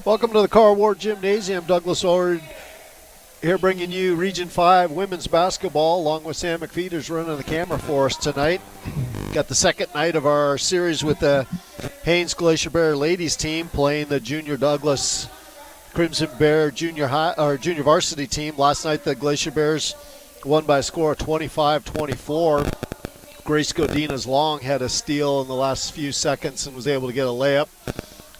Welcome to the Carl Ward Gymnasium. Douglas Ord here bringing you Region 5 women's basketball along with Sam McPheeters running the camera for us tonight. Got the second night of our series with the Haines Glacier Bear ladies team playing the Junior Douglas Crimson Bear junior varsity team. Last night the Glacier Bears won by a score of 25-24. Grace Godinez Long had a steal in the last few seconds and was able to get a layup.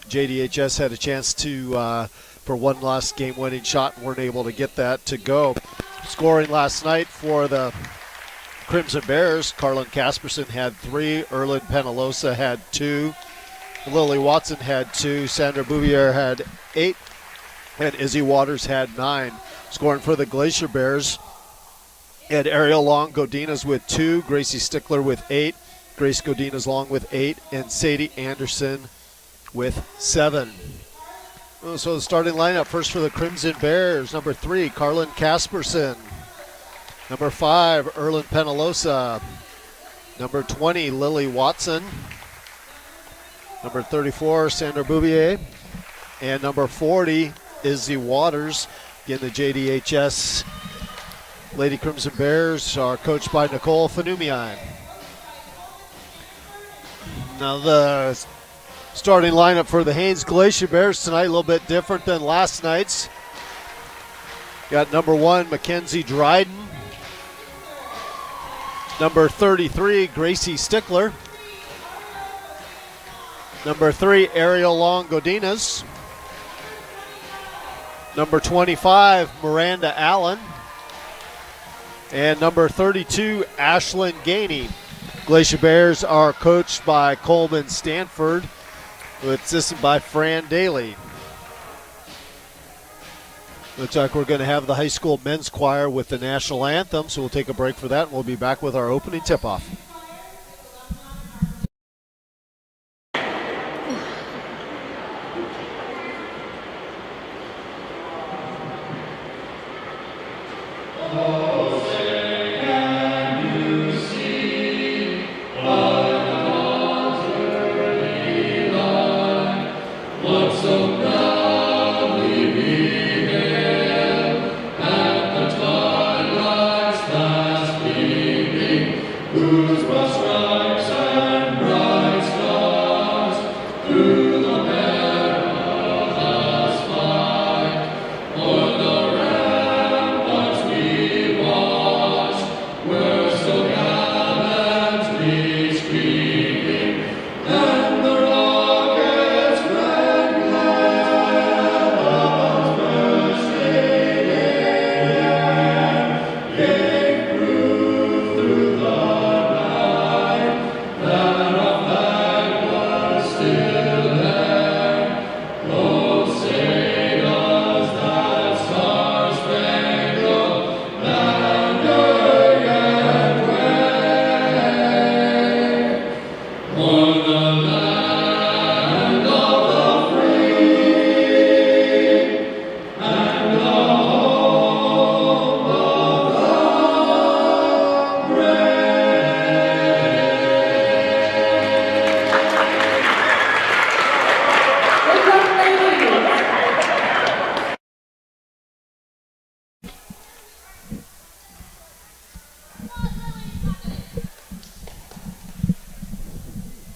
JDHS had a chance to for one last game-winning shot and weren't able to get that to go. Scoring last night for the Crimson Bears, Carlin Casperson had 3, Erlyn Penalosa had 2, Lily Watson had 2, Sandra Bouvier had 8, and Izzy Waters had 9. Scoring for the Glacier Bears, and Ariel Long Godinez with 2, Gracie Stickler with 8, Grace Godinez Long with 8, and Sadie Anderson with 7. So the starting lineup first for the Crimson Bears: number 3, Carlin Casperson; number 5, Erlyn Penalosa; number 20, Lily Watson; number 34, Sandra Bouvier; and number 40, Izzy Waters. Again, the JDHS Lady Crimson Bears are coached by Nicole Fanumian. Now the starting lineup for the Haines Glacier Bears tonight, a little bit different than last night's. Got number 1, Mackenzie Dryden. Number 33, Gracie Stickler. Number 3, Ariel Long Godinez. Number 25, Miranda Allen. And number 32, Ashlyn Gainey. Glacier Bears are coached by Coleman Stanford, assisted by Fran Daly. Looks like we're going to have the high school men's choir with the national anthem, so we'll take a break for that, and we'll be back with our opening tip-off.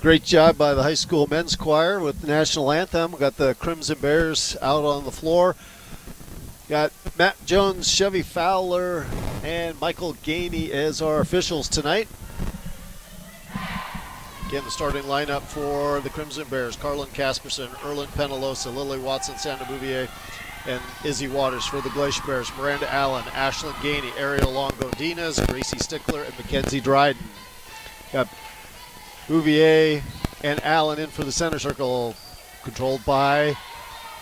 Great job by the high school men's choir with the national anthem. We got the Crimson Bears out on the floor. Got Matt Jones, Chevy Fowler, and Michael Gainey as our officials tonight. Again, the starting lineup for the Crimson Bears: Carlin Casperson, Erlyn Penalosa, Lily Watson, Sandra Bouvier, and Izzy Waters. For the Glacier Bears: Miranda Allen, Ashlyn Gainey, Ariel Long Godinez, Gracie Stickler, and Mackenzie Dryden. Got Bouvier and Allen in for the center circle, controlled by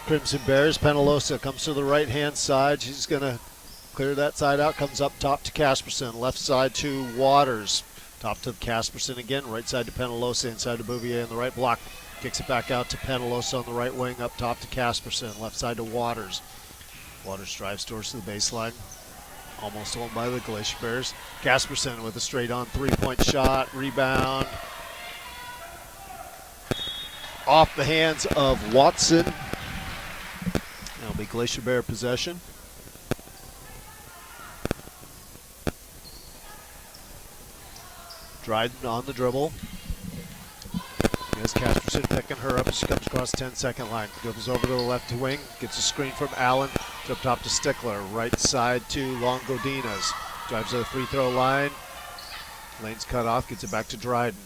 Crimson Bears. Penalosa comes to the right-hand side. She's going to clear that side out, comes up top to Casperson, left side to Waters, top to Casperson again, right side to Penalosa, inside to Bouvier in the right block. Kicks it back out to Penalosa on the right wing, up top to Casperson, left side to Waters. Waters drives towards the baseline, almost owned by the Glacier Bears. Casperson with a straight-on three-point shot, rebound. Off the hands of Watson. It'll be Glacier Bear possession. Dryden on the dribble. Here's Casperson picking her up as she comes across the 10-second line. Goes over to the left wing, gets a screen from Allen. Up top to Stickler, right side to Longodinas. Drives to the free throw line. Lane's cut off, gets it back to Dryden.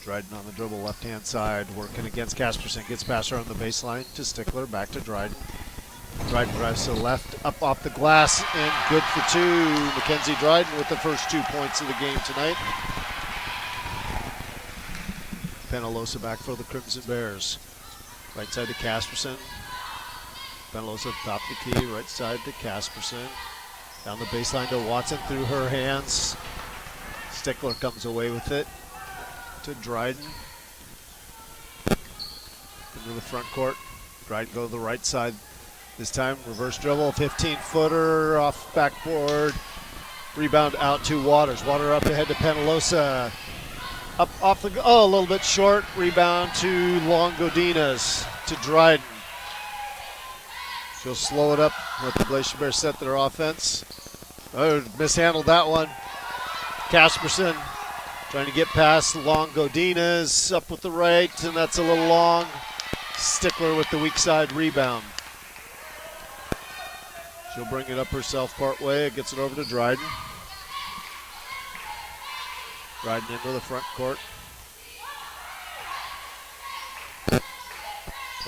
Dryden on the dribble, left-hand side, working against Casperson. Gets past her on the baseline to Stickler, back to Dryden. Dryden drives to the left, up off the glass, and good for two. Mackenzie Dryden with the first 2 points of the game tonight. Penalosa back for the Crimson Bears. Right side to Casperson. Penalosa top the key, right side to Casperson. Down the baseline to Watson through her hands. Stickler comes away with it to Dryden. Into the front court. Dryden go to the right side. This time reverse dribble, 15-footer off backboard. Rebound out to Waters. Water up ahead to Penalosa. Up off the, a little bit short. Rebound to Longodinas to Dryden. She'll slow it up, let the Glacier Bears set their offense. Oh, mishandled that one. Casperson trying to get past Longodinas, up with the right, and that's a little long. Stickler with the weak side rebound. She'll bring it up herself part way, gets it over to Dryden. Dryden into the front court.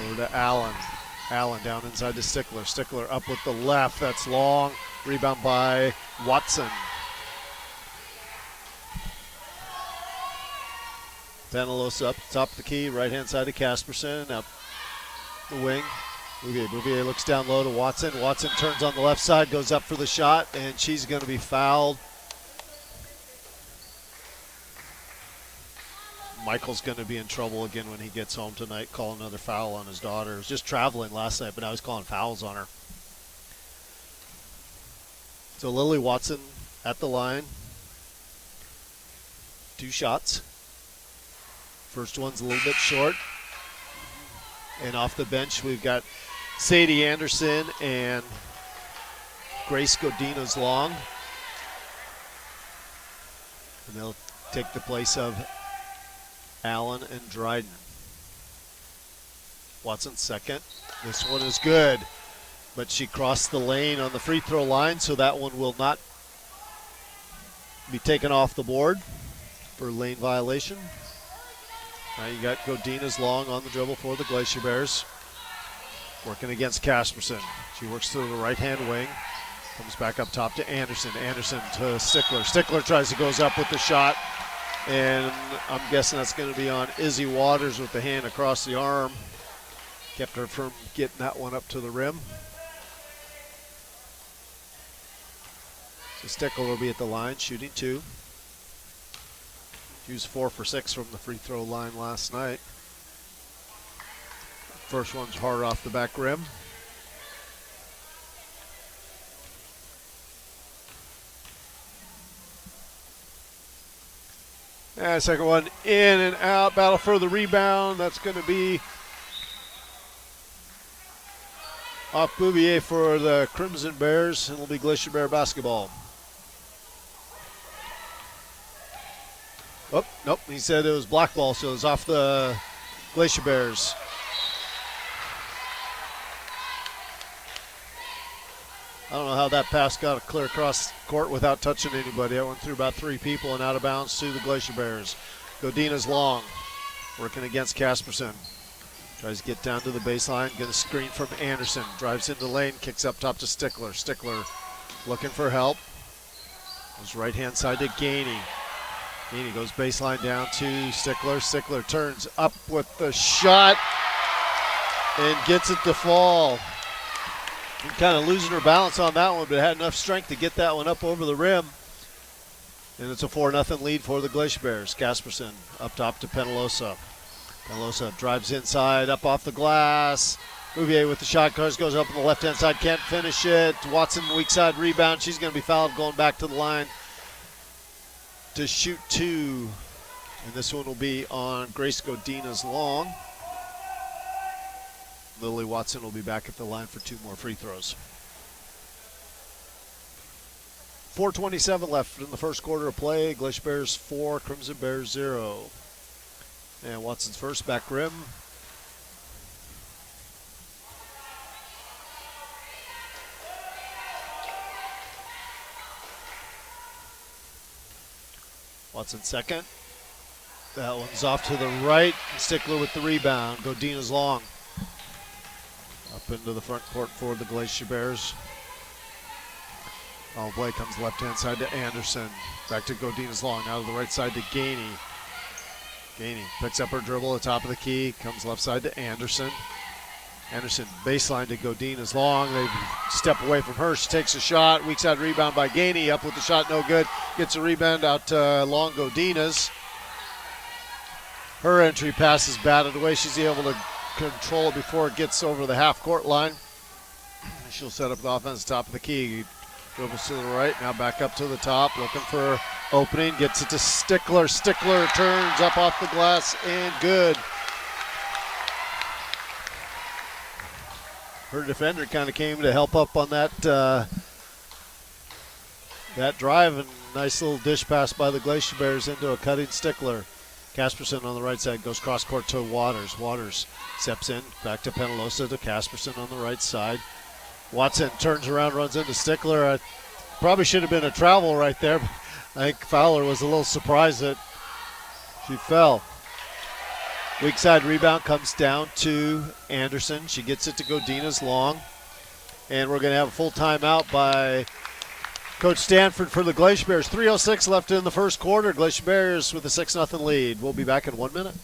Over to Allen. Allen down inside to Stickler. Stickler up with the left. That's long. Rebound by Watson. Penalosa up top of the key. Right hand side to Casperson. Up the wing. Bouvier looks down low to Watson. Watson turns on the left side, goes up for the shot, and she's going to be fouled. Michael's going to be in trouble again when he gets home tonight, calling another foul on his daughter. He was just traveling last night, but now he's calling fouls on her. So Lily Watson at the line. 2 shots. First one's a little bit short. And off the bench, we've got Sadie Anderson and Grace Godinez Long. And they'll take the place of Allen and Dryden. Watson second. This one is good, but she crossed the lane on the free throw line, so that one will not be taken off the board for lane violation. Now you got Godinez Long on the dribble for the Glacier Bears. Working against Casperson. She works through the right-hand wing. Comes back up top to Anderson. Anderson to Stickler. Stickler tries to goes up with the shot. And I'm guessing that's going to be on Izzy Waters with the hand across the arm. Kept her from getting that one up to the rim. So Stickler will be at the line, shooting 2. She was 4 for 6 from the free throw line last night. First one's hard off the back rim. And second one in and out. Battle for the rebound. That's going to be off Bouvier for the Crimson Bears. And it'll be Glacier Bear basketball. Oh, nope. He said it was black ball, so it was off the Glacier Bears. I don't know how that pass got clear across court without touching anybody. That went through about 3 people and out of bounds to the Glacier Bears. Godinez Long working against Casperson. Tries to get down to the baseline, get a screen from Anderson. Drives into the lane, kicks up top to Stickler. Stickler looking for help. Goes right-hand side to Gainey. Gainey goes baseline down to Stickler. Stickler turns up with the shot and gets it to fall. Kind of losing her balance on that one, but had enough strength to get that one up over the rim. And it's a 4-0 lead for the Glacier Bears. Casperson up top to Penalosa. Penalosa drives inside, up off the glass. Bouvier with the shot, goes up on the left-hand side, can't finish it. Watson, weak side rebound. She's going to be fouled going back to the line to shoot 2. And this one will be on Grace Godinez Long. Lily Watson will be back at the line for 2 more free throws. 4:27 left in the first quarter of play. Glacier Bears 4, Crimson Bears 0. And Watson's first, back rim. Watson second. That one's off to the right. Stickler with the rebound. Godina's long. Up into the front court for the Glacier Bears. All play comes left-hand side to Anderson. Back to Godina's long. Out of the right side to Gainey. Gainey picks up her dribble at the top of the key. Comes left side to Anderson. Anderson baseline to Godina's long. They step away from her. She takes a shot. Weak side rebound by Gainey. Up with the shot, no good. Gets a rebound out to long Godina's. Her entry pass is batted away. She's able to control it before it gets over the half-court line. She'll set up the offense at the top of the key. Dribbles to the right, now back up to the top, looking for opening. Gets it to Stickler. Stickler turns up off the glass and good. Her defender kind of came to help up on that that drive, and nice little dish pass by the Glacier Bears into a cutting Stickler. Casperson on the right side goes cross court to Waters. Waters steps in, back to Penalosa to Casperson on the right side. Watson turns around, runs into Stickler. Probably should have been a travel right there. I think Fowler was a little surprised that she fell. Weak side rebound comes down to Anderson. She gets it to Godina's long. And we're going to have a full timeout by Coach Stanford for the Glacier Bears. 3:06 left in the first quarter. Glacier Bears with a 6-0 lead. We'll be back in 1 minute.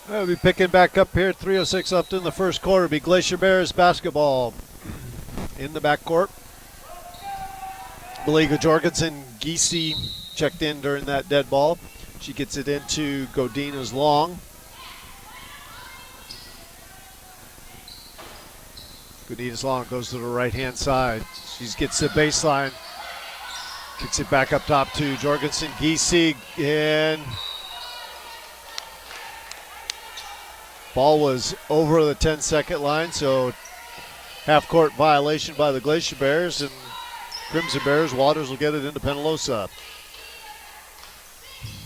We'll be picking back up here. 3:06 left in the first quarter. Be Glacier Bears basketball in the backcourt. Beliga Jorgensen Giese checked in during that dead ball. She gets it into Godina's long. Godina's long goes to the right-hand side. She gets the baseline. Kicks it back up top to Jorgensen Giese, and ball was over the 10-second line, so half-court violation by the Glacier Bears, and Crimson Bears, Waters will get it into Penalosa.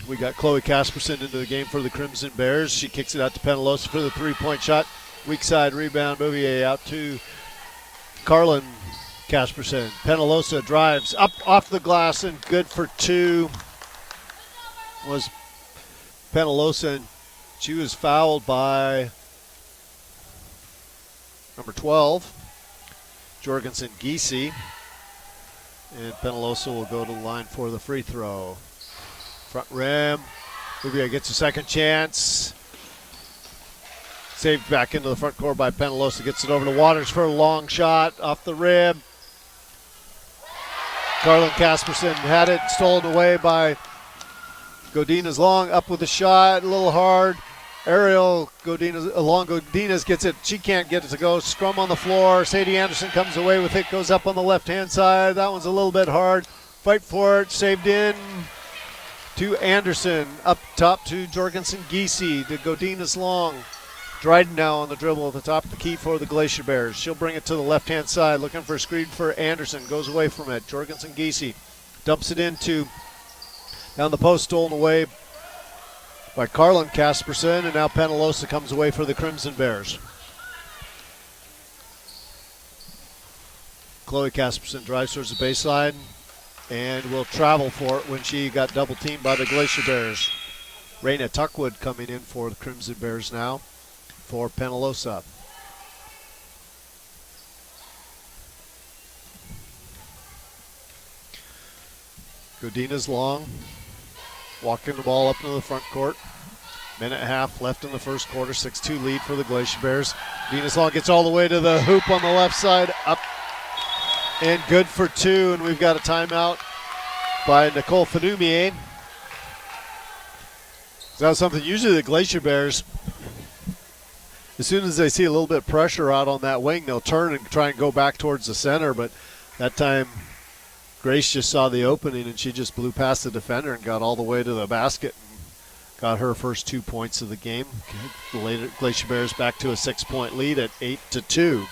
We got Chloe Casperson into the game for the Crimson Bears. She kicks it out to Penalosa for the three-point shot. Weak side rebound, Bouvier out to Carlin Casperson. Penalosa drives up off the glass and good for two was Penalosa. She was fouled by number 12, Jorgensen Giese. And Penalosa will go to the line for the free throw. Front rim. Bouvier gets a second chance. Saved back into the front court by Penalosa. Gets it over to Waters for a long shot off the rim. Carlin Casperson had it stolen away by Godina's long. Up with the shot, a little hard. Ariel Godinez gets it. She can't get it to go. Scrum on the floor. Sadie Anderson comes away with it. Goes up on the left-hand side. That one's a little bit hard. Fight for it. Saved in to Anderson. Up top to Jorgensen Giese. To Godinez long. Dryden now on the dribble at the top of the key for the Glacier Bears. She'll bring it to the left-hand side. Looking for a screen for Anderson. Goes away from it. Jorgensen Giese dumps it into down the post. Stolen away by Carlin Casperson, and now Penalosa comes away for the Crimson Bears. Chloe Casperson drives towards the baseline and will travel for it when she got double teamed by the Glacier Bears. Raina Tuckwood coming in for the Crimson Bears now for Penalosa. Godina's long, walking the ball up into the front court. Minute and a half left in the first quarter, 6-2 lead for the Glacier Bears. Godina's long gets all the way to the hoop on the left side, up and good for two, and we've got a timeout by Nicole Fanumier. So that's something, usually the Glacier Bears, as soon as they see a little bit of pressure out on that wing, they'll turn and try and go back towards the center, but that time Grace just saw the opening and she just blew past the defender and got all the way to the basket and got her first 2 points of the game. The Glacier Bears back to a 6-point lead at 8-2.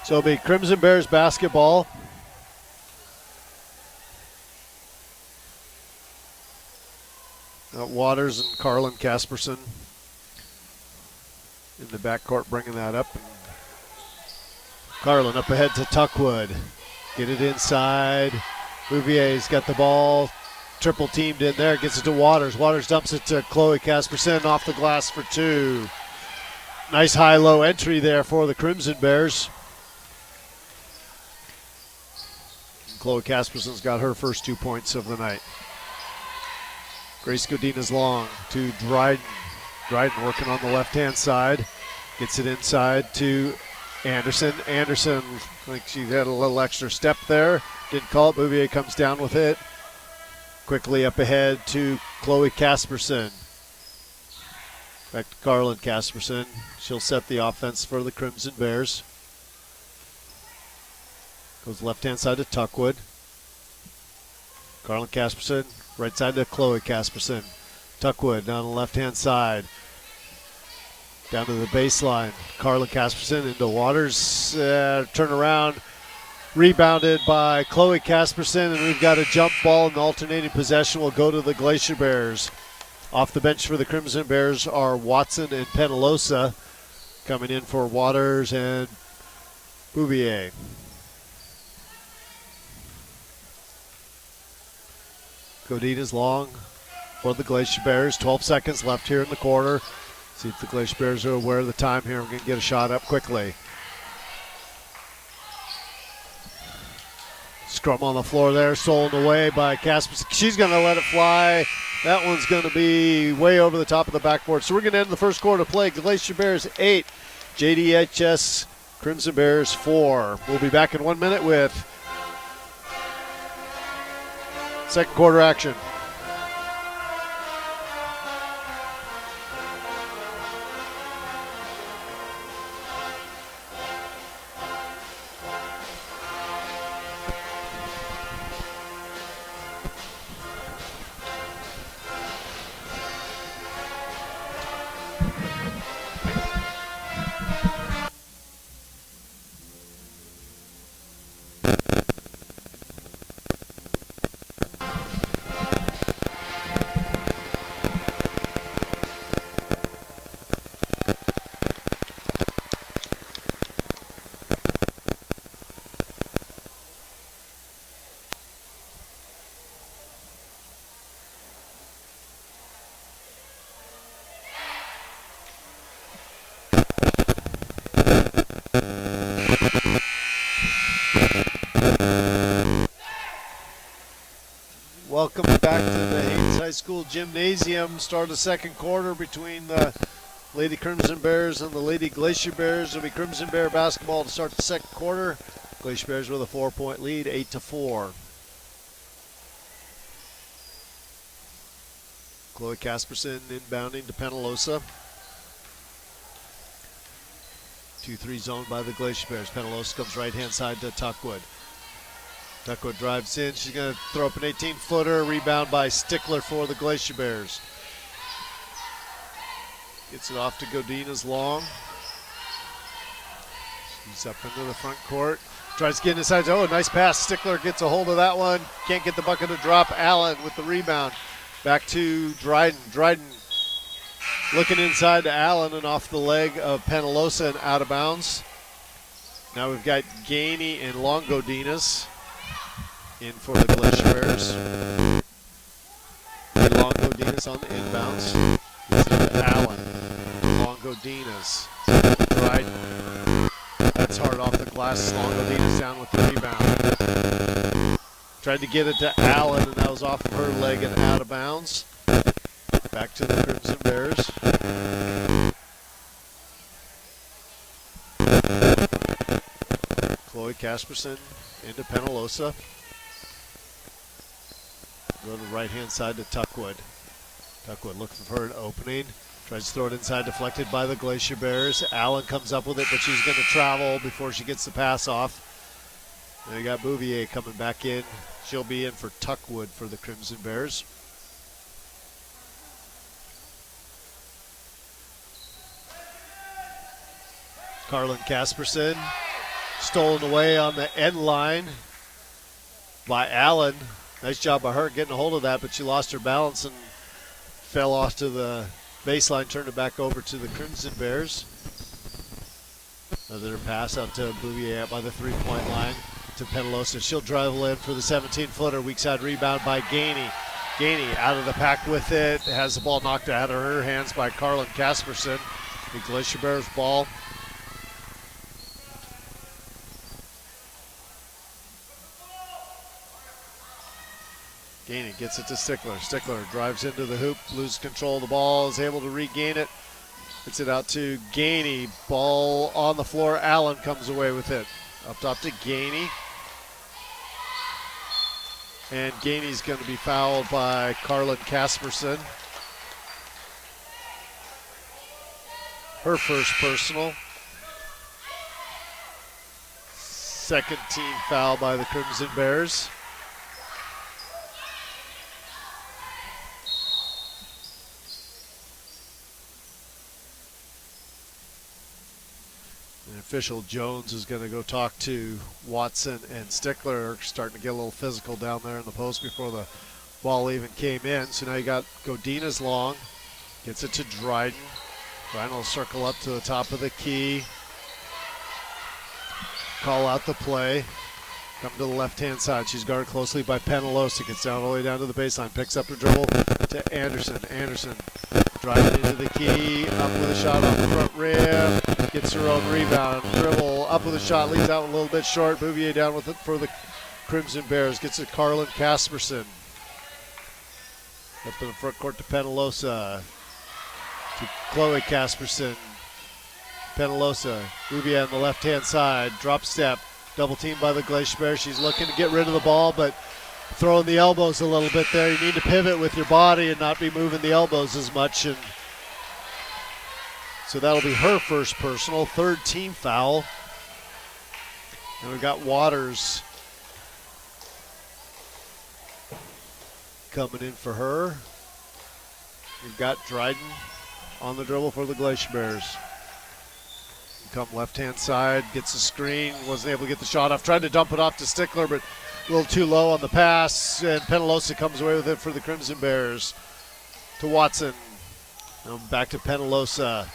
So it'll be Crimson Bears basketball. Waters and Carlin Casperson in the backcourt bringing that up. Carlin up ahead to Tuckwood. Get it inside. Bouvier's got the ball. Triple teamed in there. Gets it to Waters. Waters dumps it to Chloe Casperson off the glass for two. Nice high-low entry there for the Crimson Bears. Chloe Casperson's got her first 2 points of the night. Grace Godina's long to Dryden. Dryden working on the left-hand side. Gets it inside to Anderson. Anderson, I think she had a little extra step there. Didn't call it. Bouvier comes down with it. Quickly up ahead to Chloe Casperson. Back to Carlin Casperson. She'll set the offense for the Crimson Bears. Goes left-hand side to Tuckwood. Carlin Casperson, right side to Chloe Casperson. Tuckwood down the left-hand side. Down to the baseline. Carlin Casperson into Waters. Turn around. Rebounded by Chloe Casperson, and we've got a jump ball, and the alternating possession will go to the Glacier Bears. Off the bench for the Crimson Bears are Watson and Penalosa. Coming in for Waters and Bouvier. Godina's long for the Glacier Bears. 12 seconds left here in the quarter. See if the Glacier Bears are aware of the time here. We're going to get a shot up quickly. Scrum on the floor there, stolen away by Casperson. She's going to let it fly. That one's going to be way over the top of the backboard. So we're going to end the first quarter play. Glacier Bears 8, JDHS Crimson Bears 4. We'll be back in 1 minute with second quarter action. Welcome back to the Haines High School Gymnasium. Start of the second quarter between the Lady Crimson Bears and the Lady Glacier Bears. It'll be Crimson Bear basketball to start the second quarter. Glacier Bears with a 4-point lead, 8-4. Chloe Casperson inbounding to Penalosa. 2-3 zone by the Glacier Bears. Penalosa comes right-hand side to Tuckwood. Tuckwood drives in. She's going to throw up an 18-footer. Rebound by Stickler for the Glacier Bears. Gets it off to Godinez long. She's up into the front court. Tries to get inside. Oh, nice pass. Stickler gets a hold of that one. Can't get the bucket to drop. Allen with the rebound. Back to Dryden. Dryden looking inside to Allen and off the leg of Penalosa and out of bounds. Now we've got Gainey and Long Godinez in for the Glacier Bears. Long Godinez on the inbounds. Gets it to Allen. Long Godinez. Dryden. That's hard off the glass. Long Godinez down with the rebound. Tried to get it to Allen, and that was off of her leg and out of bounds. Back to the Crimson Bears. Chloe Casperson into Penalosa. Go to the right-hand side to Tuckwood. Tuckwood looking for an opening. Tries to throw it inside, deflected by the Glacier Bears. Allen comes up with it, but she's going to travel before she gets the pass off. And we got Bouvier coming back in. She'll be in for Tuckwood for the Crimson Bears. Carlin Casperson stolen away on the end line by Allen. Nice job by her getting a hold of that, but she lost her balance and fell off to the baseline, turned it back over to the Crimson Bears. Another pass out to Bouvier out by the three-point line to Penalosa. She'll drive in for the 17-footer. Weak side rebound by Gainey. Gainey out of the pack with it. Has the ball knocked out of her hands by Carlin Casperson. The Glacier Bears ball. Gainey gets it to Stickler. Stickler drives into the hoop, loses control of the ball, is able to regain it. Gets it out to Gainey. Ball on the floor. Allen comes away with it. Up top to Gainey. And Gainey's going to be fouled by Carlin Casperson. Her first personal. Second team foul by the Crimson Bears. Official Jones is going to go talk to Watson and Stickler, starting to get a little physical down there in the post before the ball even came in. So now you got Godinez long, gets it to Dryden. Dryden will circle up to the top of the key, call out the play, come to the left-hand side. She's guarded closely by Penalosa, gets down all the way down to the baseline, picks up her dribble to Anderson. Anderson driving into the key, up with a shot off the front rim, gets her own rebound, dribble, up with a shot, leaves out a little bit short. Bouvier down with it for the Crimson Bears, gets it Carlin Casperson. Up in the front court to Penalosa, to Chloe Casperson. Penalosa, Bouvier on the left-hand side, drop step, double team by the Glacier Bears. She's looking to get rid of the ball, but throwing the elbows a little bit there. You need to pivot with your body and not be moving the elbows as much. And so that'll be her first personal, third team foul. And we've got Waters coming in for her. We've got Dryden on the dribble for the Glacier Bears. Come left-hand side, gets a screen, wasn't able to get the shot off. Tried to dump it off to Stickler, but a little too low on the pass, and Penalosa comes away with it for the Crimson Bears. To Watson. Now back to Penalosa.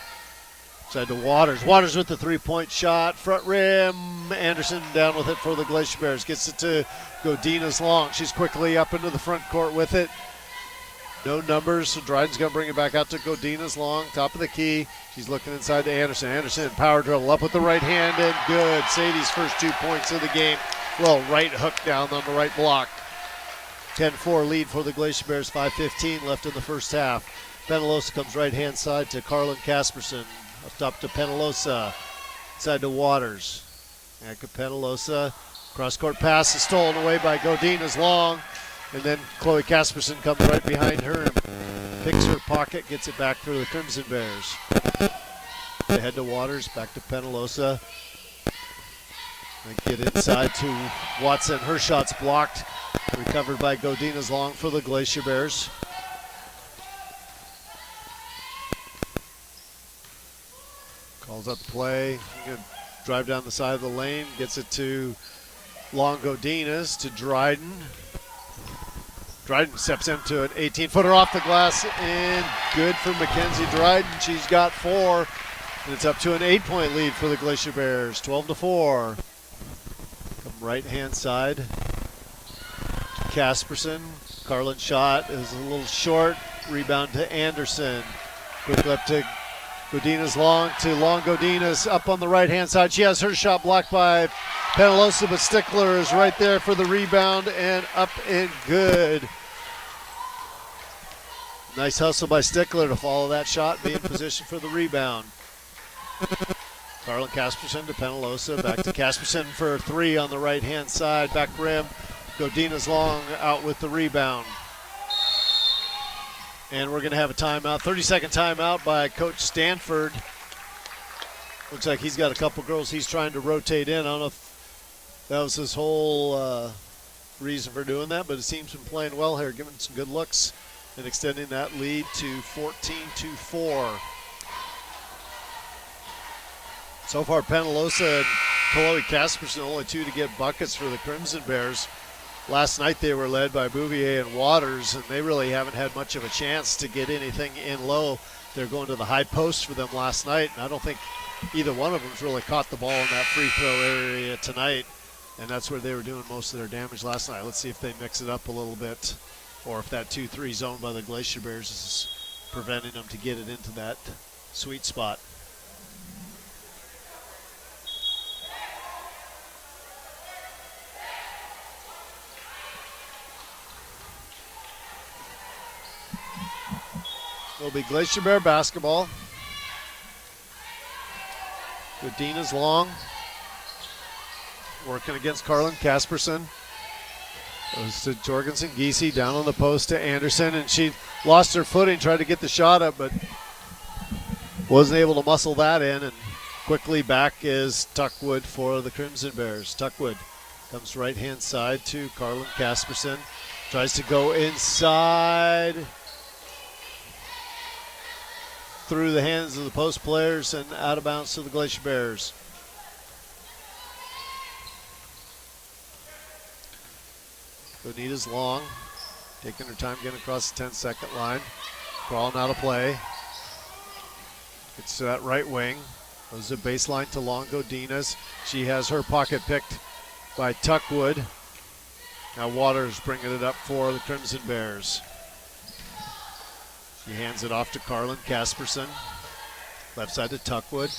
Side to Waters. Waters with the three-point shot. Front rim. Anderson down with it for the Glacier Bears. Gets it to Godinez long. She's quickly up into the front court with it. No numbers, so Dryden's going to bring it back out to Godinez long. Top of the key. She's looking inside to Anderson. Anderson, power dribble up with the right hand, and good. Sadie's first 2 points of the game. Well, right hook down on the right block. 10-4 lead for the Glacier Bears. 5:15 left in the first half. Penalosa comes right-hand side to Carlin Casperson. Up top to Penalosa. Side to Waters. Back to Penalosa. Cross-court pass is stolen away by Godinez long. And then Chloe Casperson comes right behind her and picks her pocket, gets it back for the Crimson Bears. They head to Waters, back to Penalosa. They get inside to Watson. Her shot's blocked. Recovered by Godinez Long for the Glacier Bears. Calls up the play. Drive down the side of the lane. Gets it to Long Godinez to Dryden. Dryden steps into an 18-footer off the glass and good for Mackenzie Dryden. She's got 4. And it's up to an 8-point lead for the Glacier Bears, 12-4. Come right-hand side to Casperson. Carlin's shot is a little short. Rebound to Anderson. Quick left to Godinez Long to Long Godinez up on the right-hand side. She has her shot blocked by Penalosa, but Stickler is right there for the rebound and up and good. Nice hustle by Stickler to follow that shot, be in position for the rebound. Carlin Casperson to Penalosa, back to Casperson for 3 on the right-hand side, back rim. Godinez Long out with the rebound. And we're going to have a timeout, 30-second timeout by Coach Stanford. Looks like he's got a couple girls he's trying to rotate in. I don't know if that was his whole reason for doing that, but it seems to be playing well here, giving some good looks and extending that lead to 14-4. So far, Penalosa and Chloe Casperson, only 2 to get buckets for the Crimson Bears. Last night they were led by Bouvier and Waters, and they really haven't had much of a chance to get anything in low. They're going to the high post for them last night, and I don't think either one of them's really caught the ball in that free throw area tonight, and that's where they were doing most of their damage last night. Let's see if they mix it up a little bit, or if that 2-3 zone by the Glacier Bears is preventing them to get it into that sweet spot. It'll be Glacier Bear basketball. Godinez Long working against Carlin Casperson. Goes to Jorgensen. Giese down on the post to Anderson, and she lost her footing, tried to get the shot up, but wasn't able to muscle that in. And quickly back is Tuckwood for the Crimson Bears. Tuckwood comes right-hand side to Carlin Casperson. Tries to go inside. Through the hands of the post players and out of bounds to the Glacier Bears. Godinez Long taking her time getting across the 10-second line. Crawling out of play. Gets to that right wing. Goes to baseline to Long Godinez. She has her pocket picked by Tuckwood. Now Waters bringing it up for the Crimson Bears. She hands it off to Carlin Casperson. Left side to Tuckwood.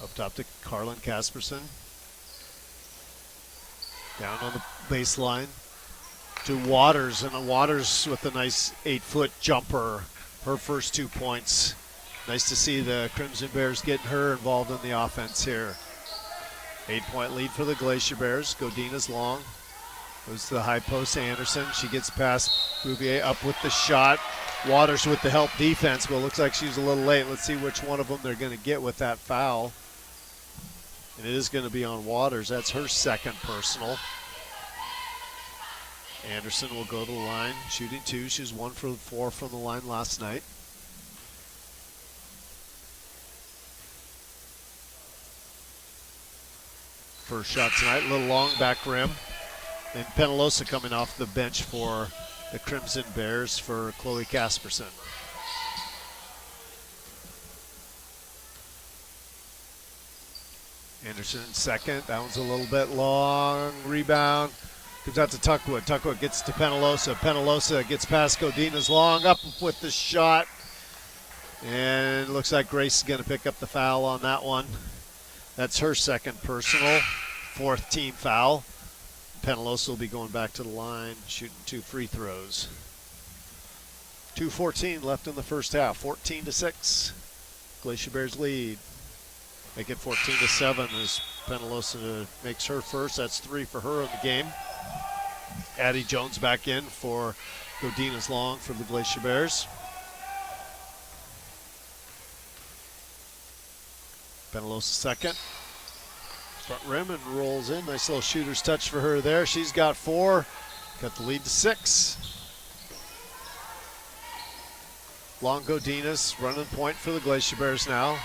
Up top to Carlin Casperson. Down on the baseline to Waters, and Waters with a nice 8-foot jumper. Her first 2 points. Nice to see the Crimson Bears getting her involved in the offense here. 8-point lead for the Glacier Bears. Godinez Long. Goes to the high post to Anderson. She gets past Bouvier, up with the shot. Waters with the help defense, but it looks like she's a little late. Let's see which one of them they're going to get with that foul. And it is going to be on Waters. That's her second personal. Anderson will go to the line, shooting 2. She was 1 for 4 from the line last night. First shot tonight, a little long back rim. And Penalosa coming off the bench for the Crimson Bears for Chloe Casperson. Anderson second. That one's a little bit long. Rebound. Comes out to Tuckwood. Tuckwood gets to Penalosa. Penalosa gets past Godinez Long. Up with the shot. And it looks like Grace is going to pick up the foul on that one. That's her second personal. 4th team foul. Penalosa will be going back to the line, shooting 2 free throws. 2:14 left in the first half. 14-6. Glacier Bears lead. Make it 14-7 as Penalosa makes her first. That's 3 for her in the game. Addie Jones back in for Godinez Long for the Glacier Bears. Penalosa second. Front rim and rolls in. Nice little shooter's touch for her there. She's got 4. Got the lead to 6. Longodinas running point for the Glacier Bears now.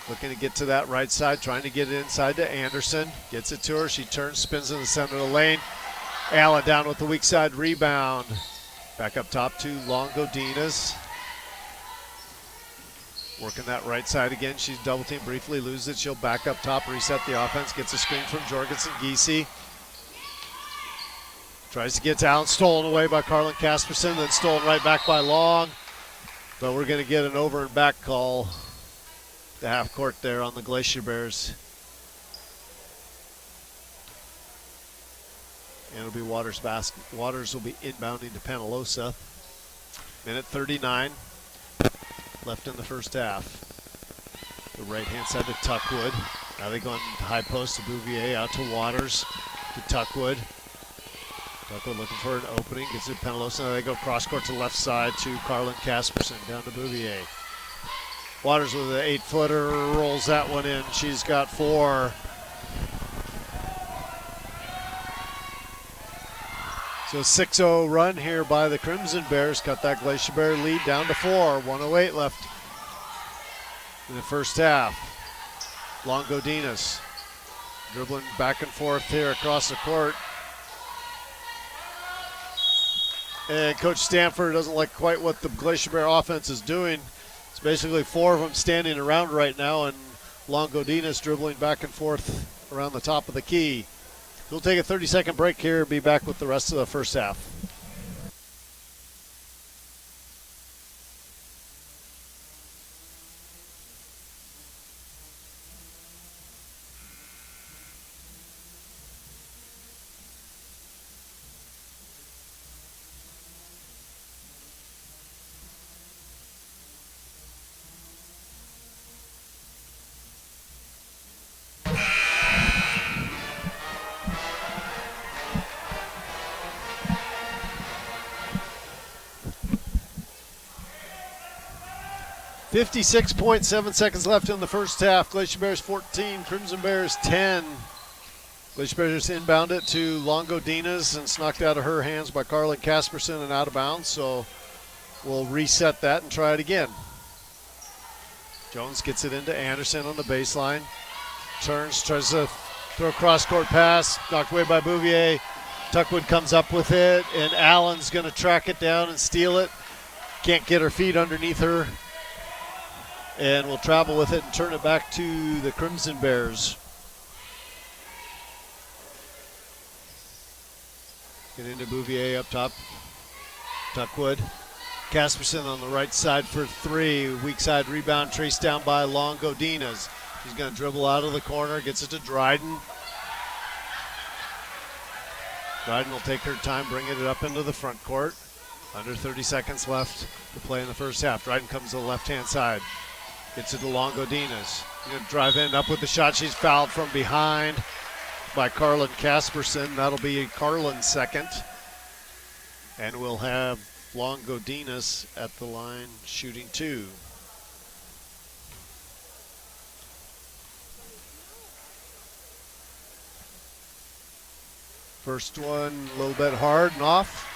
Looking to get to that right side, trying to get it inside to Anderson. Gets it to her. She turns, spins in the center of the lane. Allen down with the weak side rebound. Back up top to Longodinas. Working that right side again. She's double teamed, briefly loses it. She'll back up top, reset the offense. Gets a screen from Jorgensen Giese. Tries to get to Allen, stolen away by Carlin Casperson, then stolen right back by Long. But we're going to get an over and back call to half court there on the Glacier Bears. And it'll be Waters basket. Waters will be inbounding to Penalosa. Minute 39 left in the first half. The right-hand side to Tuckwood. Now they go on high post to Bouvier, out to Waters, to Tuckwood. Tuckwood looking for an opening, gets it to Penalosa. Now they go cross-court to the left side to Carlin Casperson, down to Bouvier. Waters with an 8-footer, rolls that one in. She's got 4. So 6-0 run here by the Crimson Bears. Cut that Glacier Bear lead down to 4. 1:08 left in the first half. Longodinas dribbling back and forth here across the court. And Coach Stanford doesn't like quite what the Glacier Bear offense is doing. It's basically 4 of them standing around right now, and Longodinas dribbling back and forth around the top of the key. We'll take a 30-second break here and be back with the rest of the first half. .7 seconds left in the first half. Glacier Bears 14, Crimson Bears 10. Glacier Bears inbound it to Longodinas, and it's knocked out of her hands by Carlin Casperson and out of bounds. So we'll reset that and try it again. Jones gets it into Anderson on the baseline. Turns, tries to throw a cross-court pass, knocked away by Bouvier. Tuckwood comes up with it, and Allen's going to track it down and steal it. Can't get her feet underneath her. And we'll travel with it and turn it back to the Crimson Bears. Get into Bouvier up top. Tuckwood. Casperson on the right side for 3. Weak side rebound traced down by Longodinas. He's going to dribble out of the corner, gets it to Dryden. Dryden will take her time, bring it up into the front court. Under 30 seconds left to play in the first half. Dryden comes to the left-hand side. Gets it to Longodinas. Going to drive in, up with the shot. She's fouled from behind by Carlin Casperson. That'll be Carlin's second. And we'll have Longodinas at the line shooting 2. First one a little bit hard and off.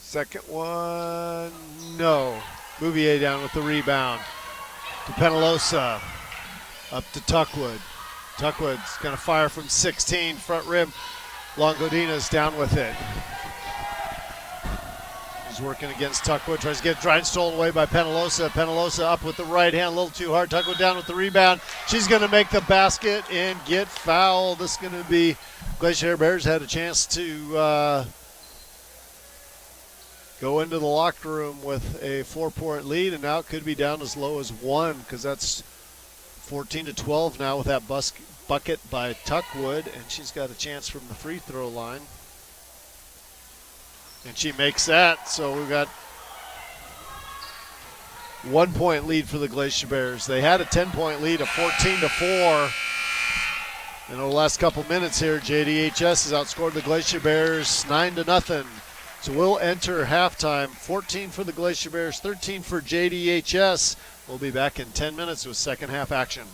Second one, no. Bouvier down with the rebound to Penalosa, up to Tuckwood. Tuckwood's going to fire from 16, front rim. Longodinas down with it. He's working against Tuckwood, tries to get Dryden stolen away by Penalosa. Penalosa up with the right hand, a little too hard. Tuckwood down with the rebound. She's going to make the basket and get fouled. This is going to be Glacier Bears had a chance to go into the locker room with a 4-point lead, and now it could be down as low as 1, because that's 14-12 now with that bucket by Tuckwood, and she's got a chance from the free throw line. And she makes that, so we've got 1-point lead for the Glacier Bears. They had a 10-point lead of 14-4, In the last couple minutes here, JDHS has outscored the Glacier Bears 9-0. So we'll enter halftime. 14 for the Glacier Bears, 13 for JDHS. We'll be back in 10 minutes with second half action.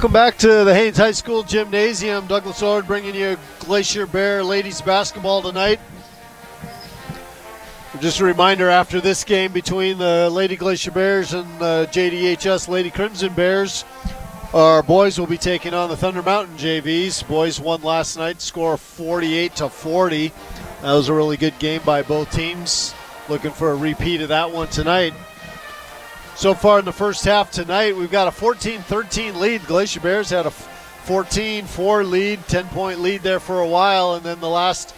Welcome back to the Haines High School Gymnasium. Douglas Ord bringing you Glacier Bear ladies basketball tonight. Just a reminder, after this game between the Lady Glacier Bears and the JDHS Lady Crimson Bears, our boys will be taking on the Thunder Mountain JVs. Boys won last night, score 48-40. That was a really good game by both teams. Looking for a repeat of that one tonight. So far in the first half tonight, we've got a 14-13 lead. Glacier Bears had a 14-4 lead, 10-point lead there for a while, and then the last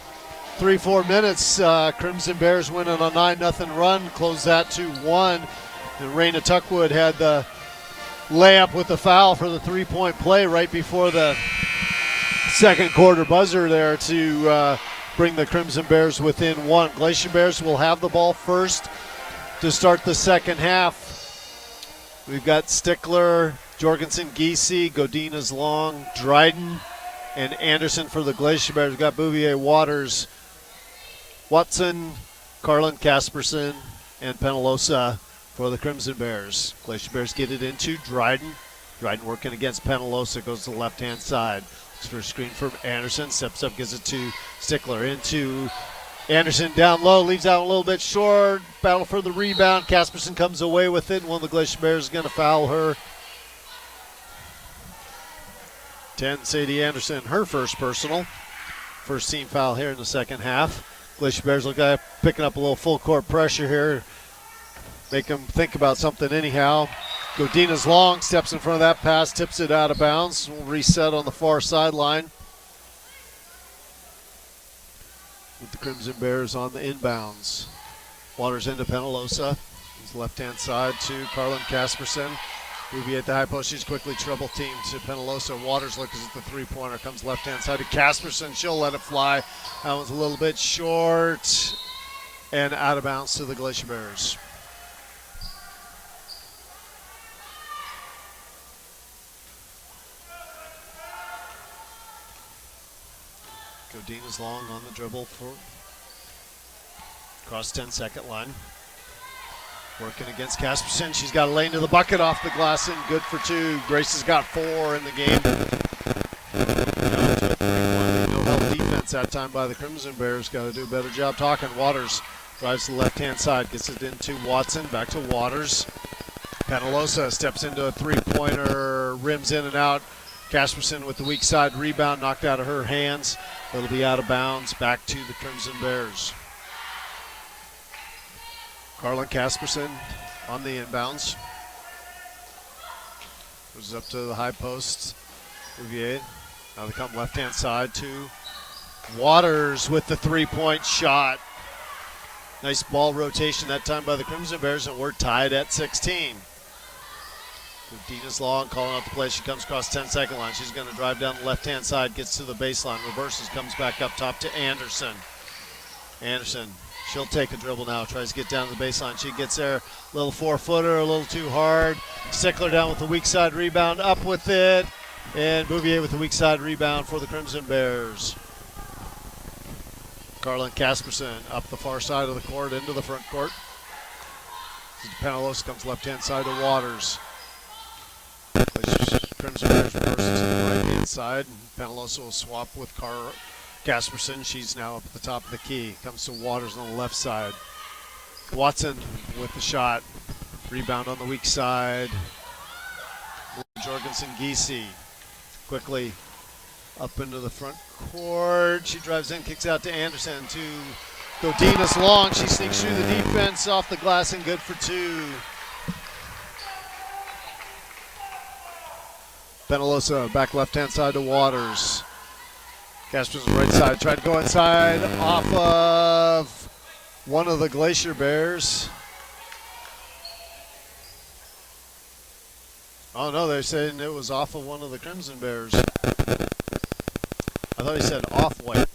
3-4 minutes, Crimson Bears went on a 9-0 run, closed that to 1. And Raina Tuckwood had the layup with the foul for the three-point play right before the second quarter buzzer there to bring the Crimson Bears within 1. Glacier Bears will have the ball first to start the second half. We've got Stickler, Jorgensen, Giese, Godinez, Long, Dryden, and Anderson for the Glacier Bears. We've got Bouvier, Waters, Watson, Carlin, Casperson, and Penalosa for the Crimson Bears. Glacier Bears get it into Dryden. Dryden working against Penalosa, goes to the left-hand side. Looks for a screen from Anderson, steps up, gives it to Stickler. Into Anderson down low, leaves out a little bit short. Battle for the rebound. Casperson comes away with it. One of the Glacier Bears is going to foul her. 10, Sadie Anderson, her first personal. First team foul here in the second half. Glacier Bears look like picking up a little full court pressure here. Make them think about something anyhow. Godinez Long steps in front of that pass, tips it out of bounds. We'll reset on the far sideline. With the Crimson Bears on the inbounds. Waters into Penalosa. He's left-hand side to Carlin Casperson. Bouvier at the high post. She's quickly trouble teamed to Penalosa. Waters looks at the three-pointer. Comes left-hand side to Casperson. She'll let it fly. That one's a little bit short. And out of bounds to the Glacier Bears. Godinez Long on the dribble for cross 10-second line. Working against Casperson. She's got a lane to the bucket off the glass and good for 2. Grace has got 4 in the game. No help defense that time by the Crimson Bears. Got to do a better job talking. Waters drives to the left-hand side. Gets it into Watson. Back to Waters. Penalosa steps into a three-pointer. Rims in and out. Casperson with the weak side rebound knocked out of her hands. It'll be out of bounds. Back to the Crimson Bears. Carlin Casperson on the inbounds. Goes up to the high post. Bouvier. Now they come left-hand side to Waters with the three-point shot. Nice ball rotation that time by the Crimson Bears, and we're tied at 16. Godinez Long calling out the play. She comes across 10-second line. She's going to drive down the left-hand side, gets to the baseline, reverses, comes back up top to Anderson. Anderson, she'll take a dribble now, tries to get down to the baseline. She gets there, a little 4-footer, a little too hard. Stickler down with the weak side rebound, up with it. And Bouvier with the weak side rebound for the Crimson Bears. Carlin Casperson up the far side of the court into the front court. Penalosa comes left-hand side to Waters. Crimson Bears reverses to the right-hand side. Penalosa will swap with Casperson. She's now up at the top of the key. Comes to Waters on the left side. Watson with the shot. Rebound on the weak side. Jorgensen Giese quickly up into the front court. She drives in, kicks out to Anderson to Godinez Long. She sneaks through the defense off the glass and good for 2. Penalosa back left-hand side to Waters. Casperson's right side, tried to go inside off of one of the Glacier Bears. Oh no, they're saying it was off of one of the Crimson Bears. I thought he said off-white,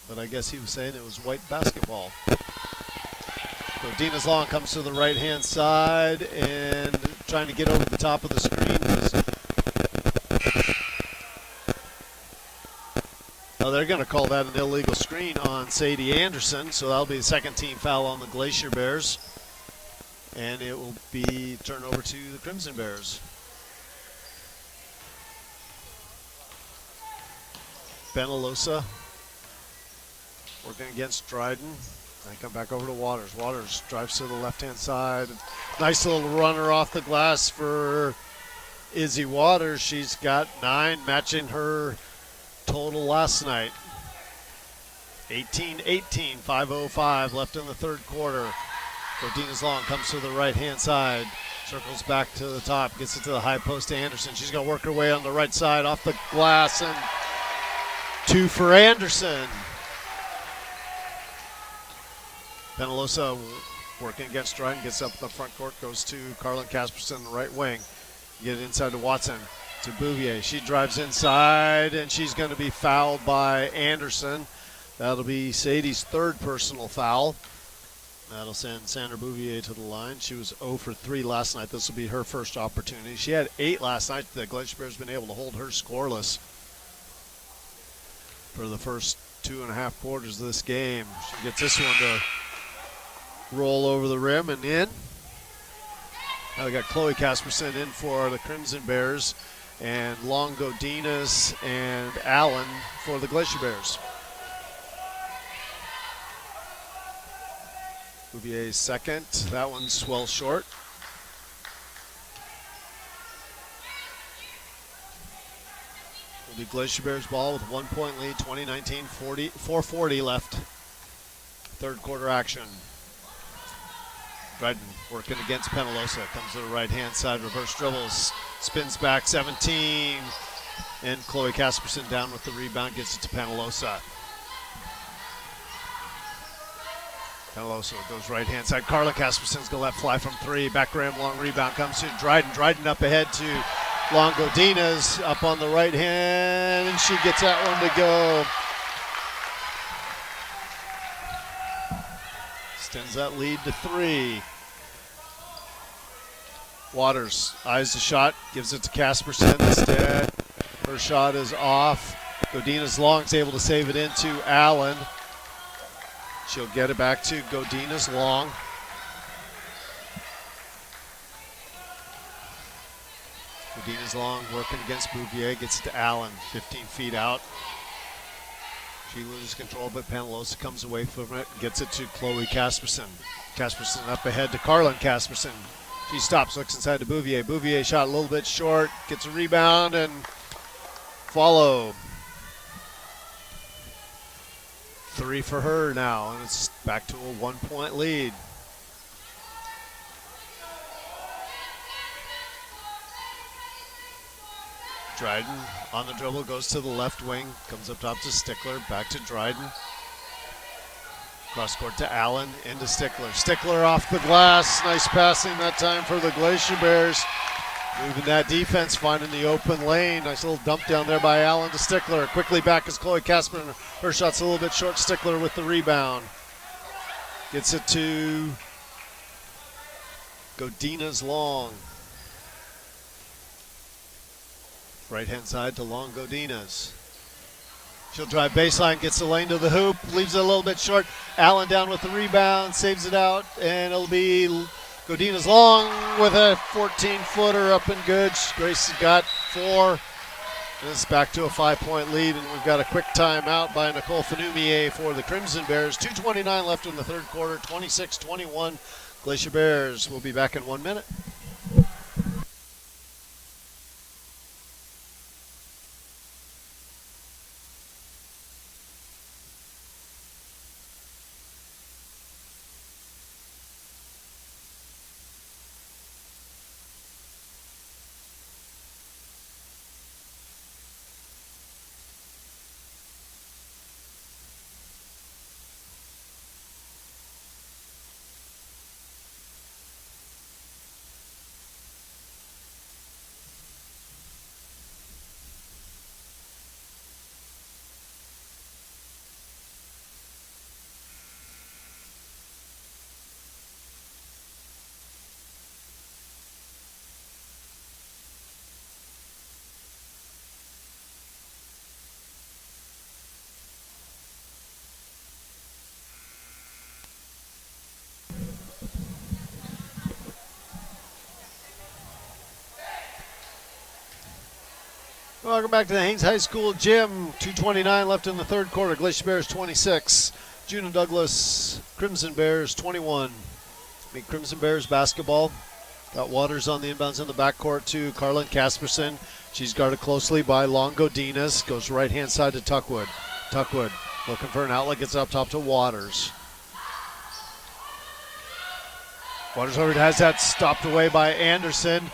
but I guess he was saying it was white basketball. Godinez Long comes to the right-hand side and trying to get over the top of the screen. Oh, they're going to call that an illegal screen on Sadie Anderson, so that'll be the second team foul on the Glacier Bears. And it will be turned over to the Crimson Bears. Benalosa working against Dryden. They come back over to Waters. Waters drives to the left-hand side. Nice little runner off the glass for Izzy Waters. She's got 9, matching her total last night. 18-18, 5:05 left in the third quarter. Godina's long comes to the right-hand side. Circles back to the top, gets it to the high post to Anderson. She's going to work her way on the right side off the glass, and 2 for Anderson. Penalosa working against Dryden, gets up the front court, goes to Carlin Casperson, the right wing. Get it inside to Watson, to Bouvier. She drives inside, and she's going to be fouled by Anderson. That'll be Sadie's 3rd personal foul. That'll send Sandra Bouvier to the line. She was 0 for 3 last night. This will be her first opportunity. She had 8 last night. The Glacier Bears been able to hold her scoreless for the first 2.5 quarters of this game. She gets this one to roll over the rim and in. Now we got Chloe Casperson in for the Crimson Bears, and Long Godinez and Allen for the Glacier Bears. Bouvier's second. That one's well short. Will be Glacier Bears ball with 1 point lead, 2019, 4:40 left. Third quarter action. Dryden working against Penalosa. Comes to the right-hand side, reverse dribbles, spins back 17. And Chloe Casperson down with the rebound, gets it to Penalosa. Penalosa goes right-hand side. Carla Casperson's going to let fly from 3. Back rim, long rebound comes to Dryden. Dryden up ahead to Long Godinez up on the right hand, and she gets that one to go. Extends that lead to 3. Waters eyes the shot, gives it to Casperson instead. Her shot is off. Godinez Long's able to save it into Allen. She'll get it back to Godinez Long. Godinez Long working against Bouvier, gets it to Allen, 15 feet out. She loses control, but Penalosa comes away from it, gets it to Chloe Casperson. Casperson up ahead to Carlin Casperson. She stops, looks inside to Bouvier. Bouvier shot a little bit short, gets a rebound and follow. 3 for her now, and it's back to a 1 point lead. Dryden on the dribble, goes to the left wing, comes up top to Stickler, back to Dryden. Cross court to Allen, into Stickler. Stickler off the glass, nice passing that time for the Glacier Bears. Moving that defense, finding the open lane. Nice little dump down there by Allen to Stickler. Quickly back is Chloe Casper. Her shot's a little bit short. Stickler with the rebound. Gets it to Godinez Long. Right-hand side to Long Godinez. She'll drive baseline, gets the lane to the hoop, leaves it a little bit short. Allen down with the rebound, saves it out, and it'll be Godinez Long with a 14-footer up and good. Grace got 4. And it's back to a 5-point lead, and we've got a quick timeout by Nicole Fanumier for the Crimson Bears. 2:29 left in the third quarter, 26-21. Glacier Bears will be back in 1 minute. Welcome back to the Haines High School gym. 2:29 left in the third quarter. Glacier Bears 26. June and Douglas Crimson Bears 21. Meet Crimson Bears basketball. Got Waters on the inbounds in the backcourt to Carlin Casperson. She's guarded closely by Longo Dinas. Goes right-hand side to Tuckwood. Tuckwood looking for an outlet. Gets up top to Waters. Waters already has that stopped away by Anderson.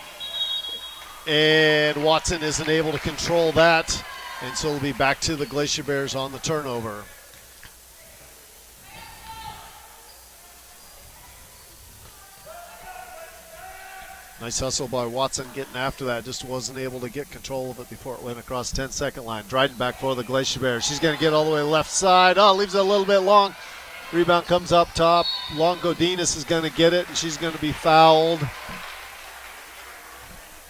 And Watson isn't able to control that. And so it'll be back to the Glacier Bears on the turnover. Nice hustle by Watson getting after that. Just wasn't able to get control of it before it went across the 10-second line. Dryden back for the Glacier Bears. She's going to get all the way left side. Oh, leaves it a little bit long. Rebound comes up top. Longo Dinas is going to get it, and she's going to be fouled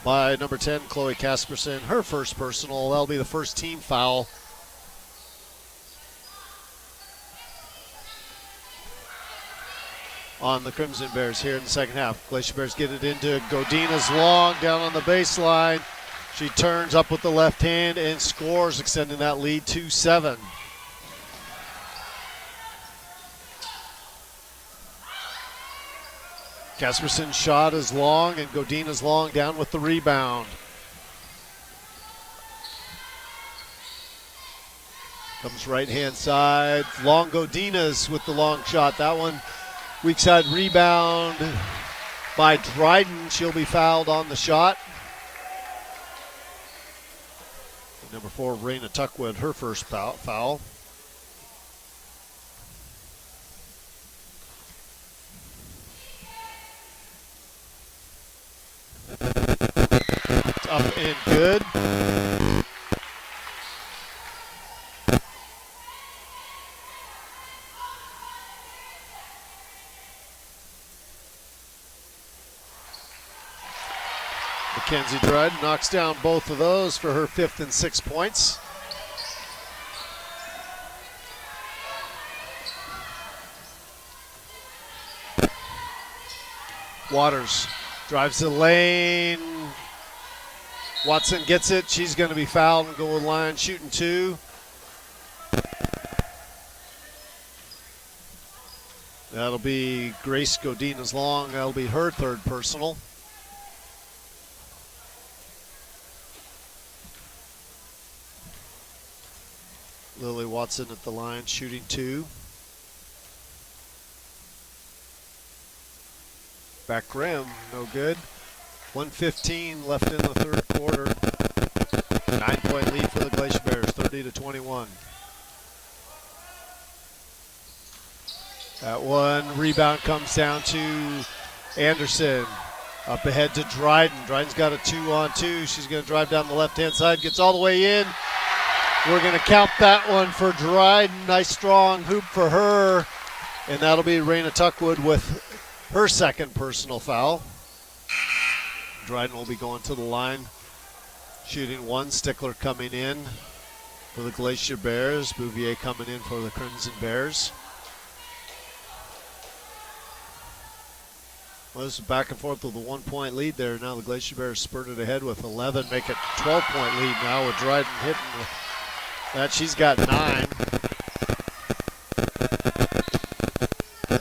by number 10, Chloe Casperson. Her first personal. That'll be the first team foul. On the Crimson Bears here in the second half. Glacier Bears get it into Godina's long down on the baseline. She turns up with the left hand and scores, extending that lead to 7. Casperson's shot is long, and Godina's long down with the rebound. Comes right-hand side. Long Godina's with the long shot. That one, weak side rebound by Dryden. She'll be fouled on the shot. Number 4, Raina Tuckwood, her first foul. Up and good. Mackenzie Dryden knocks down both of those for her 5th and 6 points. Waters drives the lane. Watson gets it. She's going to be fouled and goal line shooting 2. That'll be Grace Godina's long. That'll be her 3rd personal. Lily Watson at the line shooting 2. Back rim, no good. 1:15 left in the third quarter. 9-point lead for the Glacier Bears, 30-21. That one rebound comes down to Anderson. Up ahead to Dryden. Dryden's got a 2-on-2. She's going to drive down the left-hand side. Gets all the way in. We're going to count that one for Dryden. Nice strong hoop for her. And that'll be Raina Tuckwood with her 2nd personal foul. Dryden will be going to the line, shooting 1. Stickler coming in for the Glacier Bears. Bouvier coming in for the Crimson Bears. Well, this is back and forth with a 1-point lead there. Now the Glacier Bears spurted ahead with 11, make it 12-point lead now with Dryden hitting that. She's got 9.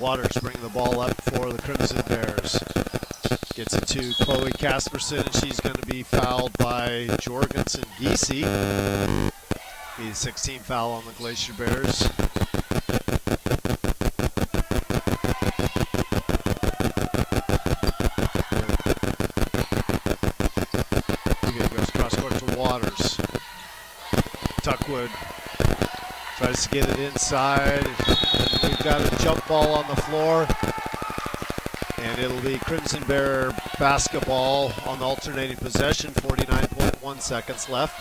Waters bring the ball up for the Crimson Bears. Gets it to Chloe Casperson, and she's going to be fouled by Jorgensen Giese. Be the 16th foul on the Glacier Bears. Again, goes cross court to Waters. Tuckwood tries to get it inside. We've got a jump ball on the floor. And it'll be Crimson Bear basketball on the alternating possession. 49.1 seconds left.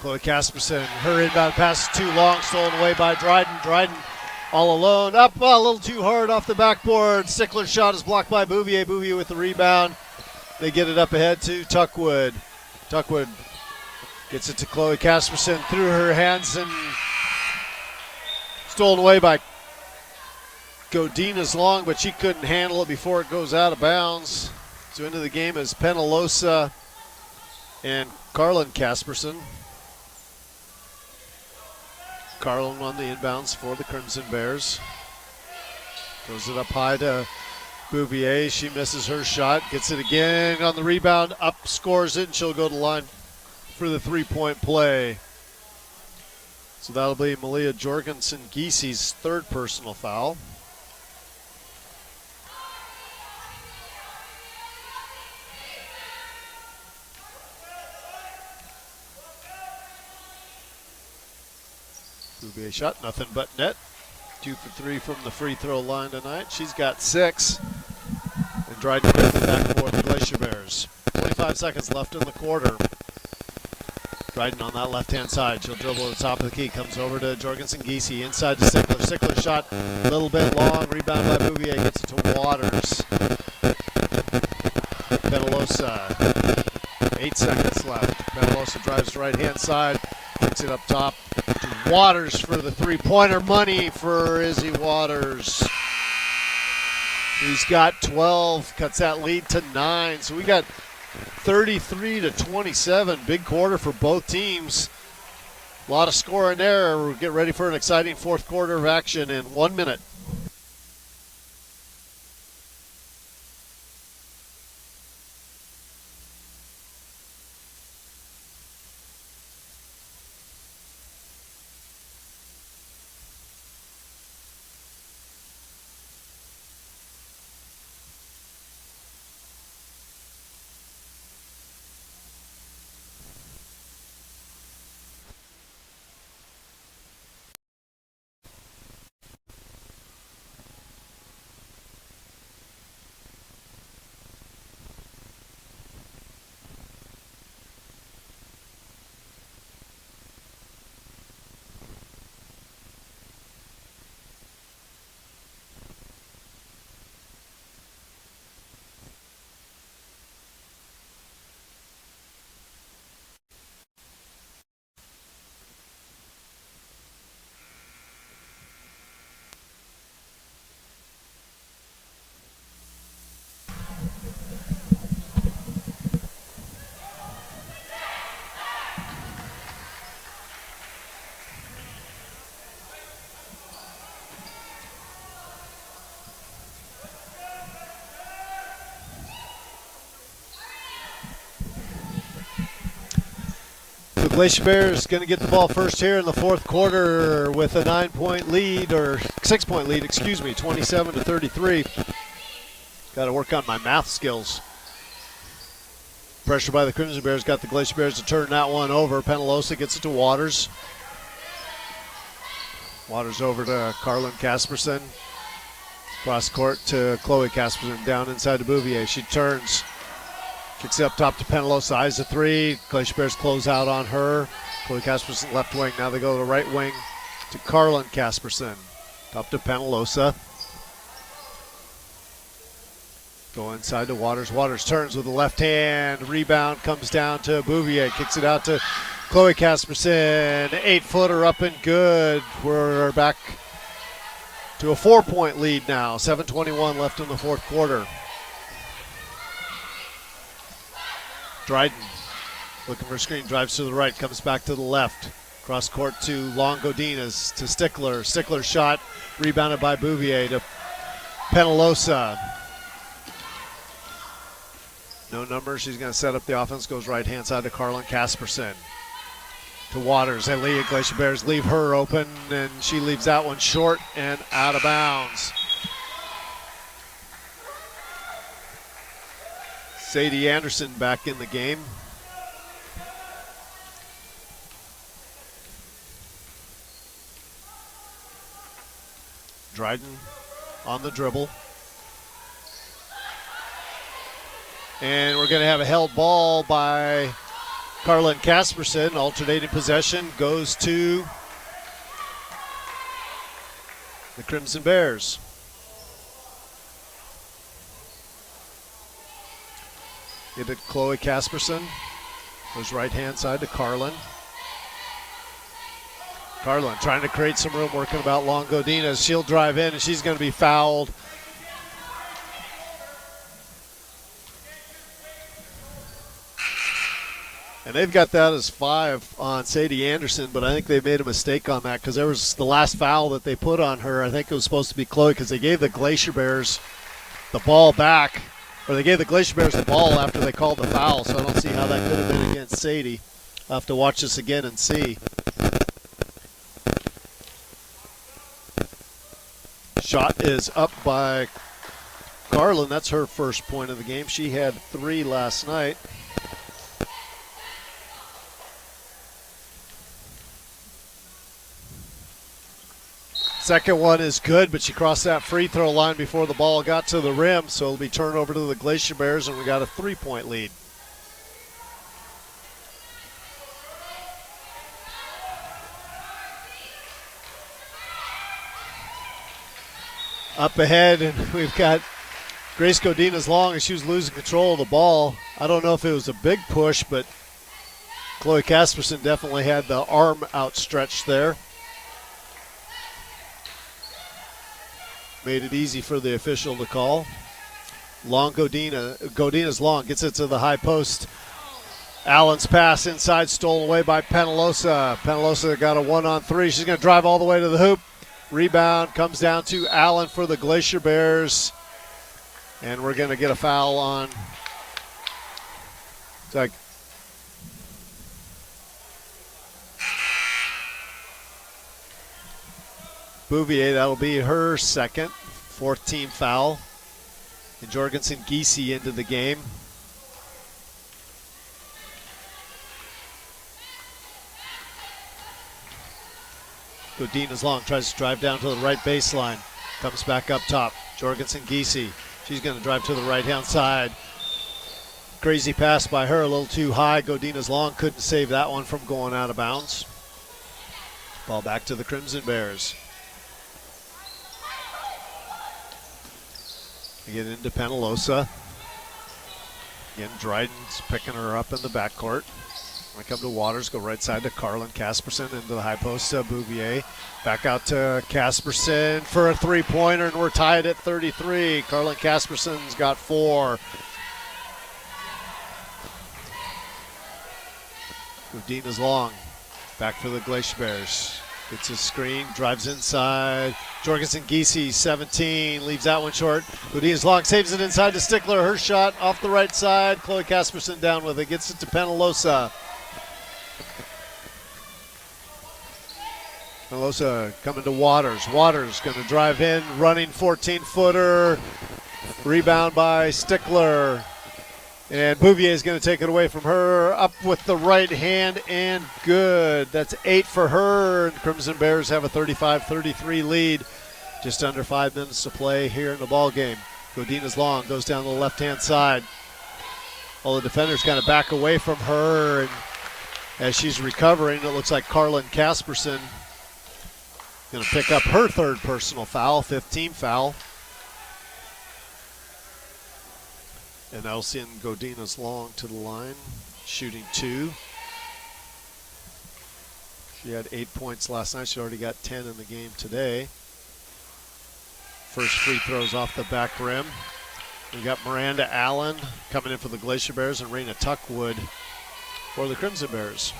Chloe Casperson, her inbound pass is too long, stolen away by Dryden. Dryden all alone, up a little too hard off the backboard. Stickler's shot is blocked by Bouvier. Bouvier with the rebound. They get it up ahead to Tuckwood. Tuckwood gets it to Chloe Casperson through her hands and stolen away by Godina's long, but she couldn't handle it before it goes out of bounds. So into the game is Penalosa and Carlin Casperson. Carlin on the inbounds for the Crimson Bears. Throws it up high to Bouvier. She misses her shot. Gets it again on the rebound. Up, scores it, and she'll go to the line for the three-point play. So that'll be Malia Jorgensen-Giesey's third personal foul. Bouvier shot, nothing but net. 2 for 3 from the free throw line tonight. She's got 6. And Dryden gets it back for the Glacier Bears. 25 seconds left in the quarter. Dryden on that left-hand side. She'll dribble to the top of the key. Comes over to Jorgensen-Giesey. Inside to Sickler. Sickler shot a little bit long. Rebound by Bouvier. Gets it to Waters. Penalosa. 8 seconds left. Penalosa drives to right-hand side. Kicks it up top to Waters for the three-pointer. Money for Izzy Waters. He's got 12. Cuts that lead to 9. So we got 33-27. Big quarter for both teams. A lot of scoring there. We'll get ready for an exciting fourth quarter of action in 1 minute. Glacier Bears going to get the ball first here in the fourth quarter with a 9-point lead, or 6-point lead, 27-33. Got to work on my math skills. Pressure by the Crimson Bears got the Glacier Bears to turn that one over. Penalosa gets it to Waters. Waters over to Carlin Casperson. Cross court to Chloe Casperson, down inside to Bouvier. She turns. Kicks it up top to Penalosa, eyes the three. Glacier Bears close out on her. Chloe Casperson left wing. Now they go to the right wing to Carlin Casperson. Top to Penalosa. Go inside to Waters. Waters turns with the left hand. Rebound comes down to Bouvier. Kicks it out to Chloe Casperson. 8-footer up and good. We're back to a 4-point lead now. 7:21 left in the fourth quarter. Dryden looking for a screen, drives to the right, comes back to the left. Cross court to Long Godinez, to Stickler. Stickler shot, rebounded by Bouvier to Penalosa. No number, she's going to set up the offense, goes right hand side to Carlin Casperson. To Waters, and Glacier Bears leave her open, and she leaves that one short and out of bounds. Sadie Anderson back in the game. Dryden on the dribble. And we're going to have a held ball by Carlin Casperson. Alternating possession goes to the Crimson Bears. Get it Chloe Casperson. Goes right hand side to Carlin. Carlin trying to create some room, working about Long Godinez. She'll drive in, and she's going to be fouled. And they've got that as 5 on Sadie Anderson, but I think they made a mistake on that because there was the last foul that they put on her. I think it was supposed to be Chloe because they gave the Glacier Bears the ball back, or they gave the Glacier Bears the ball after they called the foul, so I don't see how that could have been against Sadie. I'll have to watch this again and see. Shot is up by Carlin. That's her first point of the game. She had 3 last night. Second one is good, but she crossed that free throw line before the ball got to the rim, so it'll be turned over to the Glacier Bears, and we got a 3-point lead. Up ahead, and we've got Grace Godinez Long, and she was losing control of the ball. I don't know if it was a big push, but Chloe Casperson definitely had the arm outstretched there. Made it easy for the official to call. Long Godinez Long gets it to the high post. Allen's pass inside, stolen away by Penalosa. Penalosa got a 1-on-3. She's going to drive all the way to the hoop. Rebound comes down to Allen for the Glacier Bears. And we're going to get a foul on. It's like Bouvier, that'll be her second, 4th team foul. And Jorgensen Giese into the game. Godinez Long tries to drive down to the right baseline. Comes back up top. Jorgensen Giese. She's going to drive to the right-hand side. Crazy pass by her, a little too high. Godinez Long couldn't save that one from going out of bounds. Ball back to the Crimson Bears. Again into Penalosa. Again, Dryden's picking her up in the backcourt. When I come to Waters, go right side to Carlin Casperson into the high post to Bouvier. Back out to Casperson for a 3-pointer, and we're tied at 33. Carlin Casperson's got 4. Godinez Long back for the Glacier Bears. Gets his screen, drives inside. Jorgensen Giese, 17, leaves that one short. Godinez Long saves it inside to Stickler. Her shot off the right side. Chloe Casperson down with it. Gets it to Penalosa. Penalosa coming to Waters. Waters going to drive in, running 14-footer. Rebound by Stickler. And Bouvier is going to take it away from her. Up with the right hand and good. That's 8 for her. And Crimson Bears have a 35-33 lead. Just under 5 minutes to play here in the ball game. Godinez Long goes down the left-hand side. All the defenders kind of back away from her. And as she's recovering, it looks like Carlin Casperson going to pick up her 3rd personal foul, 5th team foul. And that'll send Godinez Long to the line, shooting 2. She had 8 points last night. She already got 10 in the game today. First free throws off the back rim. We got Miranda Allen coming in for the Glacier Bears and Raina Tuckwood for the Crimson Bears.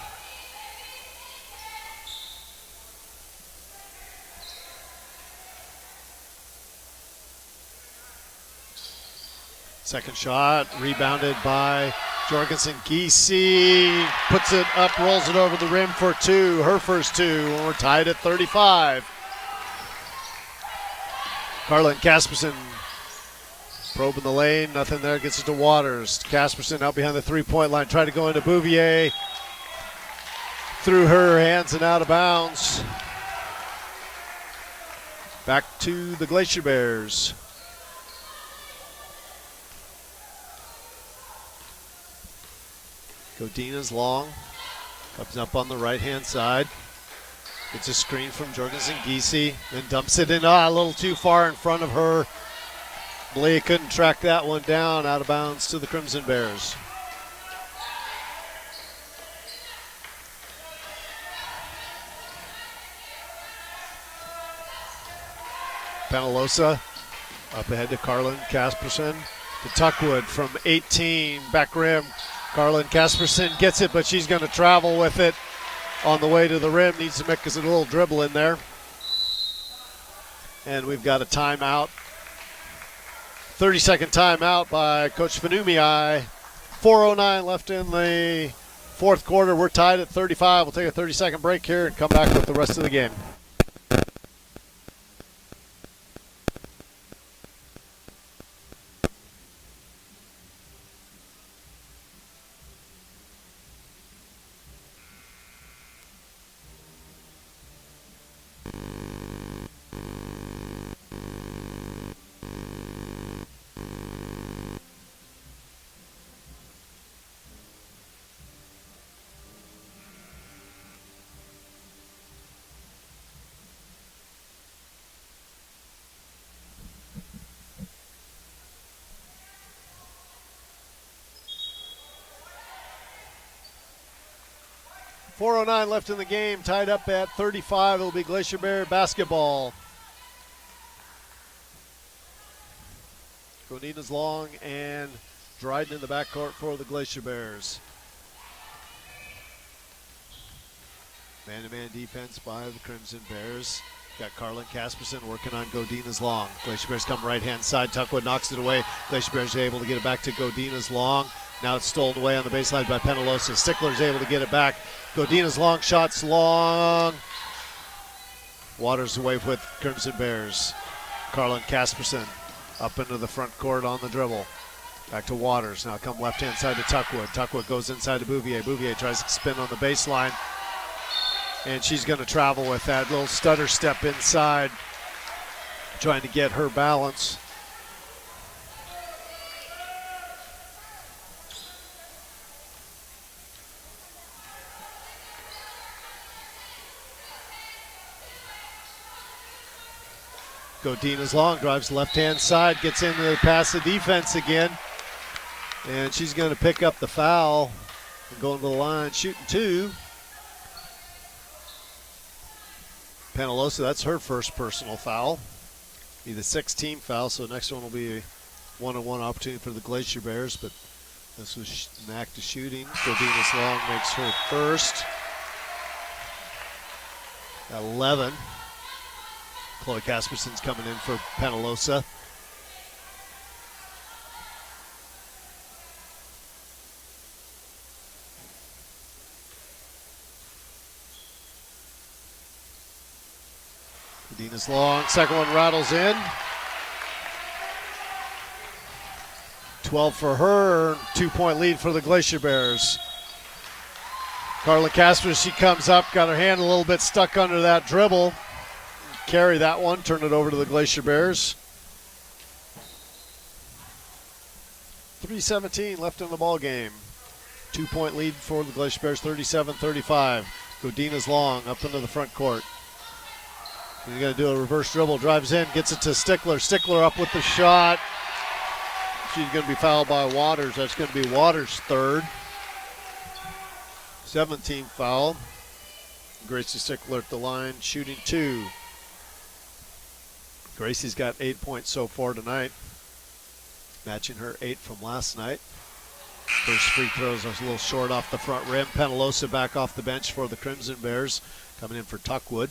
Second shot, rebounded by Jorgensen Giese. Puts it up, rolls it over the rim for 2. Her first 2, and we're tied at 35. Carlin Casperson probing the lane, nothing there, gets it to Waters. Casperson out behind the 3-point line, tried to go into Bouvier. Through her hands and out of bounds. Back to the Glacier Bears. Godinez Long comes up on the right-hand side. Gets a screen from Jorgensen Giese, then dumps it in a little too far in front of her. Malia couldn't track that one down, out of bounds to the Crimson Bears. Penalosa up ahead to Carlin Casperson. To Tuckwood from 18, back rim. Carlin Casperson gets it, but she's going to travel with it on the way to the rim. Needs to make us a little dribble in there. And we've got a timeout. 30-second timeout by Coach Fanumii. 4:09 left in the fourth quarter. We're tied at 35. We'll take a 30-second break here and come back with the rest of the game. .409 left in the game, tied up at 35. It'll be Glacier Bear basketball. Godina's long and Dryden in the backcourt for the Glacier Bears. Man-to-man defense by the Crimson Bears. Got Carlin Casperson working on Godina's long. Glacier Bears come right-hand side. Tuckwood knocks it away. Glacier Bears are able to get it back to Godina's long. Now it's stolen away on the baseline by Penalosa. Stickler's able to get it back. Godina's long shot's long. Waters away with Crimson Bears. Carlin Casperson up into the front court on the dribble. Back to Waters. Now come left-hand side to Tuckwood. Tuckwood goes inside to Bouvier. Bouvier tries to spin on the baseline. And she's going to travel with that little stutter step inside, trying to get her balance. Godina's long, drives left-hand side, gets into the pass of defense again. And she's going to pick up the foul and go into the line, shooting two. Penalosa, that's her first personal foul. Be the 6th team foul, so the next one will be a one-on-one opportunity for the Glacier Bears, but this was an act of shooting. Godina's long makes her first. 11. Chloe Casperson's coming in for Penalosa. Godina's long, second one rattles in. 12 for her, 2-point lead for the Glacier Bears. Carlin Casper, she comes up, got her hand a little bit stuck under that dribble. Carry that one, turn it over to the Glacier Bears. 3:17 left in the ball game. 2-point lead for the Glacier Bears, 37-35. Godina's long, up into the front court. He's going to do a reverse dribble, drives in, gets it to Stickler. Stickler up with the shot. She's going to be fouled by Waters. That's going to be Waters' third. 17th foul. Gracie Stickler at the line, shooting two. Gracie's got 8 points so far tonight, matching her 8 from last night. First free throws are a little short off the front rim. Penalosa back off the bench for the Crimson Bears, coming in for Tuckwood.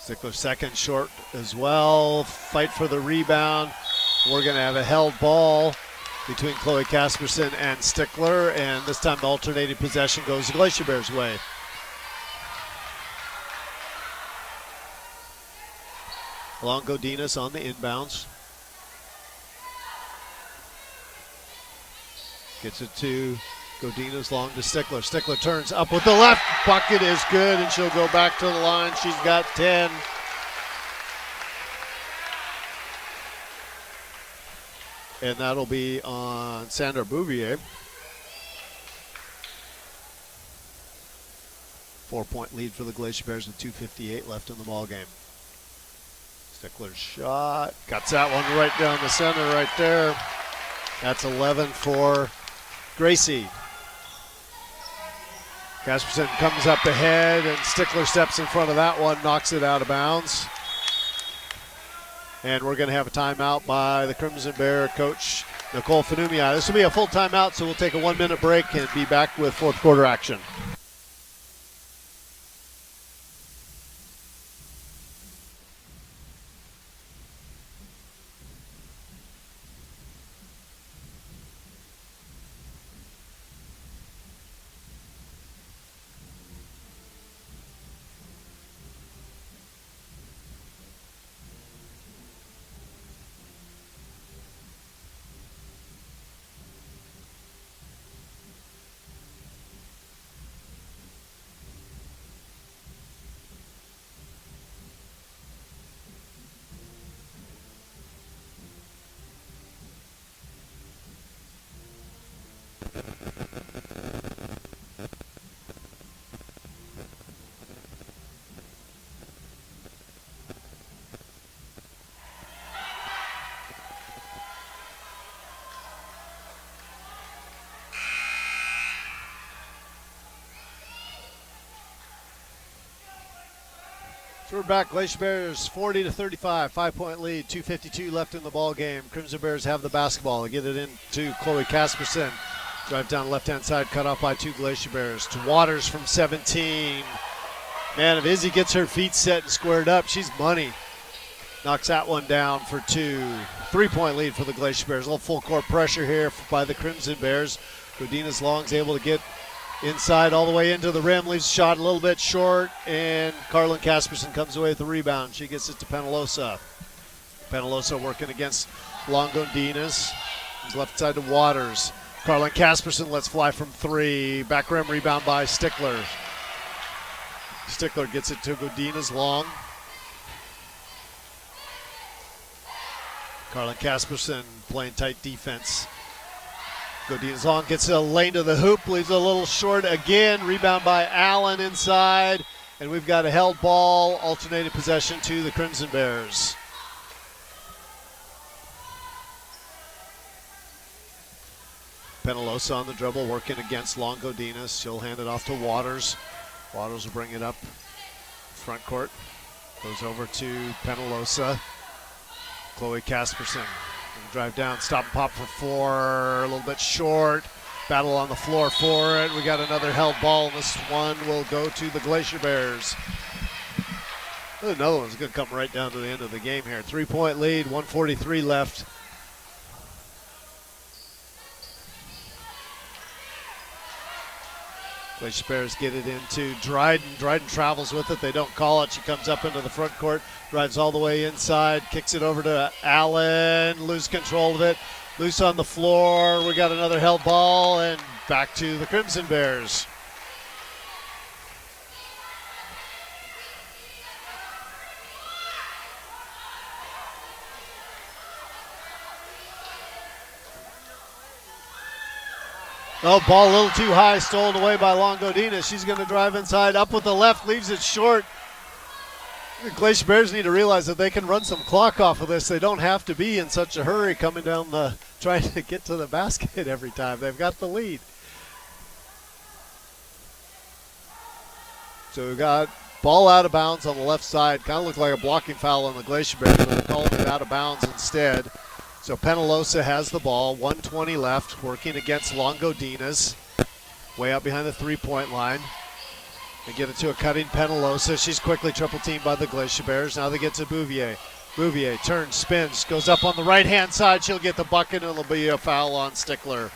Stickler second short as well. Fight for the rebound. We're going to have a held ball between Chloe Casperson and Stickler, and this time the alternating possession goes the Glacier Bears' way. Long Godinez on the inbounds. Gets it to Godinez, long to Stickler. Stickler turns up with the left. Bucket is good, and she'll go back to the line. She's got 10. And that'll be on Sandra Bouvier. 4-point lead for the Glacier Bears with 2:58 left in the ball game. Stickler's shot. Cuts that one right down the center right there. That's 11 for Gracie. Casperson comes up ahead, and Stickler steps in front of that one, knocks it out of bounds. And we're going to have a timeout by the Crimson Bear coach, Nicole Fanumia. This will be a full timeout, so we'll take a 1-minute break and be back with fourth quarter action. So we're back. Glacier Bears 40-35, 5-point lead, 2:52 left in the ball game. Crimson Bears have the basketball. They get it into Chloe Casperson. Drive down left-hand side, cut off by 2 Glacier Bears. To Waters from 17. Man, if Izzy gets her feet set and squared up, she's money. Knocks that one down for 2. 3-point lead for the Glacier Bears. A little full court pressure here by the Crimson Bears. Godinez Long's able to get inside all the way into the rim, leaves the shot a little bit short, and Carlin Casperson comes away with the rebound. She gets it to Penalosa. Penalosa working against Longodinez. He's left side to Waters. Carlin Casperson lets fly from 3. Back rim rebound by Stickler. Stickler gets it to Godinez Long. Carlin Casperson playing tight defense. Godinez Long gets a lane to the hoop, leaves a little short again. Rebound by Allen inside. And we've got a held ball, alternating possession to the Crimson Bears. Penalosa on the dribble, working against Longodinez. She'll hand it off to Waters. Waters will bring it up front court. Goes over to Penalosa. Chloe Casperson. Drive down, stop and pop for 4, a little bit short. Battle on the floor for it. We got another held ball, and this one will go to the Glacier Bears. Another one's going to come right down to the end of the game here. 3-point lead, 1:43 left. Glacier Bears get it into Dryden. Dryden travels with it. They don't call it. She comes up into the front court, drives all the way inside, kicks it over to Allen, lose control of it. Loose on the floor. We got another held ball, and back to the Crimson Bears. Oh, ball a little too high, stolen away by Longodinez. She's going to drive inside, up with the left, leaves it short. The Glacier Bears need to realize that they can run some clock off of this. They don't have to be in such a hurry coming down trying to get to the basket every time. They've got the lead. So we've got ball out of bounds on the left side. Kind of looked like a blocking foul on the Glacier Bears, but they're calling it out of bounds instead. So Penalosa has the ball, 1:20 left, working against Longodinez, way out behind the three-point line. They get it to a cutting Penalosa. She's quickly triple-teamed by the Glacier Bears. Now they get to Bouvier. Bouvier turns, spins, goes up on the right-hand side. She'll get the bucket, and it'll be a foul on Stickler.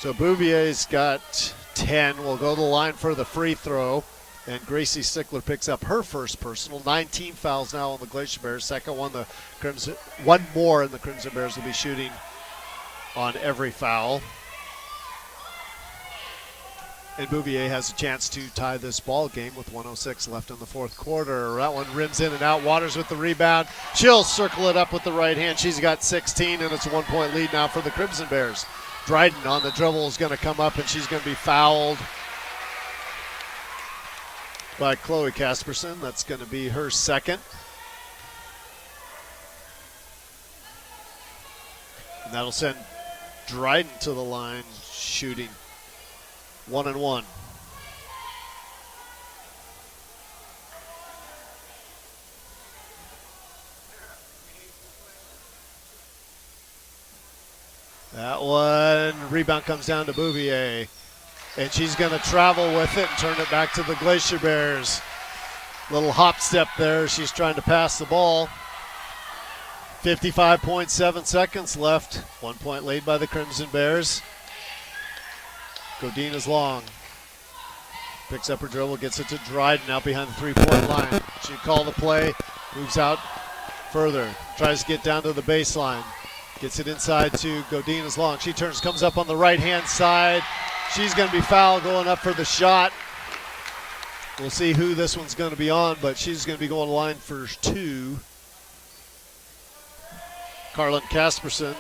So Bouvier's got 10. Will go to the line for the free throw. And Gracie Stickler picks up her first personal. 19 fouls now on the Glacier Bears. Second one, the Crimson. One more, and the Crimson Bears will be shooting on every foul. And Bouvier has a chance to tie this ball game with 1:06 left in the fourth quarter. That one rims in and out. Waters with the rebound. She'll circle it up with the right hand. She's got 16, and it's a 1-point lead now for the Crimson Bears. Dryden on the dribble is going to come up, and she's going to be fouled by Chloe Casperson. That's going to be her second. And that'll send Dryden to the line, shooting 1-1. That one, rebound comes down to Bouvier. And she's going to travel with it and turn it back to the Glacier Bears. Little hop step there. She's trying to pass the ball. 55.7 seconds left. 1 point lead by the Crimson Bears. Godina's long. Picks up her dribble, gets it to Dryden out behind the three-point line. She called the play, moves out further, tries to get down to the baseline. Gets it inside to Godina's long. She turns, comes up on the right-hand side. She's going to be fouled going up for the shot. We'll see who this one's going to be on, but she's going to be going to line for two. Carlin Casperson,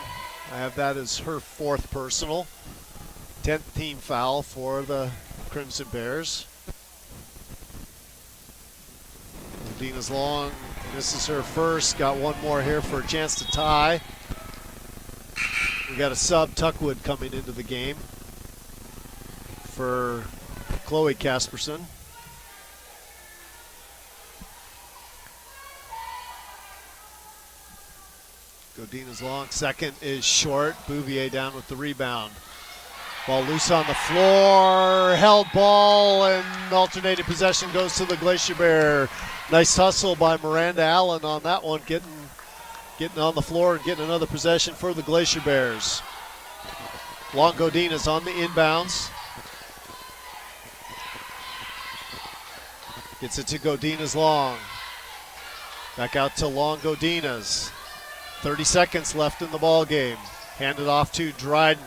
I have that as her fourth personal. 10th team foul for the Crimson Bears. Dina's long, this is her first. Got one more here for a chance to tie. We got a sub, Tuckwood, coming into the game for Chloe Casperson. Godina's long, second is short. Bouvier down with the rebound. Ball loose on the floor, held ball, and alternating possession goes to the Glacier Bear. Nice hustle by Miranda Allen on that one, getting on the floor and getting another possession for the Glacier Bears. Long Godina's on the inbounds. Gets it to Godina's long. Back out to Long Godina's. 30 seconds left in the ball game. Handed off to Dryden.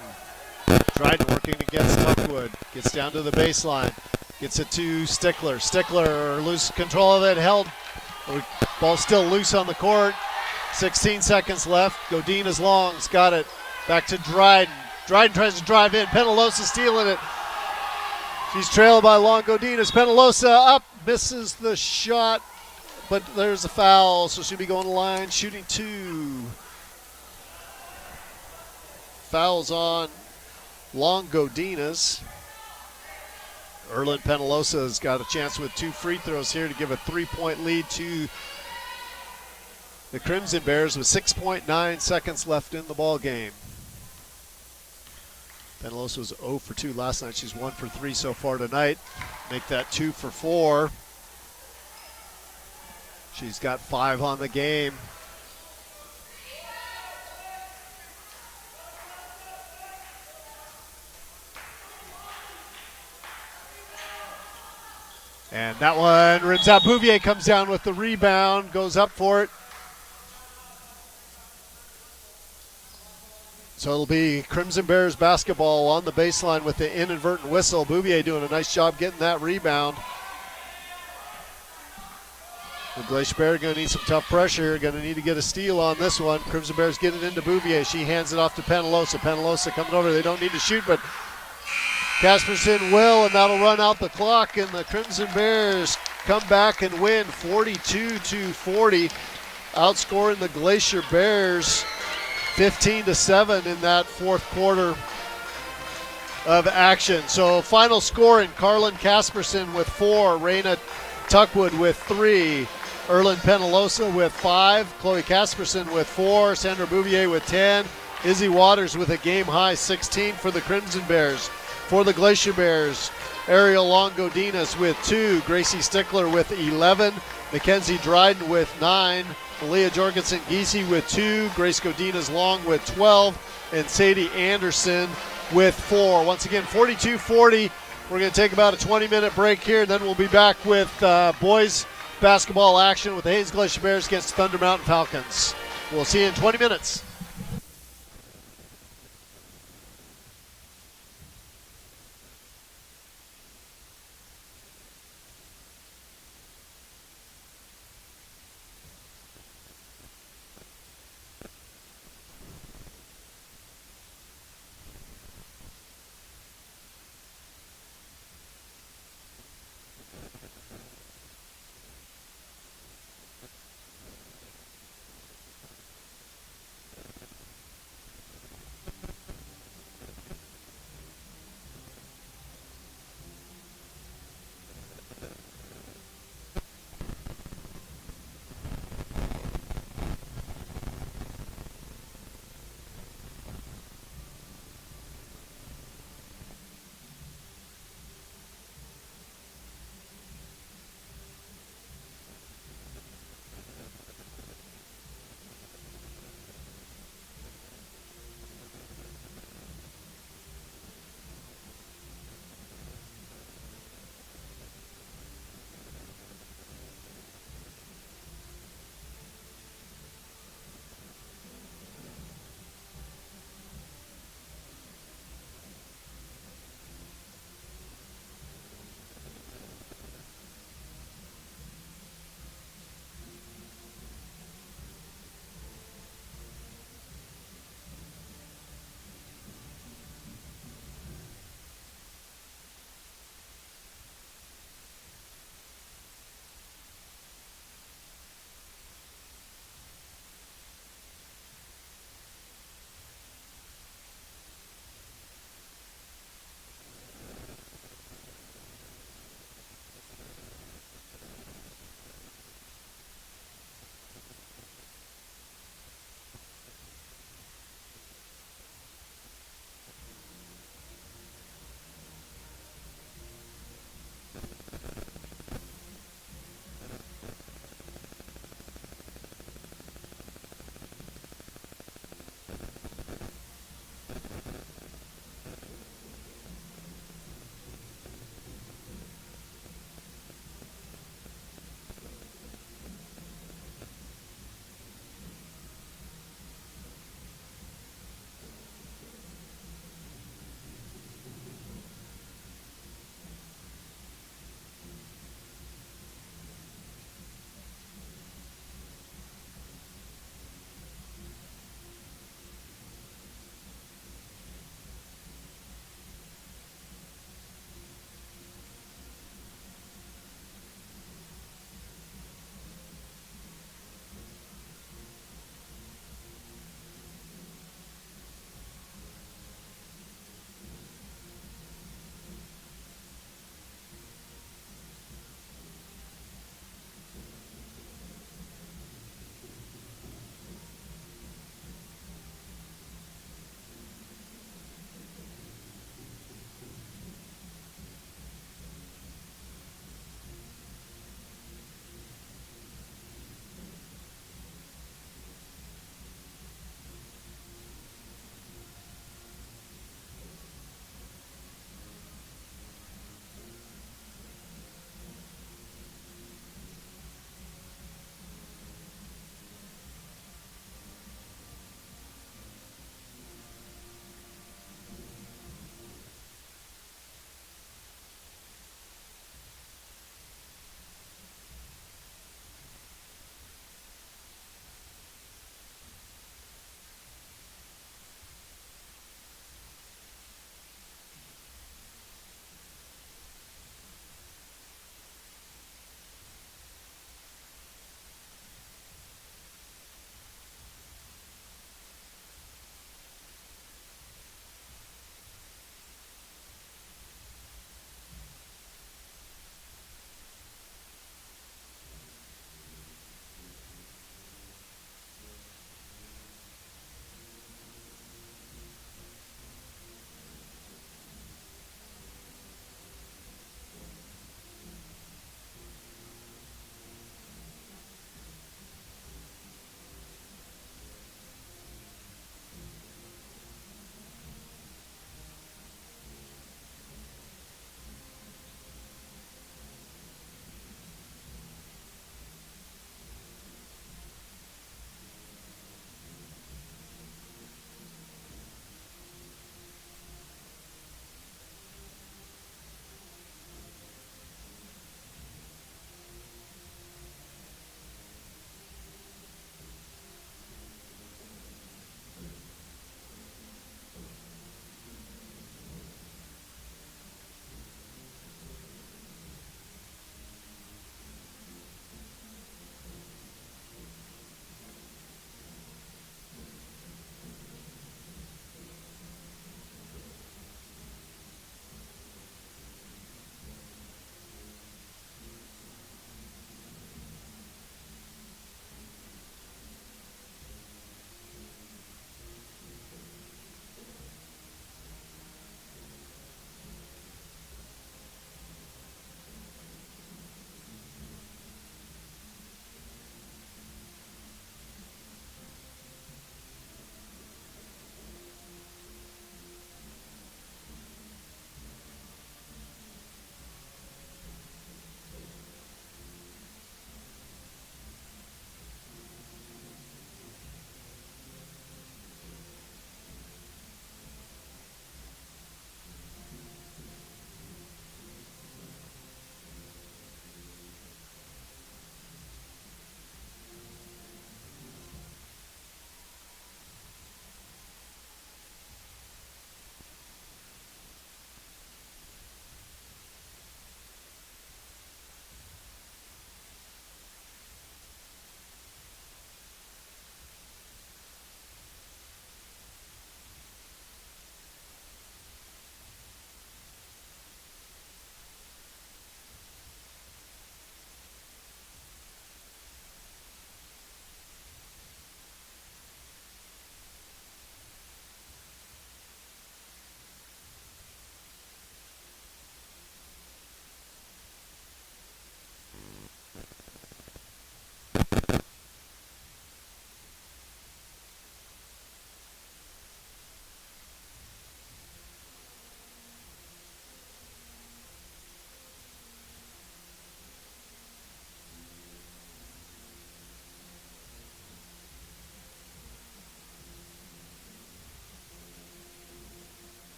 Dryden working against Tuckwood. Gets down to the baseline. Gets it to Stickler. Stickler loses control of it. Held. Ball still loose on the court. 16 seconds left. Godina's long's got it. Back to Dryden. Dryden tries to drive in. Penalosa stealing it. She's trailed by Long Godina's. Penalosa up. Misses the shot. But there's a foul, so she'll be going to line, shooting two. Fouls on Long Godina's. Erlyn Penalosa's got a chance with two free throws here to give a 3-point lead to the Crimson Bears with 6.9 seconds left in the ball game. Penalosa was 0 for 2 last night. She's 1 for 3 so far tonight. Make that 2 for 4. She's got 5 on the game. And that one rims out. Bouvier comes down with the rebound, goes up for it. So it'll be Crimson Bears basketball on the baseline with the inadvertent whistle. Bouvier doing a nice job getting that rebound. The Glacier Bears are going to need some tough pressure. Going to need to get a steal on this one. Crimson Bears get it into Bouvier. She hands it off to Penalosa. Penalosa coming over. They don't need to shoot, but Casperson will, and that'll run out the clock. And the Crimson Bears come back and win 42-40, outscoring the Glacier Bears 15-7 in that fourth quarter of action. So final scoring: Carlin Casperson with 4, Raina Tuckwood with 3, Erlyn Penalosa with 5, Chloe Casperson with 4, Sandra Bouvier with 10, Izzy Waters with a game-high 16 for the Crimson Bears. For the Glacier Bears, Ariel Long-Godinez with 2, Gracie Stickler with 11, Mackenzie Dryden with 9, Malia Jorgensen-Giese with 2, Grace Godinez Long with 12, and Sadie Anderson with 4. Once again, 42-40. We're going to take about a 20-minute break here, and then we'll be back with boys basketball action with the Haines Glacier Bears against Thunder Mountain Falcons. We'll see you in 20 minutes.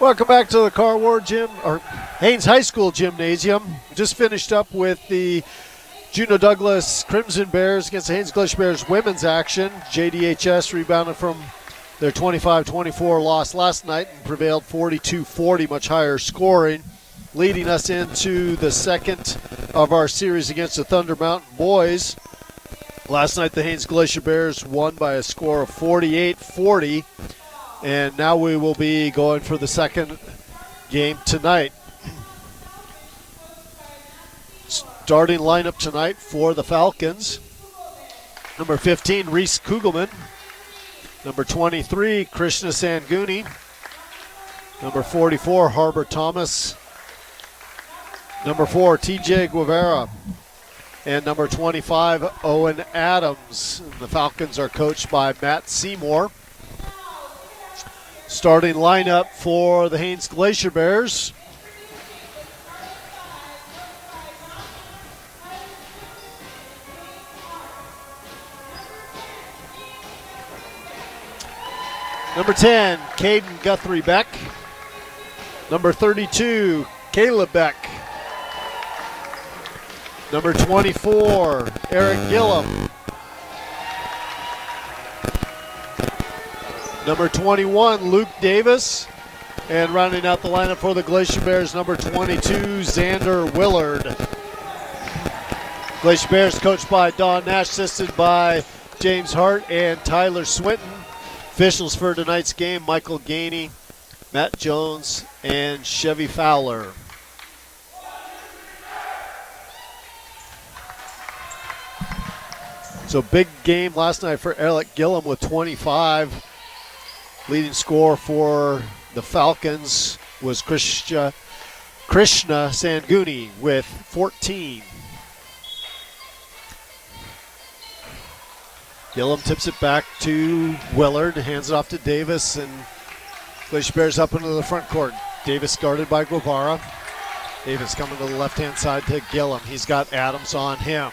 Welcome back to the Car Ward Gym, or Haines High School Gymnasium. Just finished up with the Juneau Douglas Crimson Bears against the Haines Glacier Bears women's action. JDHS rebounded from their 25-24 loss last night and prevailed 42-40, much higher scoring, leading us into the second of our series against the Thunder Mountain boys. Last night the Haines Glacier Bears won by a score of 48-40. And now we will be going for the second game tonight. Starting lineup tonight for the Falcons. Number 15, Reese Kugelman. Number 23, Krishna Sanguni. Number 44, Harbor Thomas. Number 4, TJ Guevara. And number 25, Owen Adams. And the Falcons are coached by Matt Seymour. Starting lineup for the Haines Glacier Bears. Number 10, Caden Guthrie Beck. Number 32, Caleb Beck. Number 24, Eric Gillum. Number 21, Luke Davis. And rounding out the lineup for the Glacier Bears, number 22, Xander Willard. Glacier Bears coached by Don Nash, assisted by James Hart and Tyler Swinton. Officials for tonight's game, Michael Gainey, Matt Jones, and Chevy Fowler. So big game last night for Eric Gillum with 25. Leading scorer for the Falcons was Krishna Sanguni with 14. Gillum tips it back to Willard, hands it off to Davis, and Glacier Bears up into the front court. Davis guarded by Guevara. Davis coming to the left-hand side to Gillum. He's got Adams on him.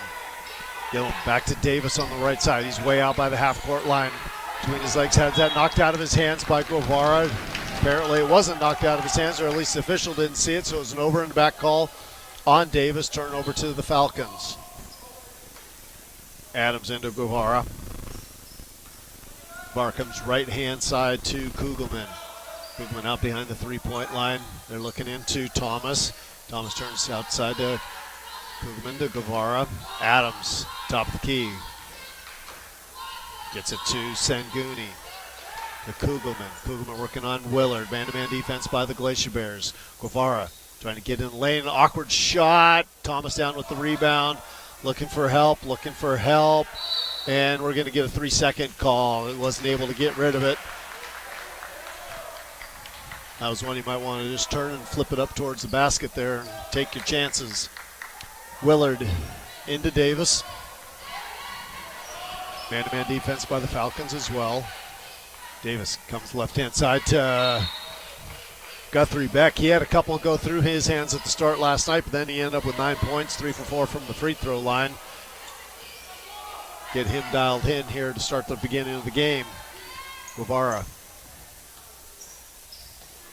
Gillum back to Davis on the right side. He's way out by the half-court line. Between his legs, had that knocked out of his hands by Guevara. Apparently it wasn't knocked out of his hands, or at least the official didn't see it, so it was an over and back call on Davis. Turnover to the Falcons. Adams into Guevara. Guevara comes right-hand side to Kugelman. Kugelman out behind the three-point line. They're looking into Thomas. Thomas turns outside to Kugelman to Guevara. Adams, top of the key. Gets it to Sanguni, to Kugelman. Kugelman working on Willard. Man-to-man defense by the Glacier Bears. Guevara trying to get in the lane. An awkward shot. Thomas down with the rebound. Looking for help. And we're going to get a 3-second call. It wasn't able to get rid of it. That was one you might want to just turn and flip it up towards the basket there and take your chances. Willard into Davis. Man-to-man defense by the Falcons as well. Davis comes left-hand side to Guthrie Beck. He had a couple go through his hands at the start last night, but then he ended up with 9 points, 3 for 4 from the free throw line. Get him dialed in here to start the beginning of the game. Guevara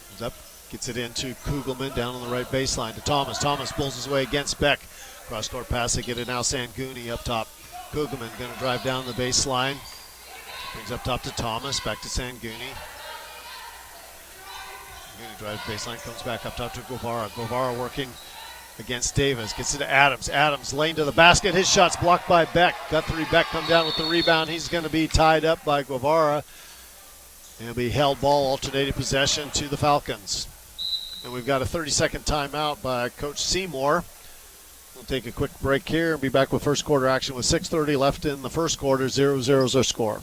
comes up, gets it into Kugelman down on the right baseline to Thomas. Thomas pulls his way against Beck. Cross-court pass, they get it now. Sanguni up top. Kugelman going to drive down the baseline. Brings up top to Thomas, back to Sanguni. Sanguni drives baseline, comes back up top to Guevara. Guevara working against Davis, gets it to Adams. Adams lane to the basket, his shot's blocked by Beck. Guthrie Beck come down with the rebound. He's going to be tied up by Guevara. And it'll be held ball, alternating possession to the Falcons. And we've got a 30-second timeout by Coach Seymour. We'll take a quick break here and be back with first quarter action with 6:30 left in the first quarter. 0-0 is our score.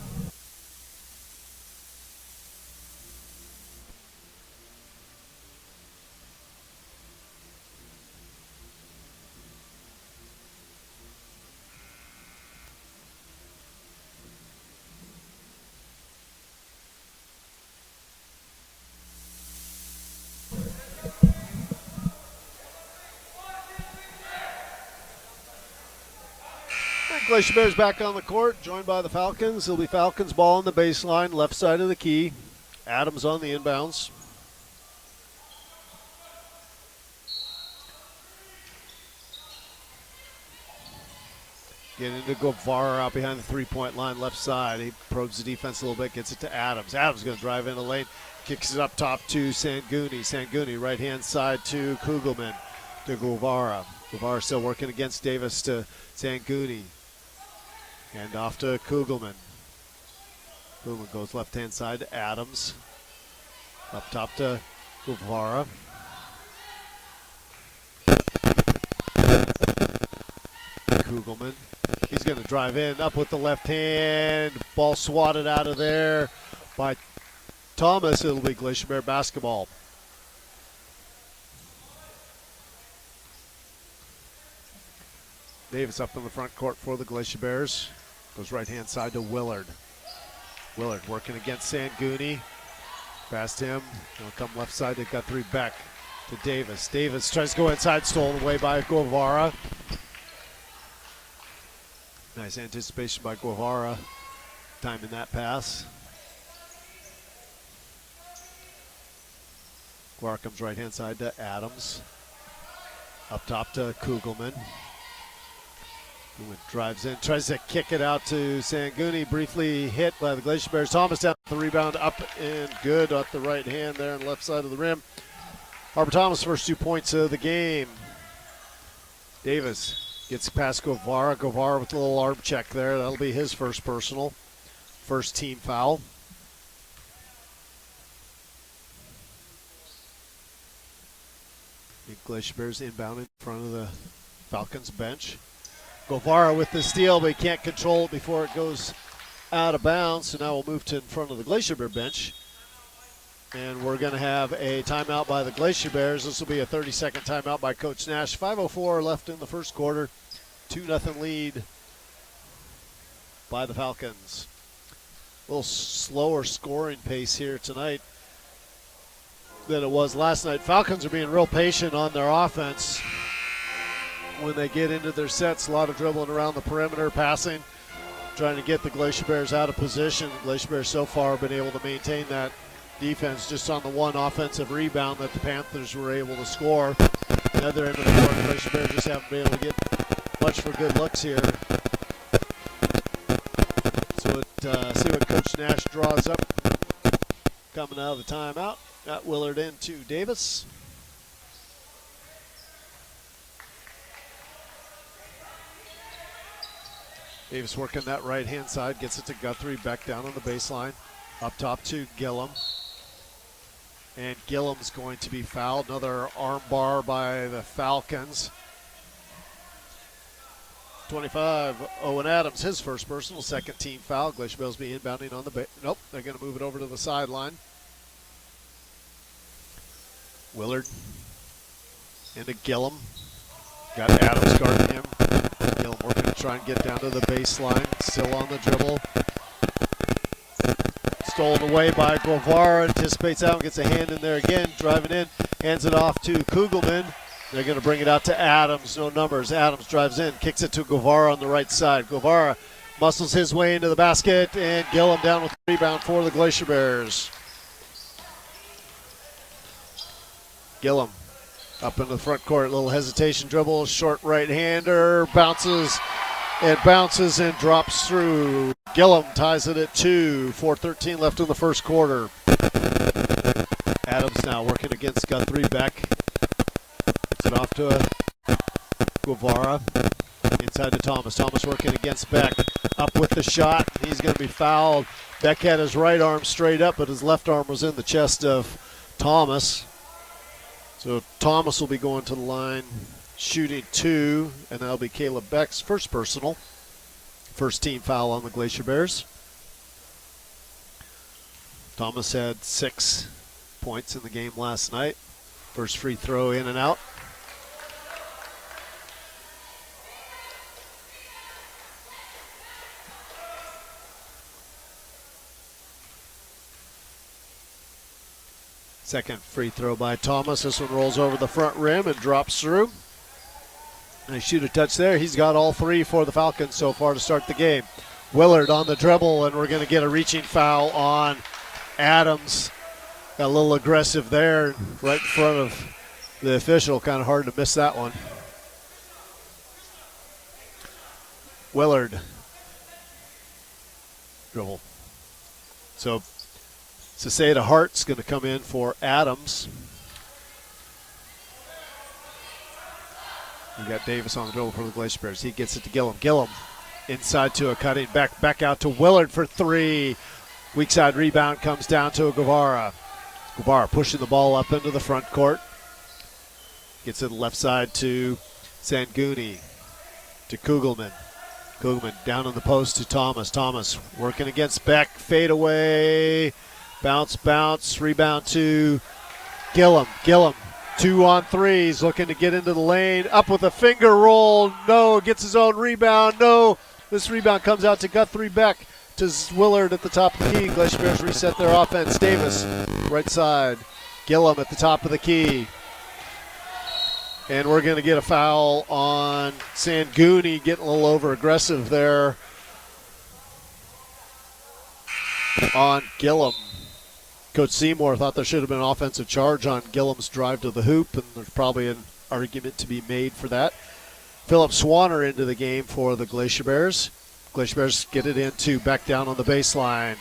Glacier Bears back on the court, joined by the Falcons. It'll be Falcons ball on the baseline, left side of the key. Adams on the inbounds. Get into Guevara out behind the three-point line, left side. He probes the defense a little bit, gets it to Adams. Adams going to drive in the lane, kicks it up top to Sanguni. Sanguni, right-hand side to Kugelman, to Guevara. Guevara still working against Davis to Sanguni. And off to Kugelman. Kugelman goes left-hand side to Adams. Up top to Guevara. Kugelman. He's going to drive in, up with the left hand. Ball swatted out of there by Thomas. It'll be Glacier Bear basketball. Davis up in the front court for the Glacier Bears. Goes right-hand side to Willard. Willard working against Sanguni. Past him. He'll come left side to Guthrie Beck. To Davis. Davis tries to go inside, stolen away by Guevara. Nice anticipation by Guevara. Timing that pass. Guevara comes right-hand side to Adams. Up top to Kugelman. Drives in, tries to kick it out to Sanguni, briefly hit by the Glacier Bears. Thomas down the rebound, up and good off the right hand there on the left side of the rim. Harper Thomas, first 2 points of the game. Davis gets past Guevara. Guevara with a little arm check there. That'll be his first personal. First team foul. The Glacier Bears inbound in front of the Falcons bench. Guevara with the steal, but he can't control it before it goes out of bounds. So now we'll move to in front of the Glacier Bear bench. And we're going to have a timeout by the Glacier Bears. This will be a 30-second timeout by Coach Nash. 5:04 left in the first quarter. 2-0 lead by the Falcons. A little slower scoring pace here tonight than it was last night. Falcons are being real patient on their offense. When they get into their sets, a lot of dribbling around the perimeter, passing, trying to get the Glacier Bears out of position. The Glacier Bears so far have been able to maintain that defense just on the one offensive rebound that the Panthers were able to score. The other end of the court, the Glacier Bears just haven't been able to get much for good looks here. So see what Coach Nash draws up coming out of the timeout. Got Willard into Davis. Davis working that right-hand side, gets it to Guthrie, back down on the baseline. Up top to Gillum. And Gillum's going to be fouled. Another arm bar by the Falcons. 25, Owen Adams, his first personal, second team foul. Glacier Bears be inbounding on the nope, they're going to move it over to the sideline. Willard into Gillum. Got Adams guarding him. Gillum working to try and get down to the baseline. Still on the dribble. Stolen away by Guevara. Anticipates out and gets a hand in there again. Driving in. Hands it off to Kugelman. They're going to bring it out to Adams. No numbers. Adams drives in. Kicks it to Guevara on the right side. Guevara muscles his way into the basket. And Gillum down with the rebound for the Glacier Bears. Gillum up into the front court. A little hesitation dribble. Short right-hander. Bounces It bounces and drops through. Gillum ties it at 2. 4:13 left in the first quarter. Adams now working against Guthrie. Beck gets it off to Guevara. Inside to Thomas. Thomas working against Beck. Up with the shot. He's going to be fouled. Beck had his right arm straight up, but his left arm was in the chest of Thomas. So Thomas will be going to the line, shooting 2, and that'll be Caleb Beck's first personal. First team foul on the Glacier Bears. Thomas had 6 points in the game last night. First free throw in and out. Second free throw by Thomas. This one rolls over the front rim and drops through. Nice shooter touch there. He's got all 3 for the Falcons so far to start the game. Willard on the dribble, and we're going to get a reaching foul on Adams. Got a little aggressive there, right in front of the official. Kind of hard to miss that one. Willard. Dribble. So Ciceda Hart's going to come in for Adams. We got Davis on the dribble for the Glacier Bears. He gets it to Gillum. Gillum inside to a cutting back out to Willard for 3. Weak side rebound comes down to Guevara. Guevara pushing the ball up into the front court. Gets it left side to Sanguni. To Kugelman. Kugelman down on the post to Thomas. Thomas working against Beck. Fade away. Bounce. Rebound to Gillum. Gillum. 2 on 3s. Looking to get into the lane. Up with a finger roll. No. Gets his own rebound. No. This rebound comes out to Guthrie. Beck to Willard at the top of the key. Glacier Bears reset their offense. Davis, right side. Gillum at the top of the key. And we're going to get a foul on Sanguni, getting a little over aggressive there on Gillum. Coach Seymour thought there should have been an offensive charge on Gillum's drive to the hoop, and there's probably an argument to be made for that. Philip Swanner into the game for the Glacier Bears. Glacier Bears get it into Beck down on the baseline.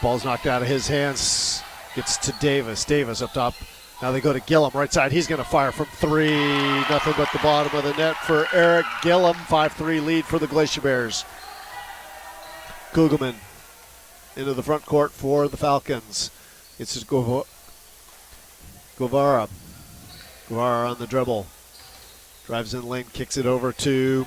Ball's knocked out of his hands. Gets to Davis. Davis up top. Now they go to Gillum, right side. He's going to fire from 3. Nothing but the bottom of the net for Eric Gillum. 5-3 lead for the Glacier Bears. Kugelman into the front court for the Falcons. It's just Guevara. Guevara on the dribble. Drives in the lane, kicks it over to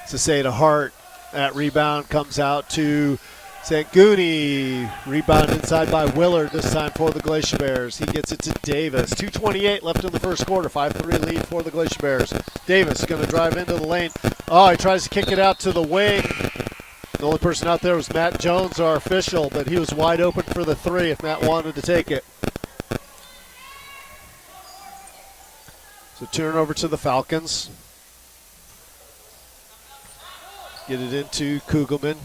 Ciceda Hart. That rebound comes out to Sanguni. Rebound inside by Willard, this time for the Glacier Bears. He gets it to Davis. 2:28 left in the first quarter. 5-3 lead for the Glacier Bears. Davis is going to drive into the lane. Oh, he tries to kick it out to the wing. The only person out there was Matt Jones, our official, but he was wide open for the 3 if Matt wanted to take it. So turnover to the Falcons. Get it into Kugelman.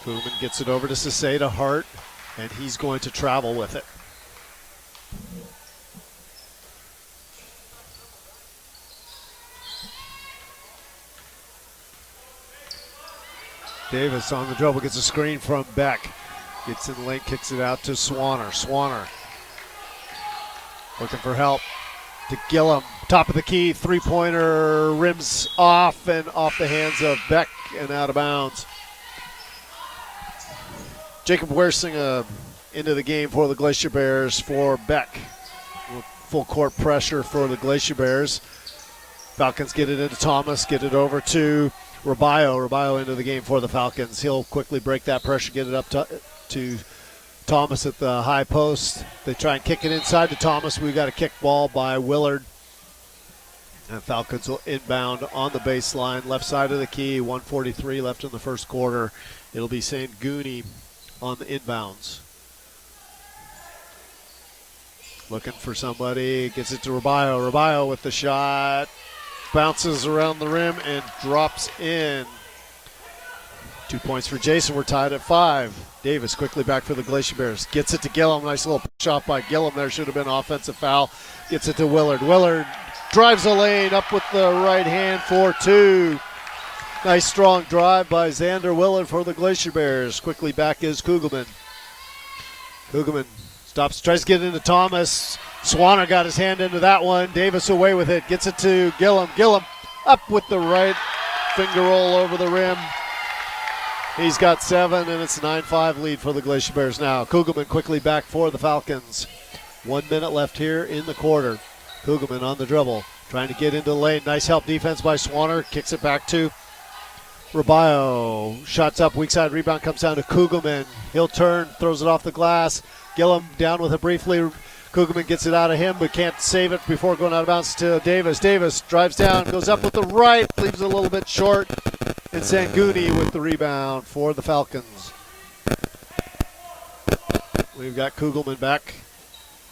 Kugelman gets it over to Ciceda Hart, and he's going to travel with it. Davis on the dribble, gets a screen from Beck. Gets in the lane, kicks it out to Swanner. Swanner looking for help to Gillum. Top of the key, 3-pointer, rims off and off the hands of Beck and out of bounds. Jacob Wersinger into the game for the Glacier Bears for Beck. Full court pressure for the Glacier Bears. Falcons get it into Thomas, get it over to Rabayo. Rabayo into the game for the Falcons. He'll quickly break that pressure, get it up to Thomas at the high post. They try and kick it inside to Thomas. We got a kick ball by Willard. And Falcons will inbound on the baseline, left side of the key. 1:43 left in the first quarter. It'll be Sanguni on the inbounds. Looking for somebody. Gets it to Rabayo. Rabayo with the shot. Bounces around the rim and drops in. 2 points for Jason. We're tied at 5. Davis quickly back for the Glacier Bears. Gets it to Gillum. Nice little shot by Gillum there. Should have been an offensive foul. Gets it to Willard. Willard drives the lane up with the right hand for 2. Nice strong drive by Xander Willard for the Glacier Bears. Quickly back is Kugelman. Kugelman stops, tries to get into Thomas. Swanner got his hand into that one. Davis away with it. Gets it to Gillum. Gillum up with the right finger roll over the rim. He's got 7, and it's a 9-5 lead for the Glacier Bears now. Kugelman quickly back for the Falcons. 1 minute left here in the quarter. Kugelman on the dribble, trying to get into the lane. Nice help defense by Swanner. Kicks it back to Rabayo. Shots up, weak side rebound comes down to Kugelman. He'll turn, throws it off the glass. Gillum down with it briefly. Kugelman gets it out of him, but can't save it before going out of bounds to Davis. Davis drives down, goes up with the right, leaves it a little bit short. And Sanguni with the rebound for the Falcons. We've got Kugelman back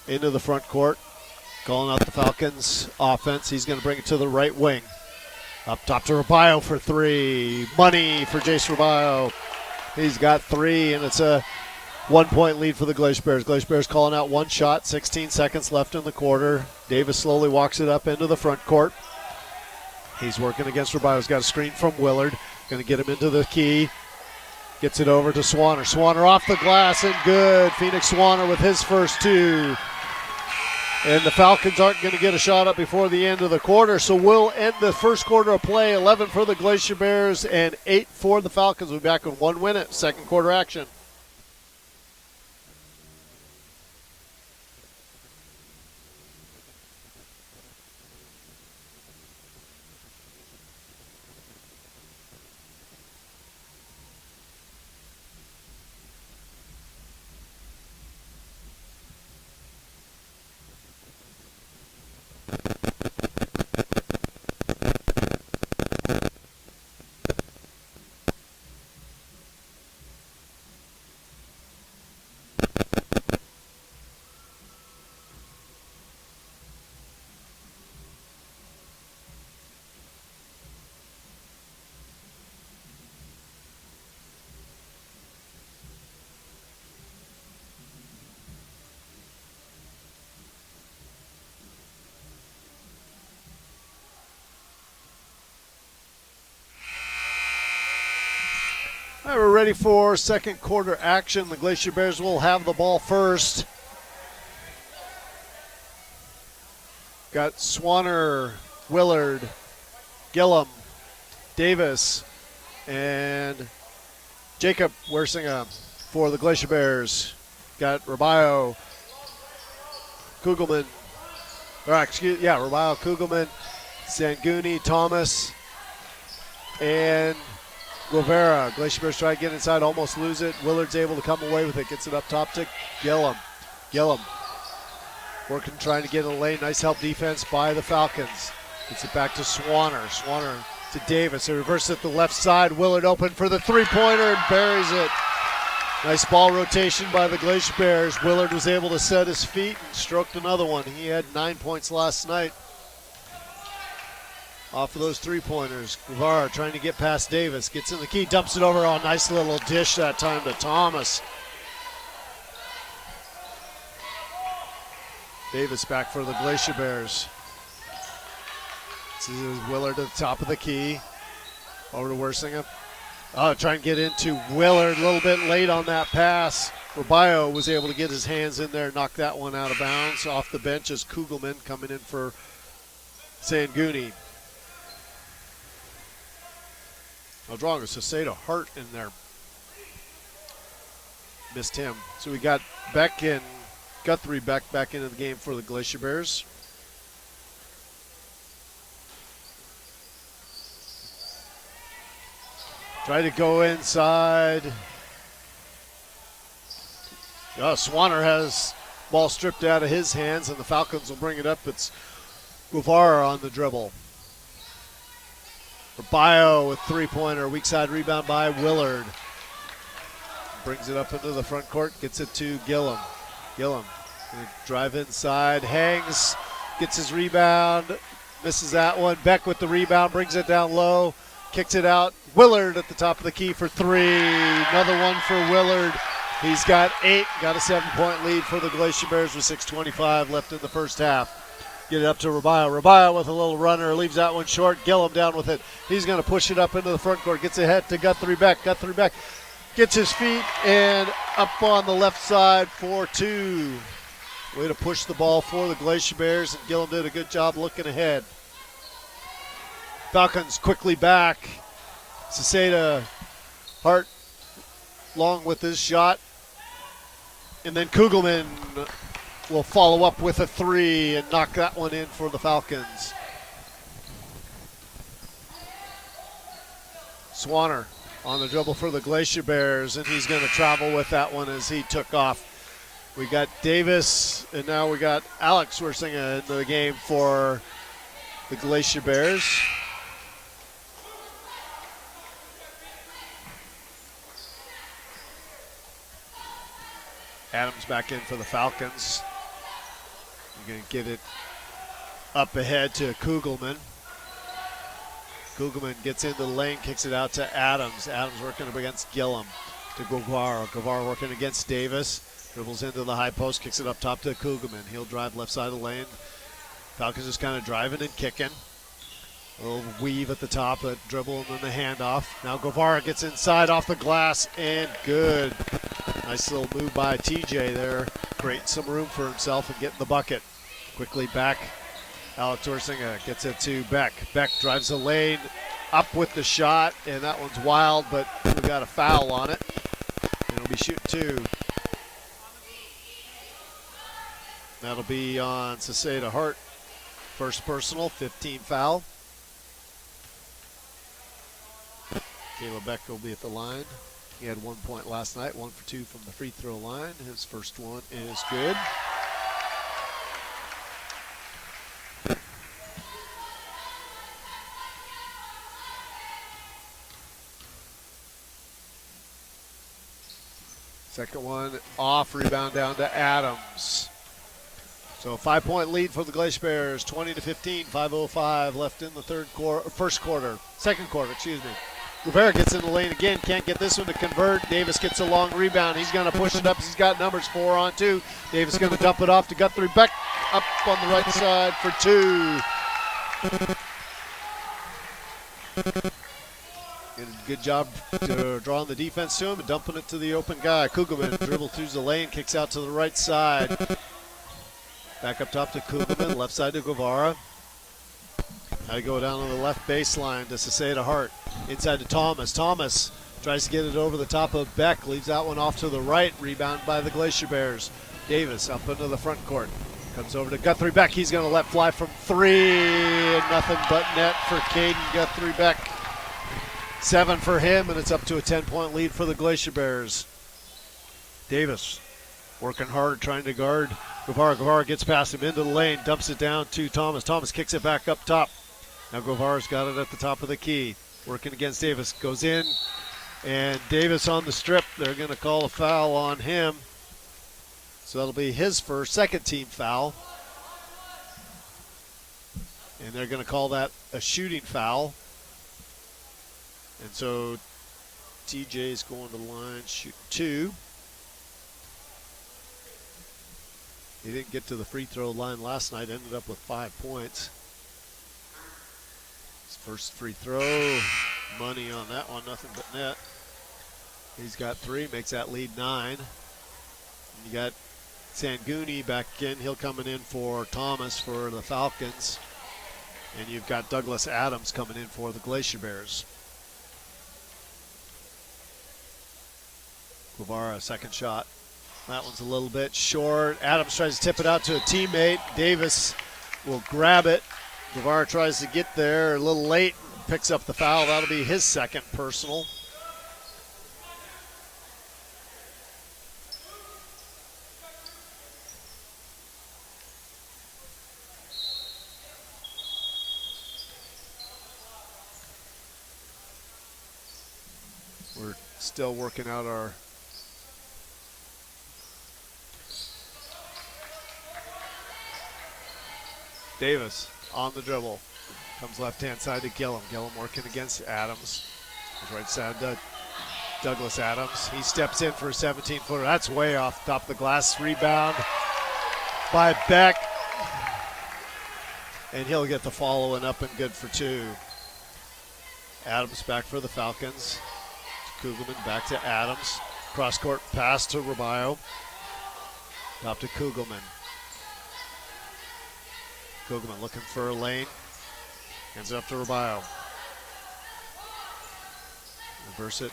into the front court, calling out the Falcons offense. He's going to bring it to the right wing. Up top to Rabayo for 3. Money for Jace Rabayo. He's got 3, and it's a 1-point lead for the Glacier Bears. Glacier Bears calling out one shot, 16 seconds left in the quarter. Davis slowly walks it up into the front court. He's working against Rabayo. He's got a screen from Willard. Going to get him into the key. Gets it over to Swanner. Swanner off the glass and good. Phoenix Swanner with his first 2. And the Falcons aren't going to get a shot up before the end of the quarter, so we'll end the first quarter of play. 11 for the Glacier Bears and 8 for the Falcons. We'll be back in 1 minute. Second quarter action. All right, we're ready for second quarter action. The Glacier Bears will have the ball first. Got Swanner, Willard, Gillum, Davis, and Jacob Wersinga for the Glacier Bears. Got Rabayo, Kugelman, Rabayo, Kugelman, Sanguni, Thomas, and Guevara. Glacier Bears try to get inside, almost lose it. Willard's able to come away with it. Gets it up top to Gillum. Gillum working, trying to get in the lane. Nice help defense by the Falcons. Gets it back to Swanner. Swanner to Davis. They reverse it to the left side. Willard open for the three-pointer and buries it. Nice ball rotation by the Glacier Bears. Willard was able to set his feet and stroked another one. He had 9 points last night off of those three-pointers. Guevara trying to get past Davis. Gets in the key, dumps it over. Oh, nice little dish that time to Thomas. Davis back for the Glacier Bears. This is Willard at the top of the key. Over to Wersinga. Oh, trying to get into Willard. A little bit late on that pass. Rabayo was able to get his hands in there, knock that one out of bounds. Off the bench is Kugelman coming in for Sanguni. I'm drawing a Saseda Hart in there. Missed him. So we got Beck and Guthrie back into the game for the Glacier Bears. Try to go inside. Swanner has ball stripped out of his hands, and the Falcons will bring it up. It's Guevara on the dribble. Rabayo with three-pointer, weak side rebound by Willard. Brings it up into the front court, gets it to Gillum. Gillum gonna drive inside, hangs, gets his rebound, misses that one. Beck with the rebound, brings it down low. kicks it out. Willard at the top of the key for three. Another one for Willard. He's got 8, got a 7-point lead for the Glacier Bears with 6:25 left in the first half. Get it up to Rabia. Rabia with a little runner, leaves that one short. Gillum down with it. He's going to push it up into the front court. Gets ahead to Guthrie Beck. Guthrie Beck gets his feet and up on the left side for 2. Way to push the ball for the Glacier Bears, and Gillum did a good job looking ahead. Falcons quickly back. Saseda Hart long with his shot. And then Kugelman will follow up with a 3 and knock that one in for the Falcons. Swanner on the dribble for the Glacier Bears, and he's going to travel with that one as he took off. We got Davis, and now we got Alex Wersinger in the game for the Glacier Bears. Adams back in for the Falcons. You're going to get it up ahead to Kugelman. Kugelman gets into the lane, kicks it out to Adams. Adams working up against Gillum to Guevara. Guevara working against Davis. Dribbles into the high post, kicks it up top to Kugelman. He'll drive left side of the lane. Falcons just kind of driving and kicking. A little weave at the top, a dribble, and then the handoff. Now Guevara gets inside off the glass, and good. Nice little move by TJ there, creating some room for himself and getting the bucket. Quickly back, Alex Wersinger gets it to Beck. Beck drives the lane, up with the shot, and that one's wild, but we got a foul on it. And he'll be shooting 2. That'll be on Saseda Hart. First personal, 15 foul. Caleb Beck will be at the line. He had 1 point last night, 1 for 2 from the free throw line. His first one is good. Second one off, rebound down to Adams. So 5-point lead for the Glacier Bears, 20-15, 5:05 left in the second quarter, excuse me. Rivera gets in the lane again, can't get this one to convert. Davis gets a long rebound. He's going to push it up. He's got numbers 4 on 2. Davis going to dump it off to Guthrie Beck up on the right side for 2. Good job drawing the defense to him and dumping it to the open guy. Kugelman dribble through the lane, kicks out to the right side. Back up top to Kugelman, left side to Guevara. Now to go down on the left baseline to Saseda Hart. Inside to Thomas. Thomas tries to get it over the top of Beck. Leaves that one off to the right. Rebound by the Glacier Bears. Davis up into the front court. Comes over to Guthrie Beck. He's going to let fly from 3. And nothing but net for Caden Guthrie Beck. 7 for him, and it's up to a 10-point lead for the Glacier Bears. Davis working hard, trying to guard Guevara. Guevara gets past him into the lane, dumps it down to Thomas. Thomas kicks it back up top. Now Guevara's got it at the top of the key. Working against Davis. Goes in, and Davis on the strip. They're going to call a foul on him. So that'll be his second team foul. And they're going to call that a shooting foul. And so TJ's going to the line, shoot 2. He didn't get to the free throw line last night, ended up with 5 points. His first free throw, money on that one, nothing but net. He's got 3, makes that lead 9. And you got Sanguni back in, he'll coming in for Thomas for the Falcons. And you've got Douglas Adams coming in for the Glacier Bears. Guevara, second shot. That one's a little bit short. Adams tries to tip it out to a teammate. Davis will grab it. Guevara tries to get there a little late. Picks up the foul. That'll be his second personal. We're still working out our Davis on the dribble. Comes left-hand side to Gillum. Gillum working against Adams. His right side to Douglas Adams. He steps in for a 17-footer. That's way off the top of the glass. Rebound by Beck. And he'll get the follow-in up and good for two. Adams back for the Falcons. Kugelman back to Adams. Cross-court pass to Rubio. Top to Kugelman. Kugelman looking for a lane. Hands it up to Rubio. Reverse it.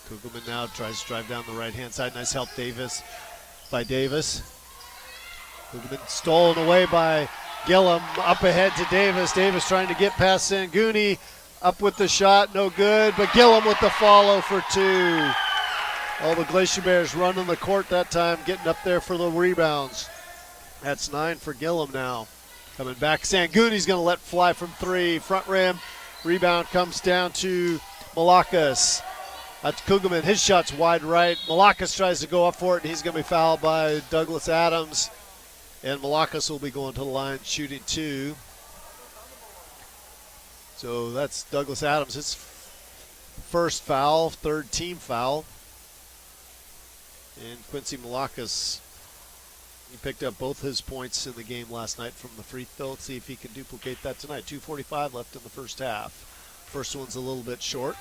Kugelman now tries to drive down the right-hand side. Nice help by Davis. Kugelman stolen away by Gillum. Up ahead to Davis. Davis trying to get past Sanguni. Up with the shot, no good, but Gillum with the follow for two. All the Glacier Bears running the court that time, getting up there for the rebounds. That's 9 for Gillum now. Coming back, Sanguni's going to let fly from three. Front rim, rebound comes down to Malakas. That's Kugelman, his shot's wide right. Malakas tries to go up for it, and he's going to be fouled by Douglas Adams. And Malakas will be going to the line shooting two. So that's Douglas Adams, his first foul, third team foul. And Quincy Malakas, he picked up both his points in the game last night from the free throw. Let's see if he can duplicate that tonight. 2:45 left in the first half. First one's a little bit short.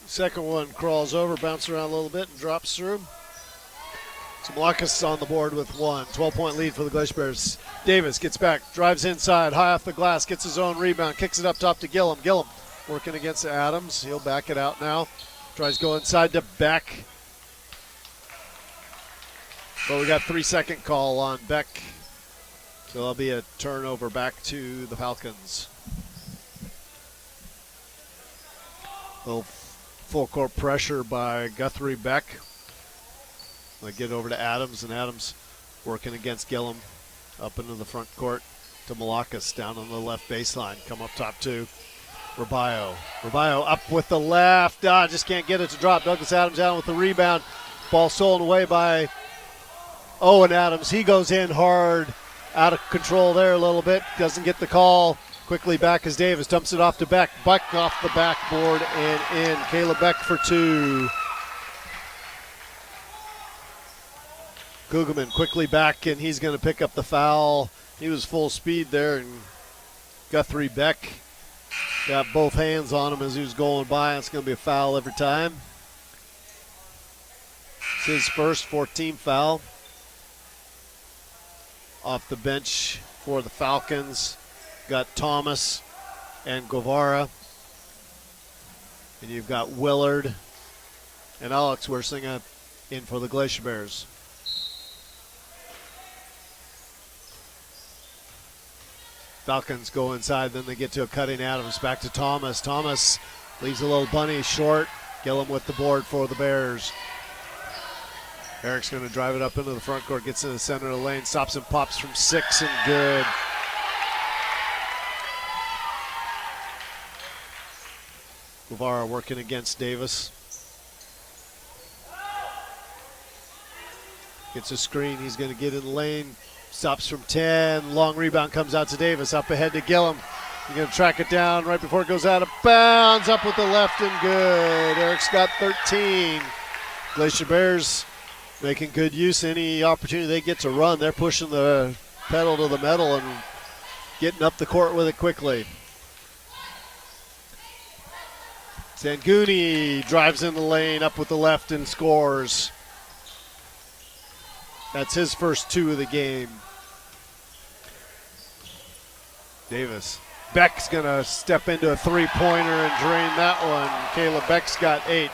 Second one crawls over, bounces around a little bit, and drops through. So Malakas on the board with one. 12-point lead for the Glacier Bears. Davis gets back, drives inside, high off the glass, gets his own rebound, kicks it up top to Gillum. Gillum working against Adams. He'll back it out now. Tries to go inside to Beck. But we got 3-second call on Beck. So there'll be a turnover back to the Falcons. Little full court pressure by Guthrie Beck. They get over to Adams, and Adams working against Gillum up into the front court to Malakas down on the left baseline. Come up top to Rubio. Rubio up with the left. Just can't get it to drop. Douglas Adams down with the rebound. Ball stolen away by Owen Adams. He goes in hard. Out of control there a little bit. Doesn't get the call. Quickly back as Davis dumps it off to Beck. Beck off the backboard and in. Caleb Beck for two. Kugelman quickly back, and he's going to pick up the foul. He was full speed there, and Guthrie Beck got both hands on him as he was going by. It's going to be a foul every time. It's his first 14th foul. Off the bench for the Falcons, got Thomas and Guevara. And you've got Willard and Alex Wersinga in for the Glacier Bears. Falcons go inside, then they get to a cutting Adams. Back to Thomas. Thomas leaves a little bunny short. Gillum with the board for the Bears. Eric's going to drive it up into the front court, gets in the center of the lane, stops and pops from 6 and good. Guevara working against Davis. Gets a screen, he's going to get in the lane, stops from 10, long rebound comes out to Davis, up ahead to Gillum. He's going to track it down right before it goes out of bounds, up with the left and good. Eric's got 13. Glacier Bears making good use of any opportunity they get to run. They're pushing the pedal to the metal and getting up the court with it quickly. Sanguni drives in the lane, up with the left and scores. That's his first 2 of the game. Davis. Beck's going to step into a three-pointer and drain that one. Caleb Beck's got 8.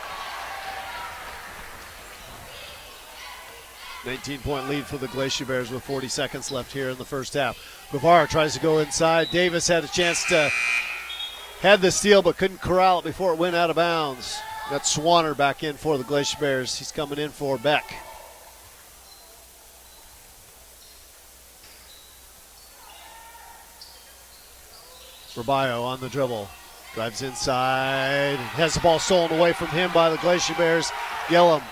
19-point lead for the Glacier Bears with 40 seconds left here in the first half. Guevara tries to go inside. Davis had a chance to had the steal but couldn't corral it before it went out of bounds. Got Swanner back in for the Glacier Bears. He's coming in for Beck. Rubio on the dribble. Drives inside. Has the ball stolen away from him by the Glacier Bears. Gillum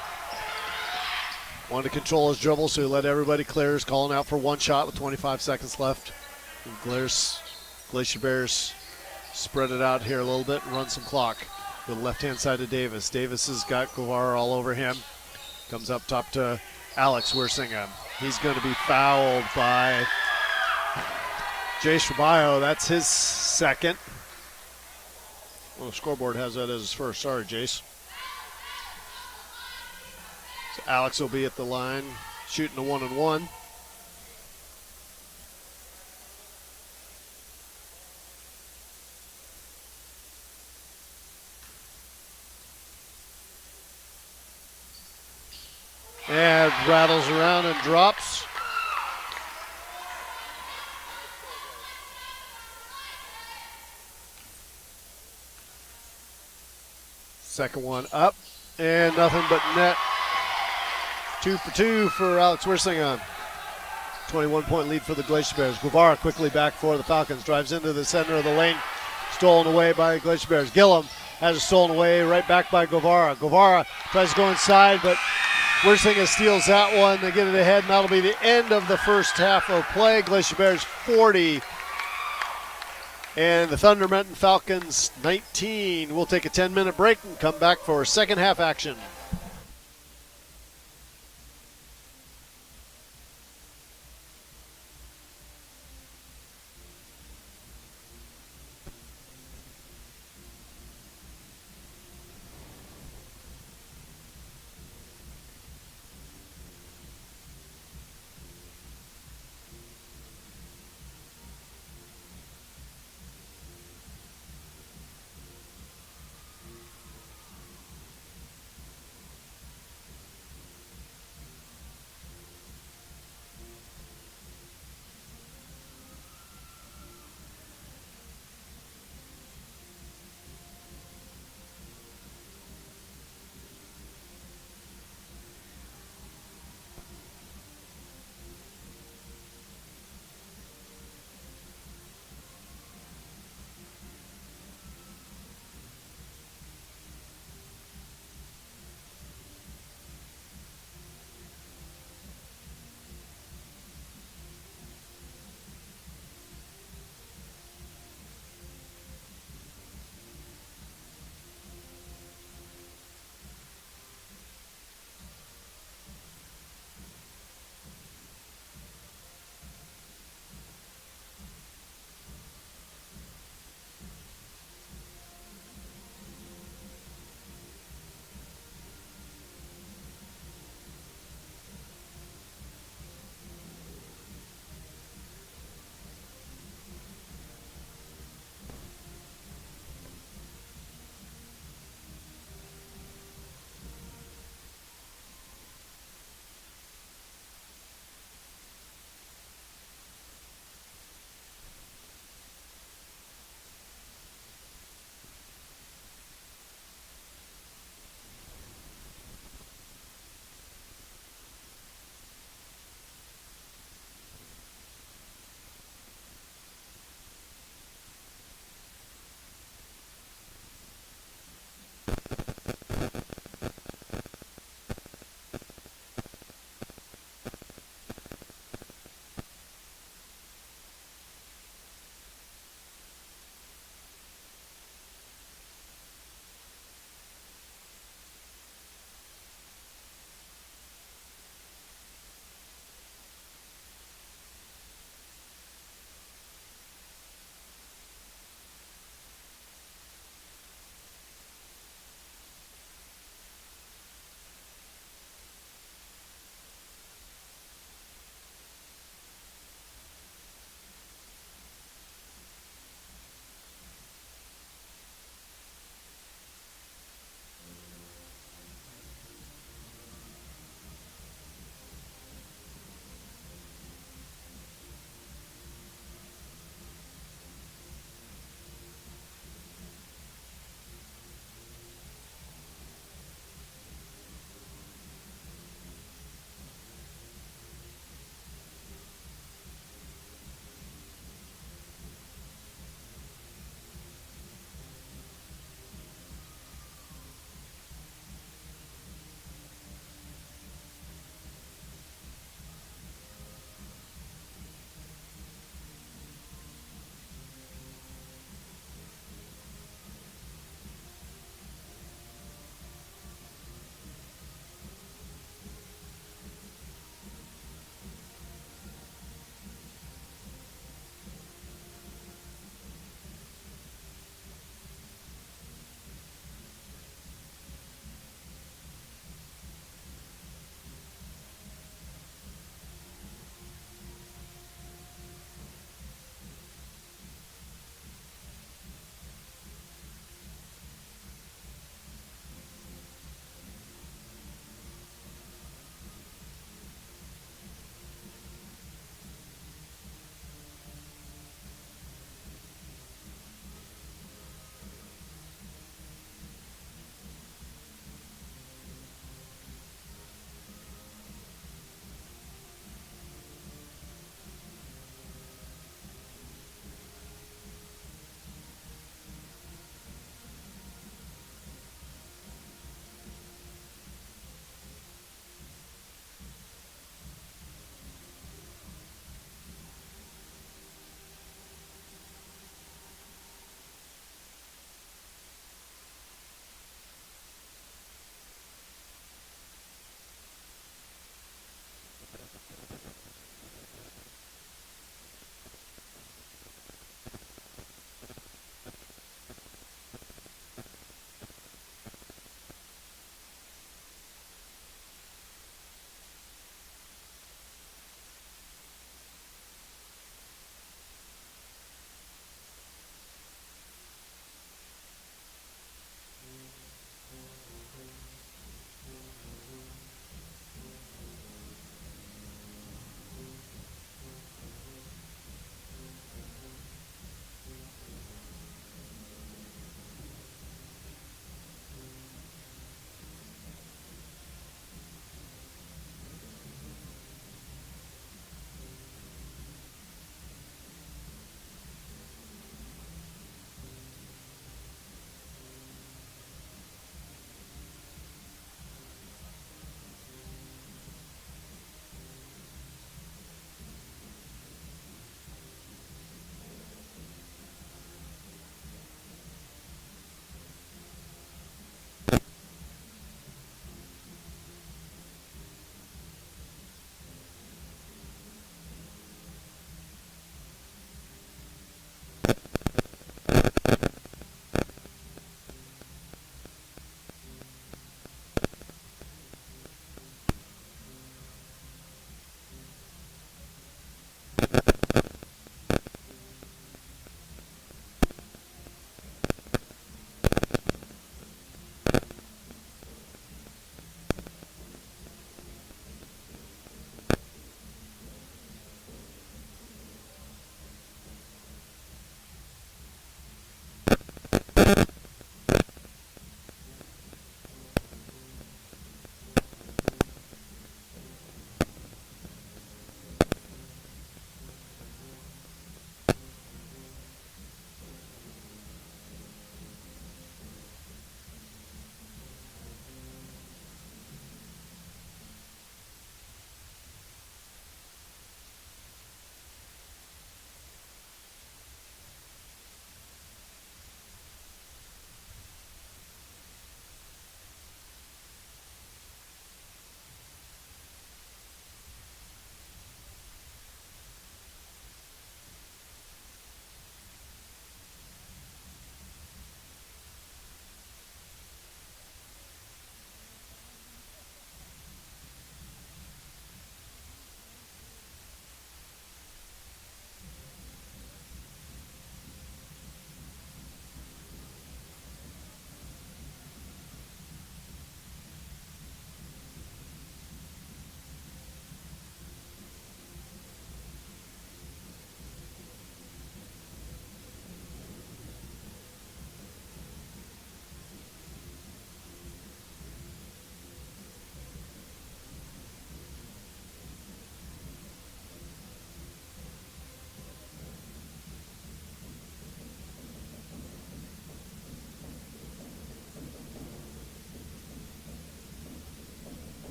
wanted to control his dribble, so he let everybody clear. He's calling out for one shot with 25 seconds left. Glacier Bears spread it out here a little bit and run some clock. To the left-hand side of Davis. Davis has got Guevara all over him. Comes up top to Alex Wersingham. He's going to be fouled by Jace Rabayo. That's his second. Well, the scoreboard has that as his first. Sorry, Jace. So Alex will be at the line, shooting a 1-and-1. And rattles around and drops. Second one up, and nothing but net. 2 for 2 for Alex Wersingham. 21-point lead for the Glacier Bears. Guevara quickly back for the Falcons. Drives into the center of the lane. Stolen away by the Glacier Bears. Gillum has it stolen away right back by Guevara. Guevara tries to go inside, but Wersingham steals that one. They get it ahead, and that'll be the end of the first half of play. Glacier Bears 40. And the Thunder Mountain Falcons 19. We'll take a 10-minute break and come back for second half action.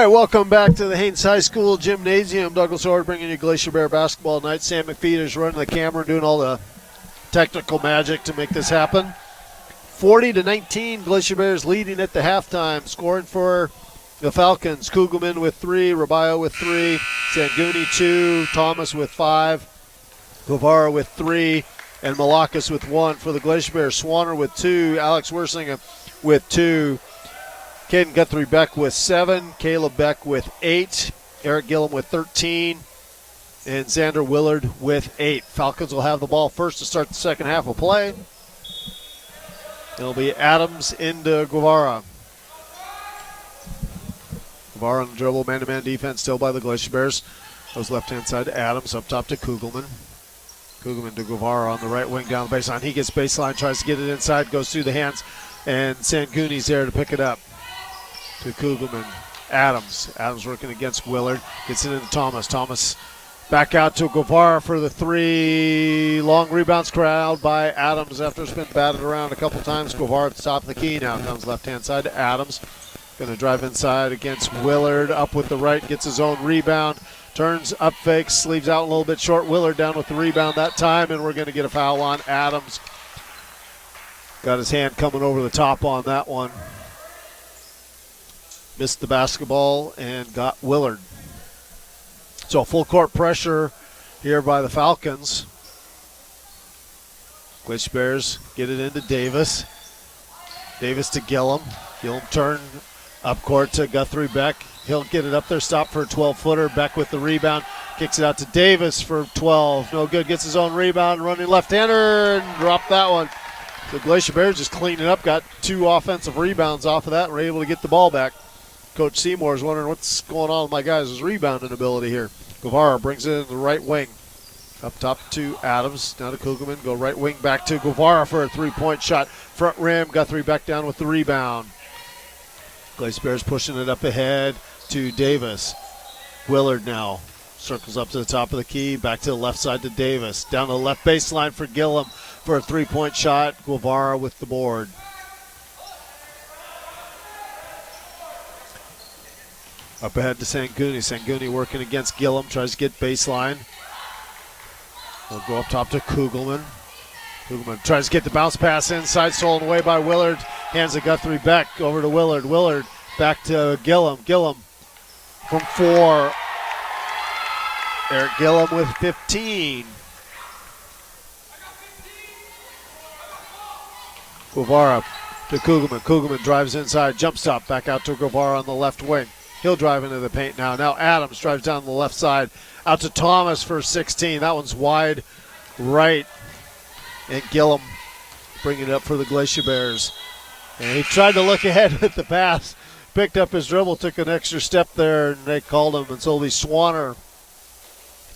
right, welcome back to the Haines High School Gymnasium. Douglas Ord bringing you Glacier Bear basketball tonight. Sam McFeeters running the camera, doing all the technical magic to make this happen. 40-19, Glacier Bears leading at the halftime. Scoring for the Falcons: Kugelman with 3, Rabayo with 3, Sanguni 2, Thomas with 5, Guevara with 3, and Malakas with 1 for the Glacier Bears. Swanner with 2, Alex Wersingham with 2, Caden Guthrie Beck with 7, Caleb Beck with 8, Eric Gillum with 13, and Xander Willard with 8. Falcons will have the ball first to start the second half of play. It'll be Adams into Guevara. Guevara on the dribble, man-to-man defense still by the Glacier Bears. Goes left-hand side to Adams, up top to Kugelman. Kugelman to Guevara on the right wing down the baseline. He gets baseline, tries to get it inside, goes through the hands, and Sanguni's there to pick it up. To Kugelman. Adams. Adams working against Willard. Gets it into Thomas. Thomas back out to Guevara for the 3. Long rebounds crowd by Adams after it's been batted around a couple times. Guevara at the top of the key now. Comes left-hand side to Adams. Going to drive inside against Willard. Up with the right. Gets his own rebound. Turns up fakes. Sleeves out a little bit short. Willard down with the rebound that time. And we're going to get a foul on Adams. Got his hand coming over the top on that one. Missed the basketball and got Willard. So full court pressure here by the Falcons. Glacier Bears get it into Davis. Davis to Gillum. Gillum turn up court to Guthrie Beck. He'll get it up there, stop for a 12-footer. Beck with the rebound. Kicks it out to Davis for 12. No good. Gets his own rebound. Running left-hander and dropped that one. The Glacier Bears just cleaned it up. Got 2 offensive rebounds off of that and were able to get the ball back. Coach Seymour is wondering what's going on with my guys' rebounding ability here. Guevara brings it in the right wing. Up top to Adams, down to Kugelman. Go right wing back to Guevara for a 3-point shot. Front rim, Guthrie back down with the rebound. Glacier Bears pushing it up ahead to Davis. Willard now circles up to the top of the key. Back to the left side to Davis. Down the left baseline for Gillum for a 3-point shot. Guevara with the board. Up ahead to Sanguni. Sanguni working against Gillum. Tries to get baseline. We'll go up top to Kugelman. Kugelman tries to get the bounce pass inside. Stolen away by Willard. Hands to Guthrie Beck. Over to Willard. Willard back to Gillum. Gillum from 4. Eric Gillum with 15. Guevara to Kugelman. Kugelman drives inside. Jump stop. Back out to Guevara on the left wing. He'll drive into the paint now. Now Adams drives down the left side. Out to Thomas for 16. That one's wide right. And Gillum bringing it up for the Glacier Bears. And he tried to look ahead with the pass. Picked up his dribble, took an extra step there, and they called him. And so it'll be Swanner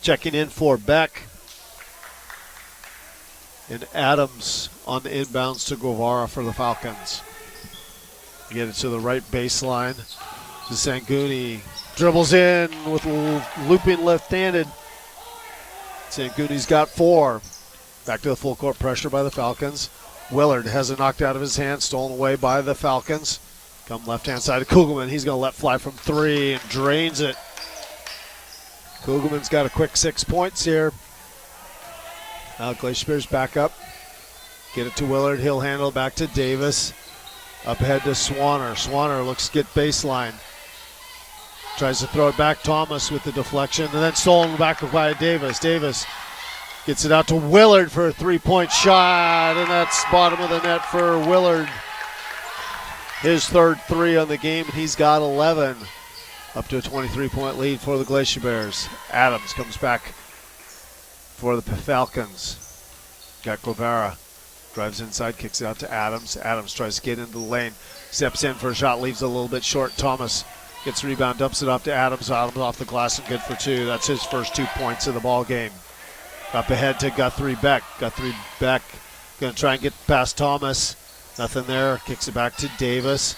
checking in for Beck. And Adams on the inbounds to Guevara for the Falcons. Get it to the right baseline. Sanguni dribbles in with looping left-handed. Sanguni's got 4. Back to the full court pressure by the Falcons. Willard has it knocked out of his hand, stolen away by the Falcons. Come left-hand side to Kugelman. He's going to let fly from 3 and drains it. Kugelman's got a quick 6 points here. Now Glacier Bears back up. Get it to Willard. He'll handle it back to Davis. Up ahead to Swanner. Swanner looks to get baseline. Tries to throw it back. Thomas with the deflection. And then stolen back by Davis. Davis gets it out to Willard for a 3-point shot. And that's bottom of the net for Willard. His third 3 on the game. And he's got 11. Up to a 23-point lead for the Glacier Bears. Adams comes back for the Falcons. Got Guevara. Drives inside, kicks it out to Adams. Adams tries to get into the lane. Steps in for a shot, leaves it a little bit short. Thomas gets the rebound, dumps it off to Adams. Adams off the glass and good for 2. That's his first 2 points of the ball game. Up ahead to Guthrie Beck. Guthrie Beck going to try and get past Thomas. Nothing there. Kicks it back to Davis.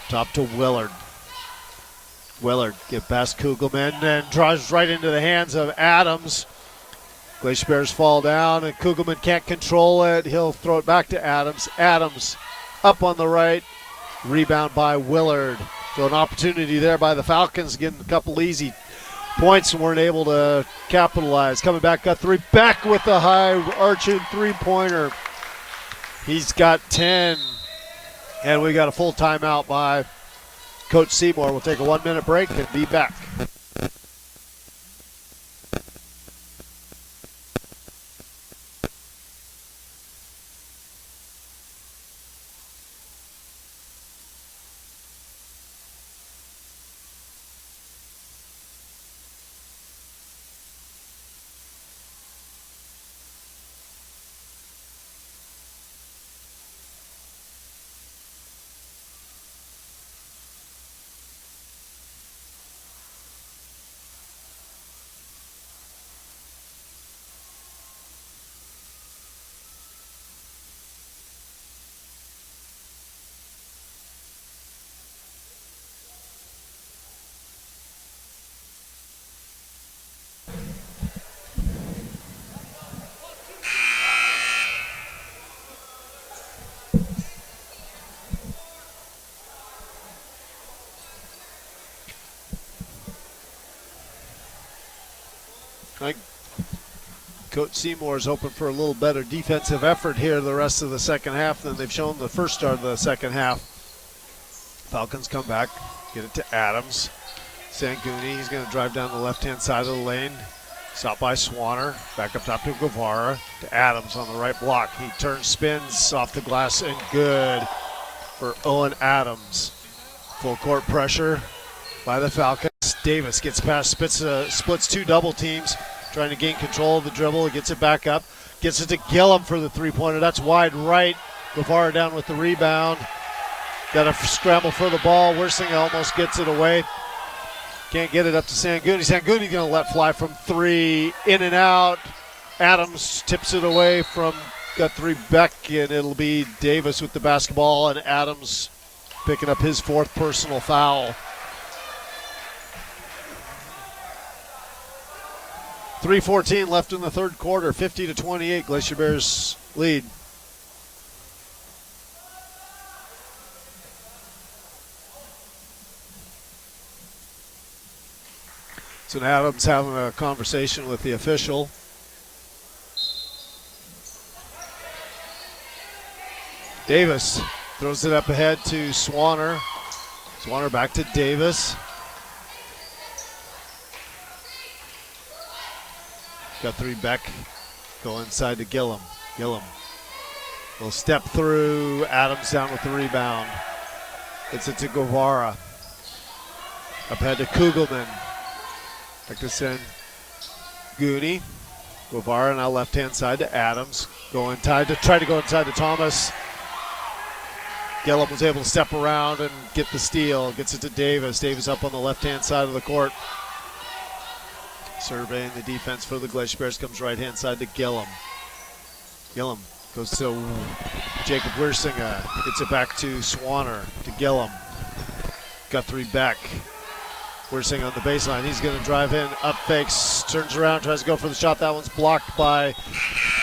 Top to Willard. Willard get past Kugelman and drives right into the hands of Adams. Glacier Bears fall down and Kugelman can't control it. He'll throw it back to Adams. Adams up on the right. Rebound by Willard. So an opportunity there by the Falcons, getting a couple easy points and weren't able to capitalize. Coming back, got three. Back with the high arching three-pointer. He's got 10. And we got a full timeout by Coach Seymour. We'll take a 1-minute break and be back. I think Coach Seymour is hoping for a little better defensive effort here the rest of the second half than they've shown the first start of the second half. Falcons come back, get it to Adams. Sangooni, he's going to drive down the left-hand side of the lane. Stopped by Swanner, back up top to Guevara, to Adams on the right block. He turns, spins off the glass, and good for Owen Adams. Full court pressure by the Falcons. Davis gets past, splits two double teams, trying to gain control of the dribble. He gets it back up, gets it to Gillum for the three-pointer. That's wide right. Guevara down with the rebound. Got to scramble for the ball. Worsinger almost gets it away. Can't get it up to Sangooni. Sangooni going to let fly from three, in and out. Adams tips it away from, got three back, and it'll be Davis with the basketball, and Adams picking up his fourth personal foul. 3:14 left in the third quarter, 50-28, Glacier Bears lead. So Adams having a conversation with the official. Davis throws it up ahead to Swanner. Swanner back to Davis. Got three back. Go inside to Gillum. Gillum will step through. Adams down with the rebound. Gets it to Guevara. Up ahead to Kugelman. Back to Sangooni. Guevara now left-hand side to Adams. Try to go inside to Thomas. Gillum was able to step around and get the steal. Gets it to Davis. Davis up on the left-hand side of the court. Surveying the defense for the Glacier Bears, comes right-hand side to Gillum. Gillum goes to Jacob Worsinger. Gets it back to Swanner, to Gillum. Got three back. Worsinger on the baseline. He's going to drive in, up fakes, turns around, tries to go for the shot. That one's blocked by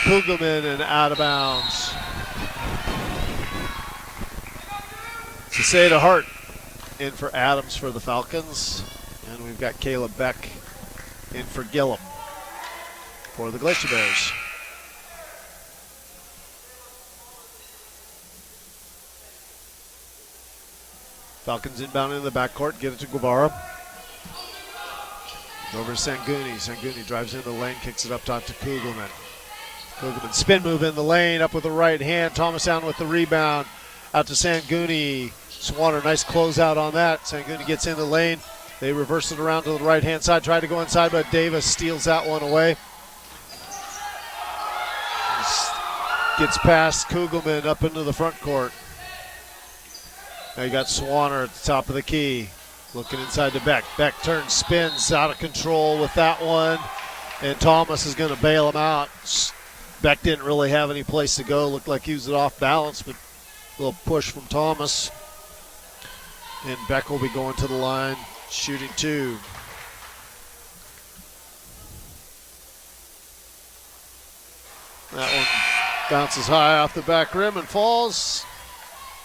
Kugelman and out of bounds. Ciceda Hart in for Adams for the Falcons. And we've got Caleb Beck in for Gillum for the Glacier Bears. Falcons inbound in the backcourt, get it to Guevara. Over to Sangooni. Sangooni drives into the lane, kicks it up top to Kugelman. Kugelman spin move in the lane, up with the right hand. Thomas down with the rebound. Out to Sangooni. Swanner, nice closeout on that. Sangooni gets in the lane. They reverse it around to the right-hand side. Try to go inside, but Davis steals that one away. Gets past Kugelman up into the front court. Now you got Swanner at the top of the key. Looking inside to Beck. Beck turns, spins, out of control with that one. And Thomas is going to bail him out. Beck didn't really have any place to go. Looked like he was off balance, but a little push from Thomas. And Beck will be going to the line, shooting two. That one bounces high off the back rim and falls.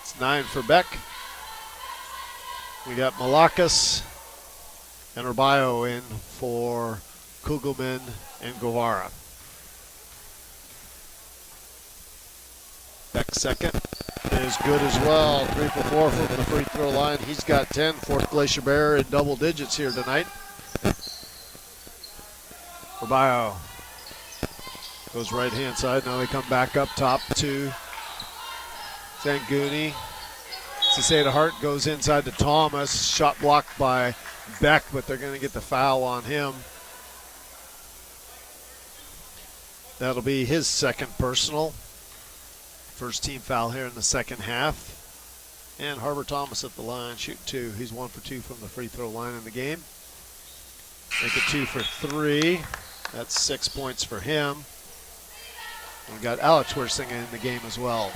It's 9 for Beck. We got Malakas and Urbayo in for Kugelman and Guevara. Beck second is good as well. 3 for 4 from the free throw line. He's got 10. Fourth Glacier Bear in double digits here tonight. Urbayo goes right hand side. Now they come back up top to Zanguni. Ciceda Hart goes inside to Thomas. Shot blocked by Beck, but they're going to get the foul on him. That'll be his second personal. First team foul here in the second half. And Harbor Thomas at the line, shooting 2. He's 1 for 2 from the free throw line in the game. Make it 2 for 3. That's 6 points for him. And we got Alex Wersinger in the game as well.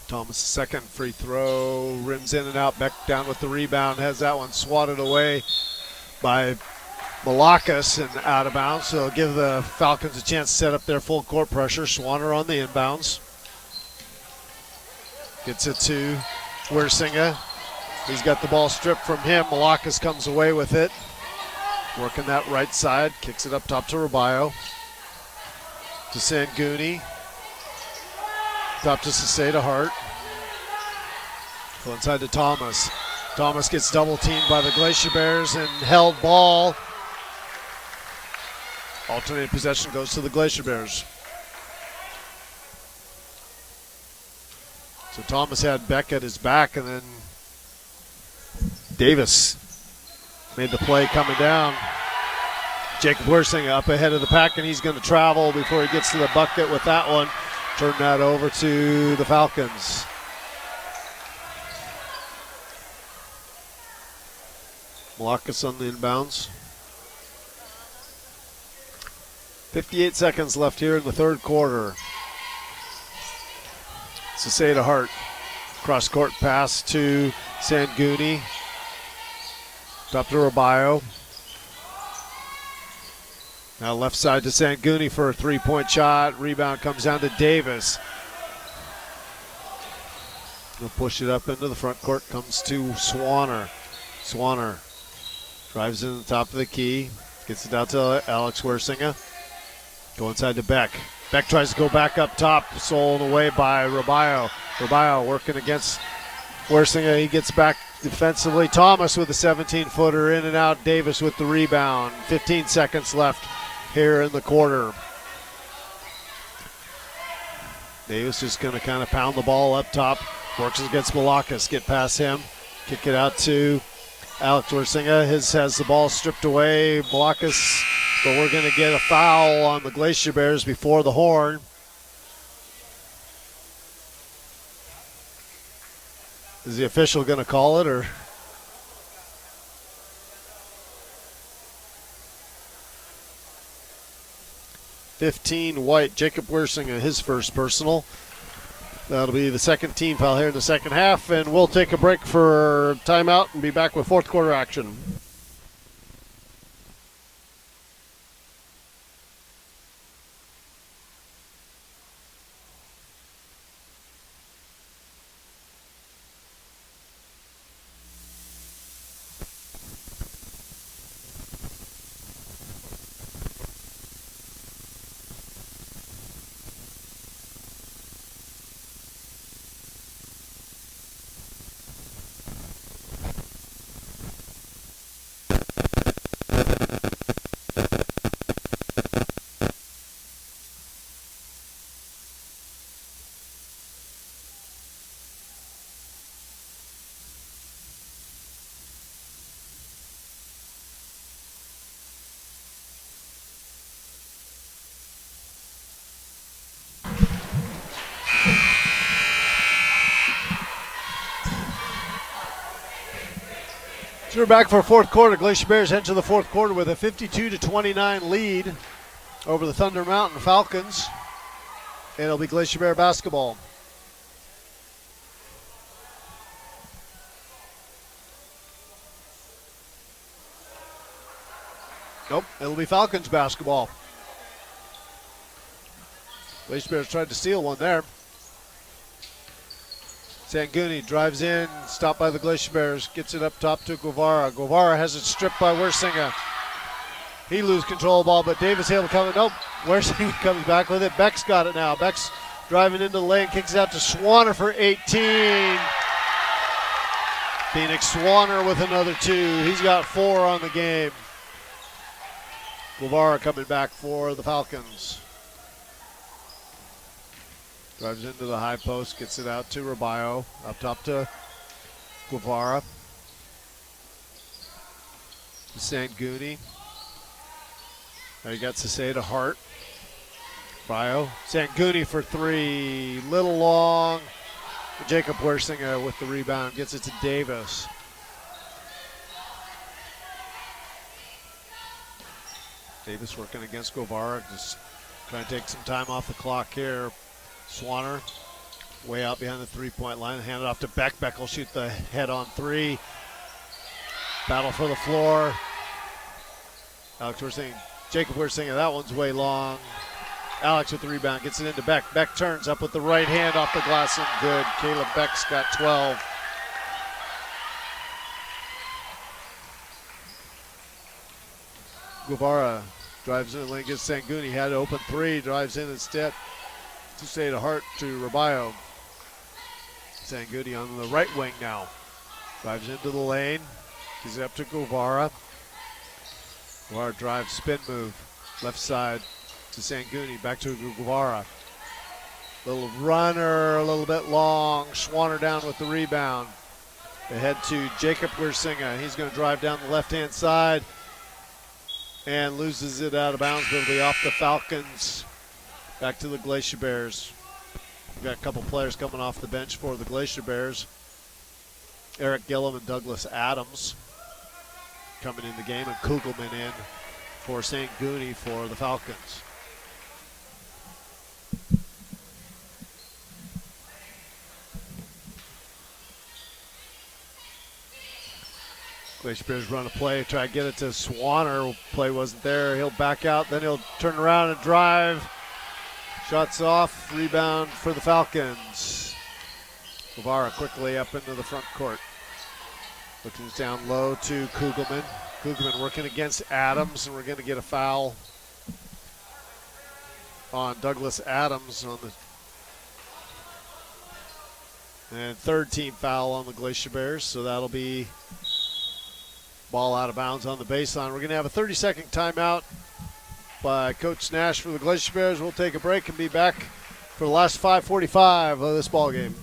Thomas' second free throw, rims in and out. Beck down with the rebound, has that one swatted away by Malakas and out of bounds. So give the Falcons a chance to set up their full court pressure. Swanner on the inbounds. Gets it to Wersinger. He's got the ball stripped from him. Malakas comes away with it. Working that right side, kicks it up top to Urbayo. To Zanguni. Top to Ciceda Hart. Go inside to Thomas. Thomas gets double teamed by the Glacier Bears and held ball. Alternate possession goes to the Glacier Bears. So Thomas had Beck at his back, and then Davis made the play coming down. Jacob Wersinger up ahead of the pack, and he's going to travel before he gets to the bucket with that one. Turn that over to the Falcons. Malakas on the inbounds. 58 seconds left here in the third quarter. Ciceda Hart. Cross court pass to Zanguni. Top to Urbayo. Now left side to Zanguni for a three-point shot. Rebound comes down to Davis. He'll push it up into the front court. Comes to Swanner. Swanner drives in the top of the key. Gets it out to Alex Wersinger. Go inside to Beck. Beck tries to go back up top. Stolen away by Urbayo. Urbayo working against Wersinger. He gets back defensively. Thomas with a 17-footer in and out. Davis with the rebound. 15 seconds left here in the quarter. Davis is going to kind of pound the ball up top. Works against Malakas. Get past him. Kick it out to Alex Wersinger. Has the ball stripped away. Malakas, but we're going to get a foul on the Glacier Bears before the horn. Is the official going to call it, or? White, Jacob Wersinger, his first personal. That'll be the second team foul here in the second half, and we'll take a break for timeout and be back with fourth quarter action. So we're back for fourth quarter. Glacier Bears head to the fourth quarter with a 52-29 lead over the Thunder Mountain Falcons. And it'll be Glacier Bear basketball. Nope, it'll be Falcons basketball. Glacier Bears tried to steal one there. Sanguni drives in, stopped by the Glacier Bears, gets it up top to Guevara. Guevara has it stripped by Wersinger. He loses control of the ball, but Davis able to come in. Nope, Wersinger comes back with it. Beck's got it now. Beck's driving into the lane, kicks it out to Swanner for 18. Phoenix Swanner with another 2. He's got 4 on the game. Guevara coming back for the Falcons. Drives into the high post, gets it out to Rabayo. Up top to Guevara. Sanguni. Now you got Sasay to Hart. Rabayo. Sanguni for 3. Little long. Jacob Wersinger with the rebound. Gets it to Davis. Davis working against Guevara. Just trying to take some time off the clock here. Swanner way out behind the three-point line. Hand it off to Beck. Beck will shoot the head-on 3. Battle for the floor. Alex Wersinger. Jacob Wersinger. That one's way long. Alex with the rebound. Gets it into Beck. Beck turns up with the right hand off the glass and good. Caleb Beck's got 12. Guevara drives in the lane, gets Sanguni. Had an open 3. Drives in instead. To stay to Hart to Rabayo. Sanguni on the right wing now. Drives into the lane. He's up to Guevara. Guevara drives, spin move. Left side to Sanguni. Back to Guevara. Little runner, a little bit long. Swanner down with the rebound. Ahead to Jacob Wersinger. He's going to drive down the left-hand side and loses it out of bounds, but it'll be off the Falcons. Back to the Glacier Bears. We've got a couple players coming off the bench for the Glacier Bears. Eric Gillum and Douglas Adams coming in the game, and Kugelman in for Sanguni for the Falcons. Glacier Bears run a play, try to get it to Swanner. Play wasn't there. He'll back out, then he'll turn around and drive. Shots off, rebound for the Falcons. Guevara quickly up into the front court. Looking down low to Kugelman. Kugelman working against Adams, and we're going to get a foul on Douglas Adams on the and third team foul on the Glacier Bears, so that'll be ball out of bounds on the baseline. We're going to have a 30-second timeout by Coach Nash for the Glacier Bears. We'll take a break and be back for the last 5:45 of this ball game.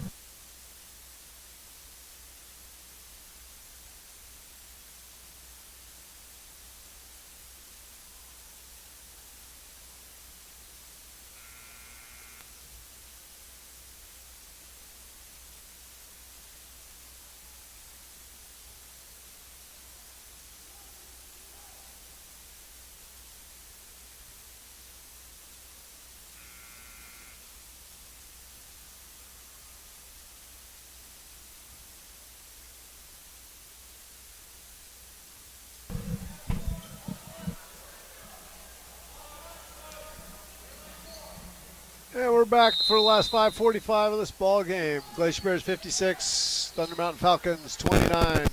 And we're back for the last 5:45 of this ball game. Glacier Bears 56, Thunder Mountain Falcons 29.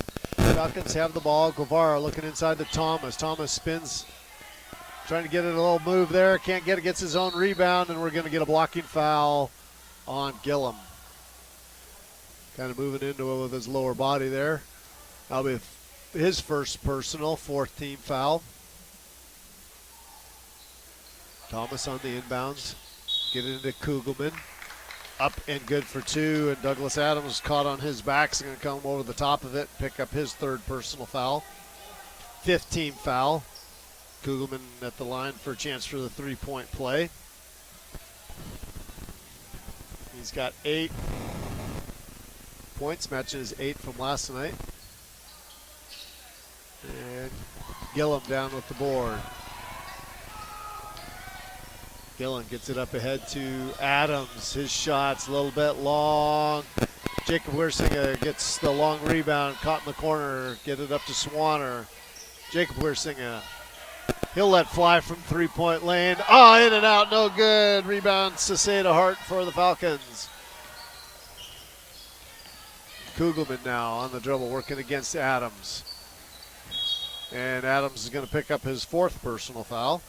Falcons have the ball. Guevara looking inside to Thomas. Thomas spins, trying to get it a little move there. Can't get it, gets his own rebound, and we're going to get a blocking foul on Gillum. Kind of moving into it with his lower body there. That'll be his first personal, fourth team foul. Thomas on the inbounds. Get it into Kugelman. Up and good for 2, and Douglas Adams caught on his back. He's going to come over the top of it, pick up his third personal foul. Fifth team foul. Kugelman at the line for a chance for the three-point play. He's got 8 points, matching his 8 from last night. And Gillum down with the board. Gillen gets it up ahead to Adams. His shot's a little bit long. Jacob Wersinger gets the long rebound, caught in the corner. Get it up to Swanner. Jacob Wersinger He'll let fly from three-point lane. Oh, in and out, no good. Rebound, Saseda Hart for the Falcons. Kugelman now on the dribble, working against Adams. And Adams is going to pick up his fourth personal foul.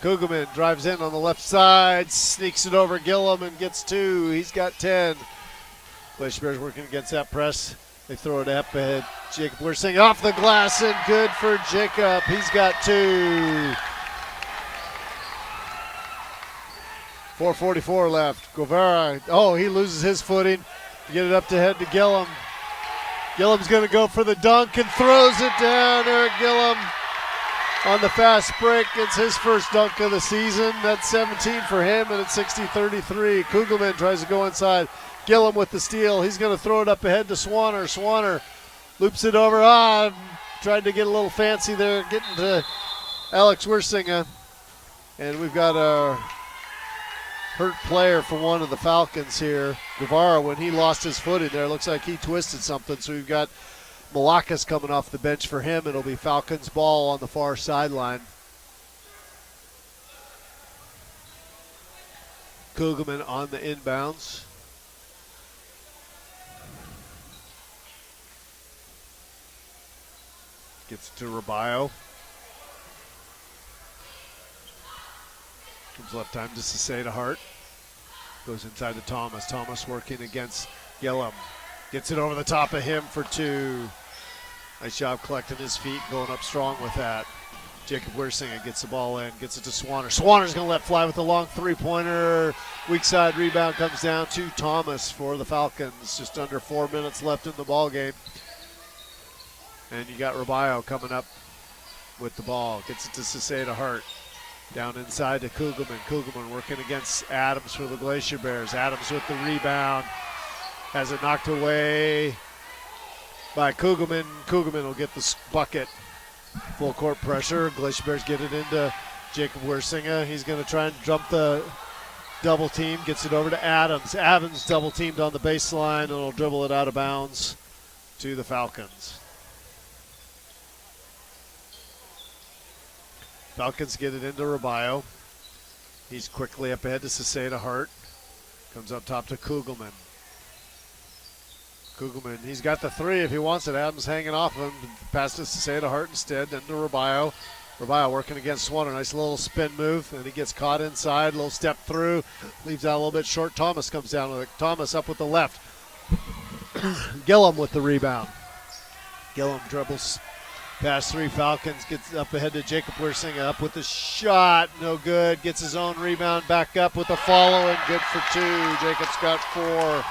Kugelman drives in on the left side, sneaks it over Gillum and gets two. He's got 10. Glacier Bears working against that press. They throw it up ahead. Jacob Wersing off the glass and good for Jacob. He's got 2. 4:44 left. Guevara, he loses his footing. Get it up to head to Gillum. Gillum's going to go for the dunk and throws it down. Eric Gillum on the fast break. It's his first dunk of the season. That's 17 for him, and it's 60-33. Kugelman tries to go inside. Gillum with the steal. He's going to throw it up ahead to Swanner. Swanner loops it over. Tried to get a little fancy there, getting to Alex Wersinga. And we've got a hurt player for one of the Falcons here. Guevara, when he lost his footing there, looks like he twisted something. So we've got Malakas coming off the bench for him. It'll be Falcons ball on the far sideline. Kugelman on the inbounds. Gets to Rabayo. Comes left time to Saseda Hart. Goes inside to Thomas. Thomas working against Gillum. Gets it over the top of him for 2. Nice job collecting his feet, going up strong with that. Jacob Wersinga gets the ball in, gets it to Swanner. Swanner's going to let fly with a long three-pointer. Weak side rebound comes down to Thomas for the Falcons. Just under 4 minutes left in the ball game. And you got Rabayo coming up with the ball. Gets it to Saseda Hart. Down inside to Kugelman. Kugelman working against Adams for the Glacier Bears. Adams with the rebound. Has it knocked away by Kugelman. Kugelman will get the bucket. Full court pressure. Glacier Bears get it into Jacob Wersinga. He's going to try and jump the double team. Gets it over to Adams. Adams double teamed on the baseline and will dribble it out of bounds to the Falcons. Falcons get it into Rabayo. He's quickly up ahead to Saseda Hart. Comes up top to Kugelman. Kugelman, he's got the 3 if he wants it. Adams hanging off of him. Pass to Saseda Hart instead, then to Rabayo. Rabayo working against Swanner. Nice little spin move, and he gets caught inside. Little step through. Leaves out a little bit short. Thomas comes down with it. Thomas up with the left. Gillum with the rebound. Gillum dribbles past 3 Falcons. Gets up ahead to Jacob Wersinga. Up with the shot. No good. Gets his own rebound. Back up with the follow, and good for 2. Jacob's got 4.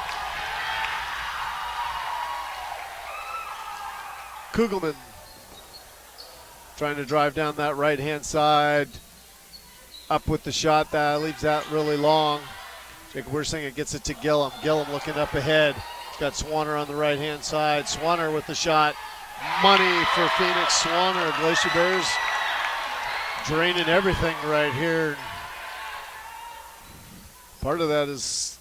Kugelman trying to drive down that right-hand side. Up with the shot. That leaves that really long. Jacob Wersinga gets it to Gillum. Gillum looking up ahead. He's got Swanner on the right-hand side. Swanner with the shot. Money for Phoenix. Swanner. Glacier Bears draining everything right here. Part of that is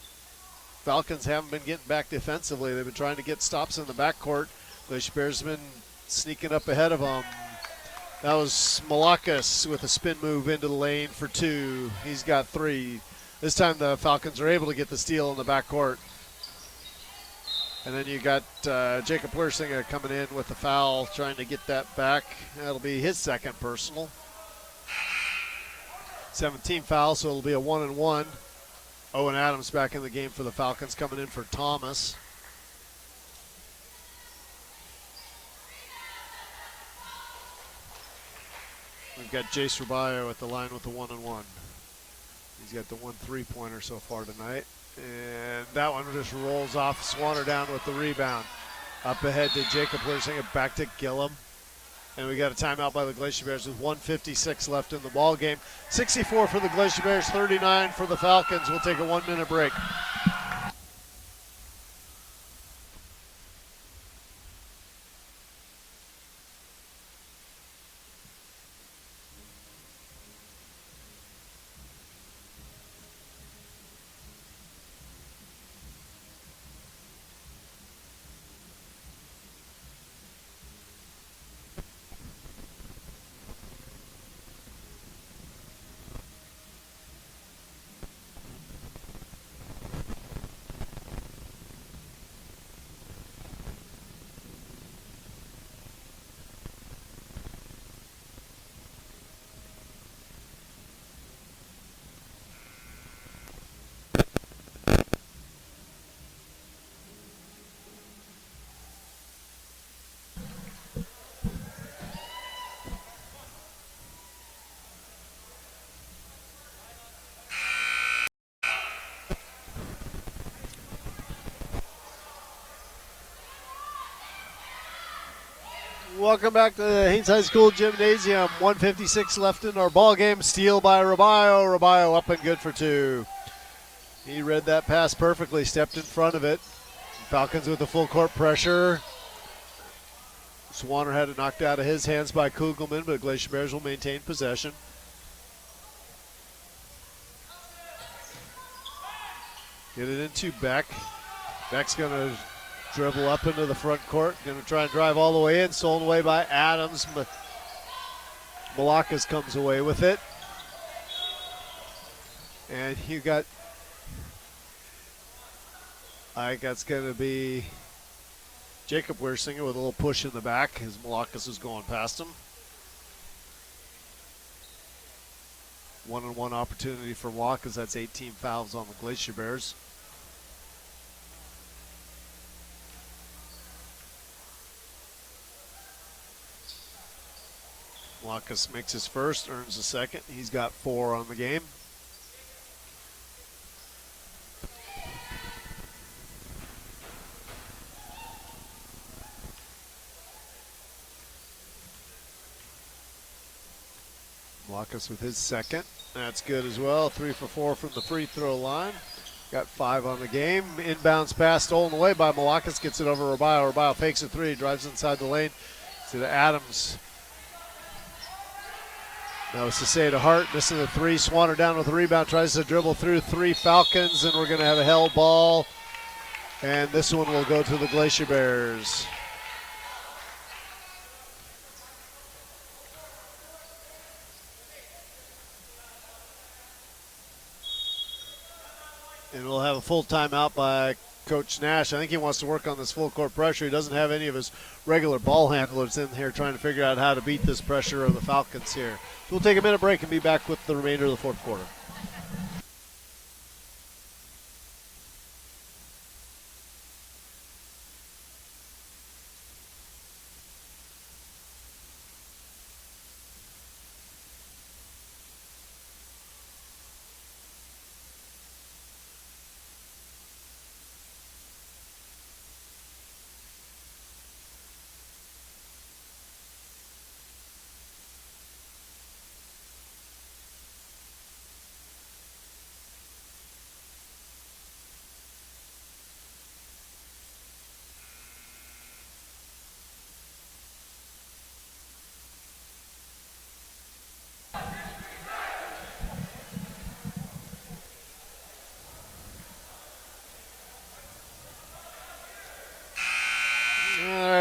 Falcons haven't been getting back defensively. They've been trying to get stops in the backcourt. Glacier Bears have been sneaking up ahead of them. That was Malakas with a spin move into the lane for 2. He's got 3. This time the Falcons are able to get the steal in the backcourt. And then you got Jacob Wersinga coming in with the foul, trying to get that back. That'll be his second personal. 17 fouls, so it'll be a 1-and-1. Owen Adams back in the game for the Falcons, coming in for Thomas. We've got Jace Rabayo at the line with the 1-and-1. He's got the 1 3-pointer so far tonight. And that one just rolls off. Swanner down with the rebound. Up ahead to Jacob Wersinga, back to Gillum. And we got a timeout by the Glacier Bears with 1:56 left in the ball game. 64 for the Glacier Bears, 39 for the Falcons. We'll take a 1-minute break. Welcome back to the Haines High School Gymnasium. 1:56 left in our ball game. Steal by Rabayo. Rabayo up and good for two. He read that pass perfectly, stepped in front of it. Falcons with the full court pressure. Swanner had it knocked out of his hands by Kugelman, but Glacier Bears will maintain possession. Get it into Beck. Beck's going to dribble up into the front court. Going to try and drive all the way in. Stolen away by Adams. Malakas comes away with it. And you got, I think that's going to be Jacob Weirsinger with a little push in the back as Malakas is going past him. One-on-one opportunity for Malakas. That's 18 fouls on the Glacier Bears. Malakas makes his first, earns the second. He's got 4 on the game. Malakas with his second. That's good as well. 3 for 4 from the free throw line. Got 5 on the game. Inbounds pass stolen away by Malakas. Gets it over Rabayo. Rabayo fakes a 3. Drives inside the lane to Adams. That was Ceseda Hart missing the 3. Swanner down with the rebound. Tries to dribble through 3 Falcons. And we're going to have a held ball. And this one will go to the Glacier Bears. And we'll have a full timeout by Coach Nash. I think he wants to work on this full court pressure. He doesn't have any of his regular ball handlers in here trying to figure out how to beat this pressure of the Falcons here. So we'll take a minute break and be back with the remainder of the fourth quarter.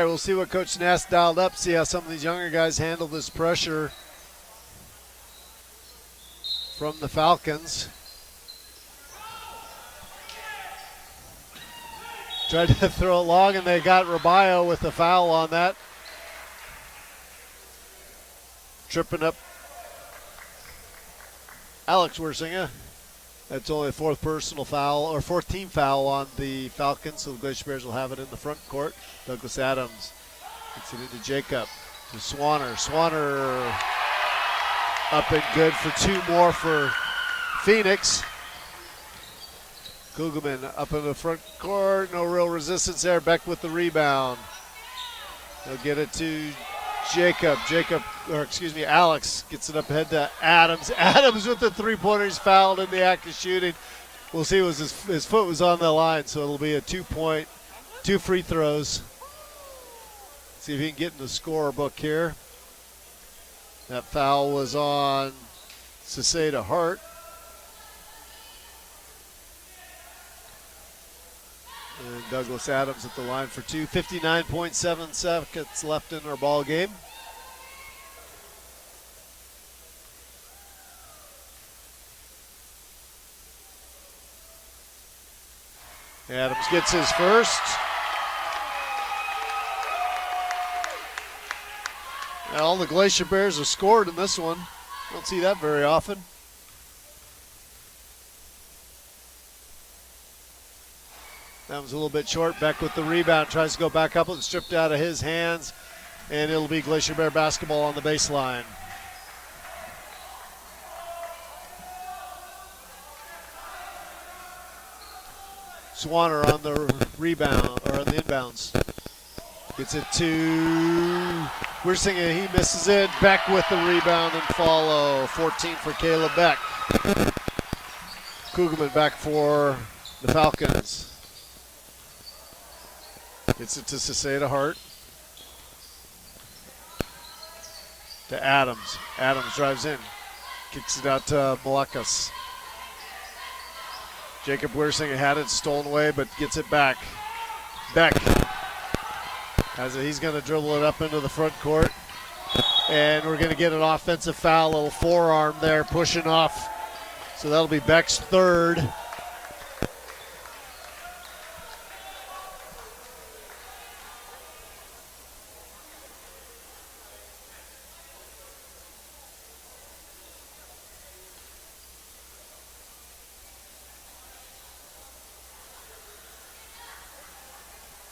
We'll see what Coach Nass dialed up, see how some of these younger guys handle this pressure from the Falcons. Tried to throw it long, and they got Rabayo with the foul on that. Tripping up Alex Weirsinger. That's only a 4th personal foul, or 4th team foul on the Falcons, so the Glacier Bears will have it in the front court. Douglas Adams gets it into Jacob, to Swanner. Swanner up and good for 2 more for Phoenix. Kugelman up in the front court, no real resistance there. Beck with the rebound. He'll get it to Alex gets it up ahead to Adams. Adams with the 3-pointer. He's fouled in the act of shooting. We'll see, his foot was on the line, so it'll be a 2-point, 2 free throws. See if he can get in the scorebook here. That foul was on Ceseda Hart. And Douglas Adams at the line for 2. 59.7 seconds left in our ball game. Adams gets his first. All the Glacier Bears have scored in this one. Don't see that very often. That was a little bit short. Beck with the rebound, tries to go back up, and stripped out of his hands, and it'll be Glacier Bear basketball on the baseline. Swanner on the rebound, or on the inbounds. Gets it to We're singing, he misses it. Beck with the rebound and follow. 14 for Caleb Beck. Kugelman back for the Falcons. Gets it to Saseda Hart. To Adams. Adams drives in. Kicks it out to Malakas. Jacob Wersinger had it stolen away, but gets it back. Beck. He's going to dribble it up into the front court. And we're going to get an offensive foul, a little forearm there, pushing off. So that'll be Beck's third.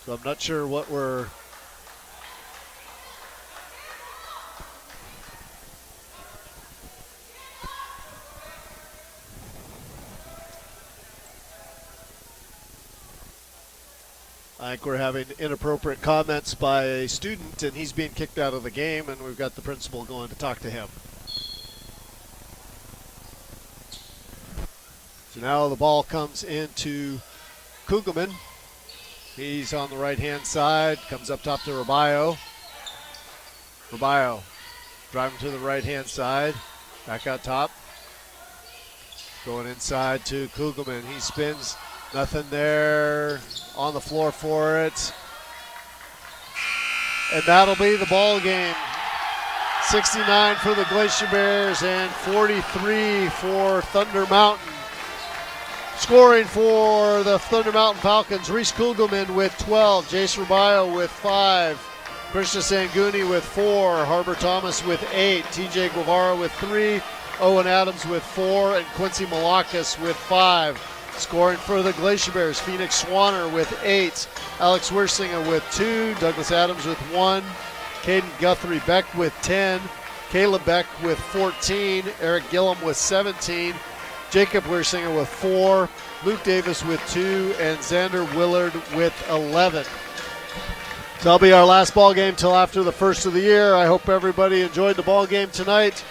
So I'm not sure what we're... I think we're having inappropriate comments by a student, and he's being kicked out of the game, and we've got the principal going to talk to him. So now the ball comes into Kugelman. He's on the right-hand side, comes up top to Rabayo. Rabayo driving to the right-hand side, back out top. Going inside to Kugelman. He spins, nothing there. On the floor for it. And that'll be the ball game. 69 for the Glacier Bears and 43 for Thunder Mountain. Scoring for the Thunder Mountain Falcons, Reese Kugelman with 12, Jace Rabayo with 5, Krishna Sanguni with 4, Harbor Thomas with 8, TJ Guevara with 3, Owen Adams with 4, and Quincy Malakas with 5. Scoring for the Glacier Bears, Phoenix Swanner with 8, Alex Wersinger with 2, Douglas Adams with 1, Caden Guthrie Beck with 10, Caleb Beck with 14, Eric Gillum with 17, Jacob Wersinger with 4, Luke Davis with 2, and Xander Willard with 11. So that'll be our last ball game till after the first of the year. I hope everybody enjoyed the ball game tonight.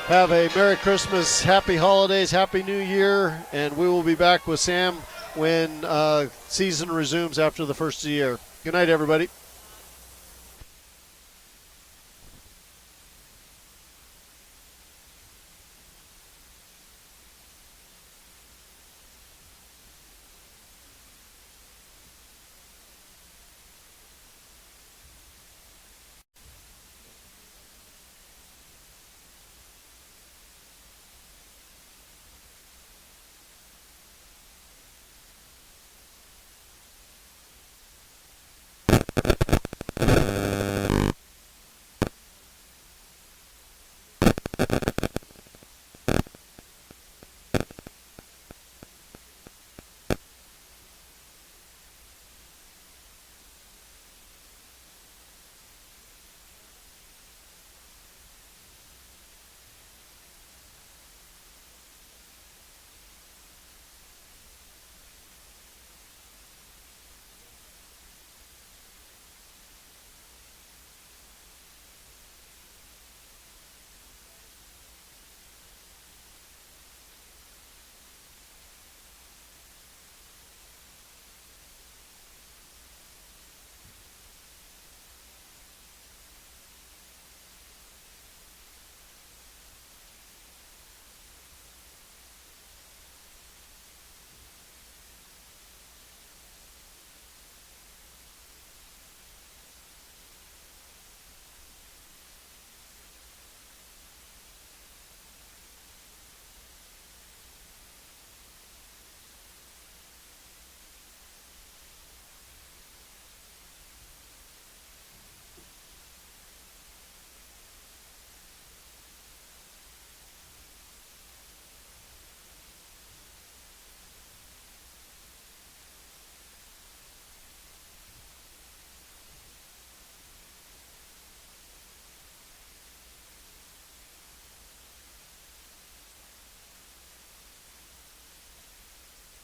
Have a Merry Christmas, Happy Holidays, Happy New Year, and we will be back with Sam when season resumes after the first of the year. Good night, everybody.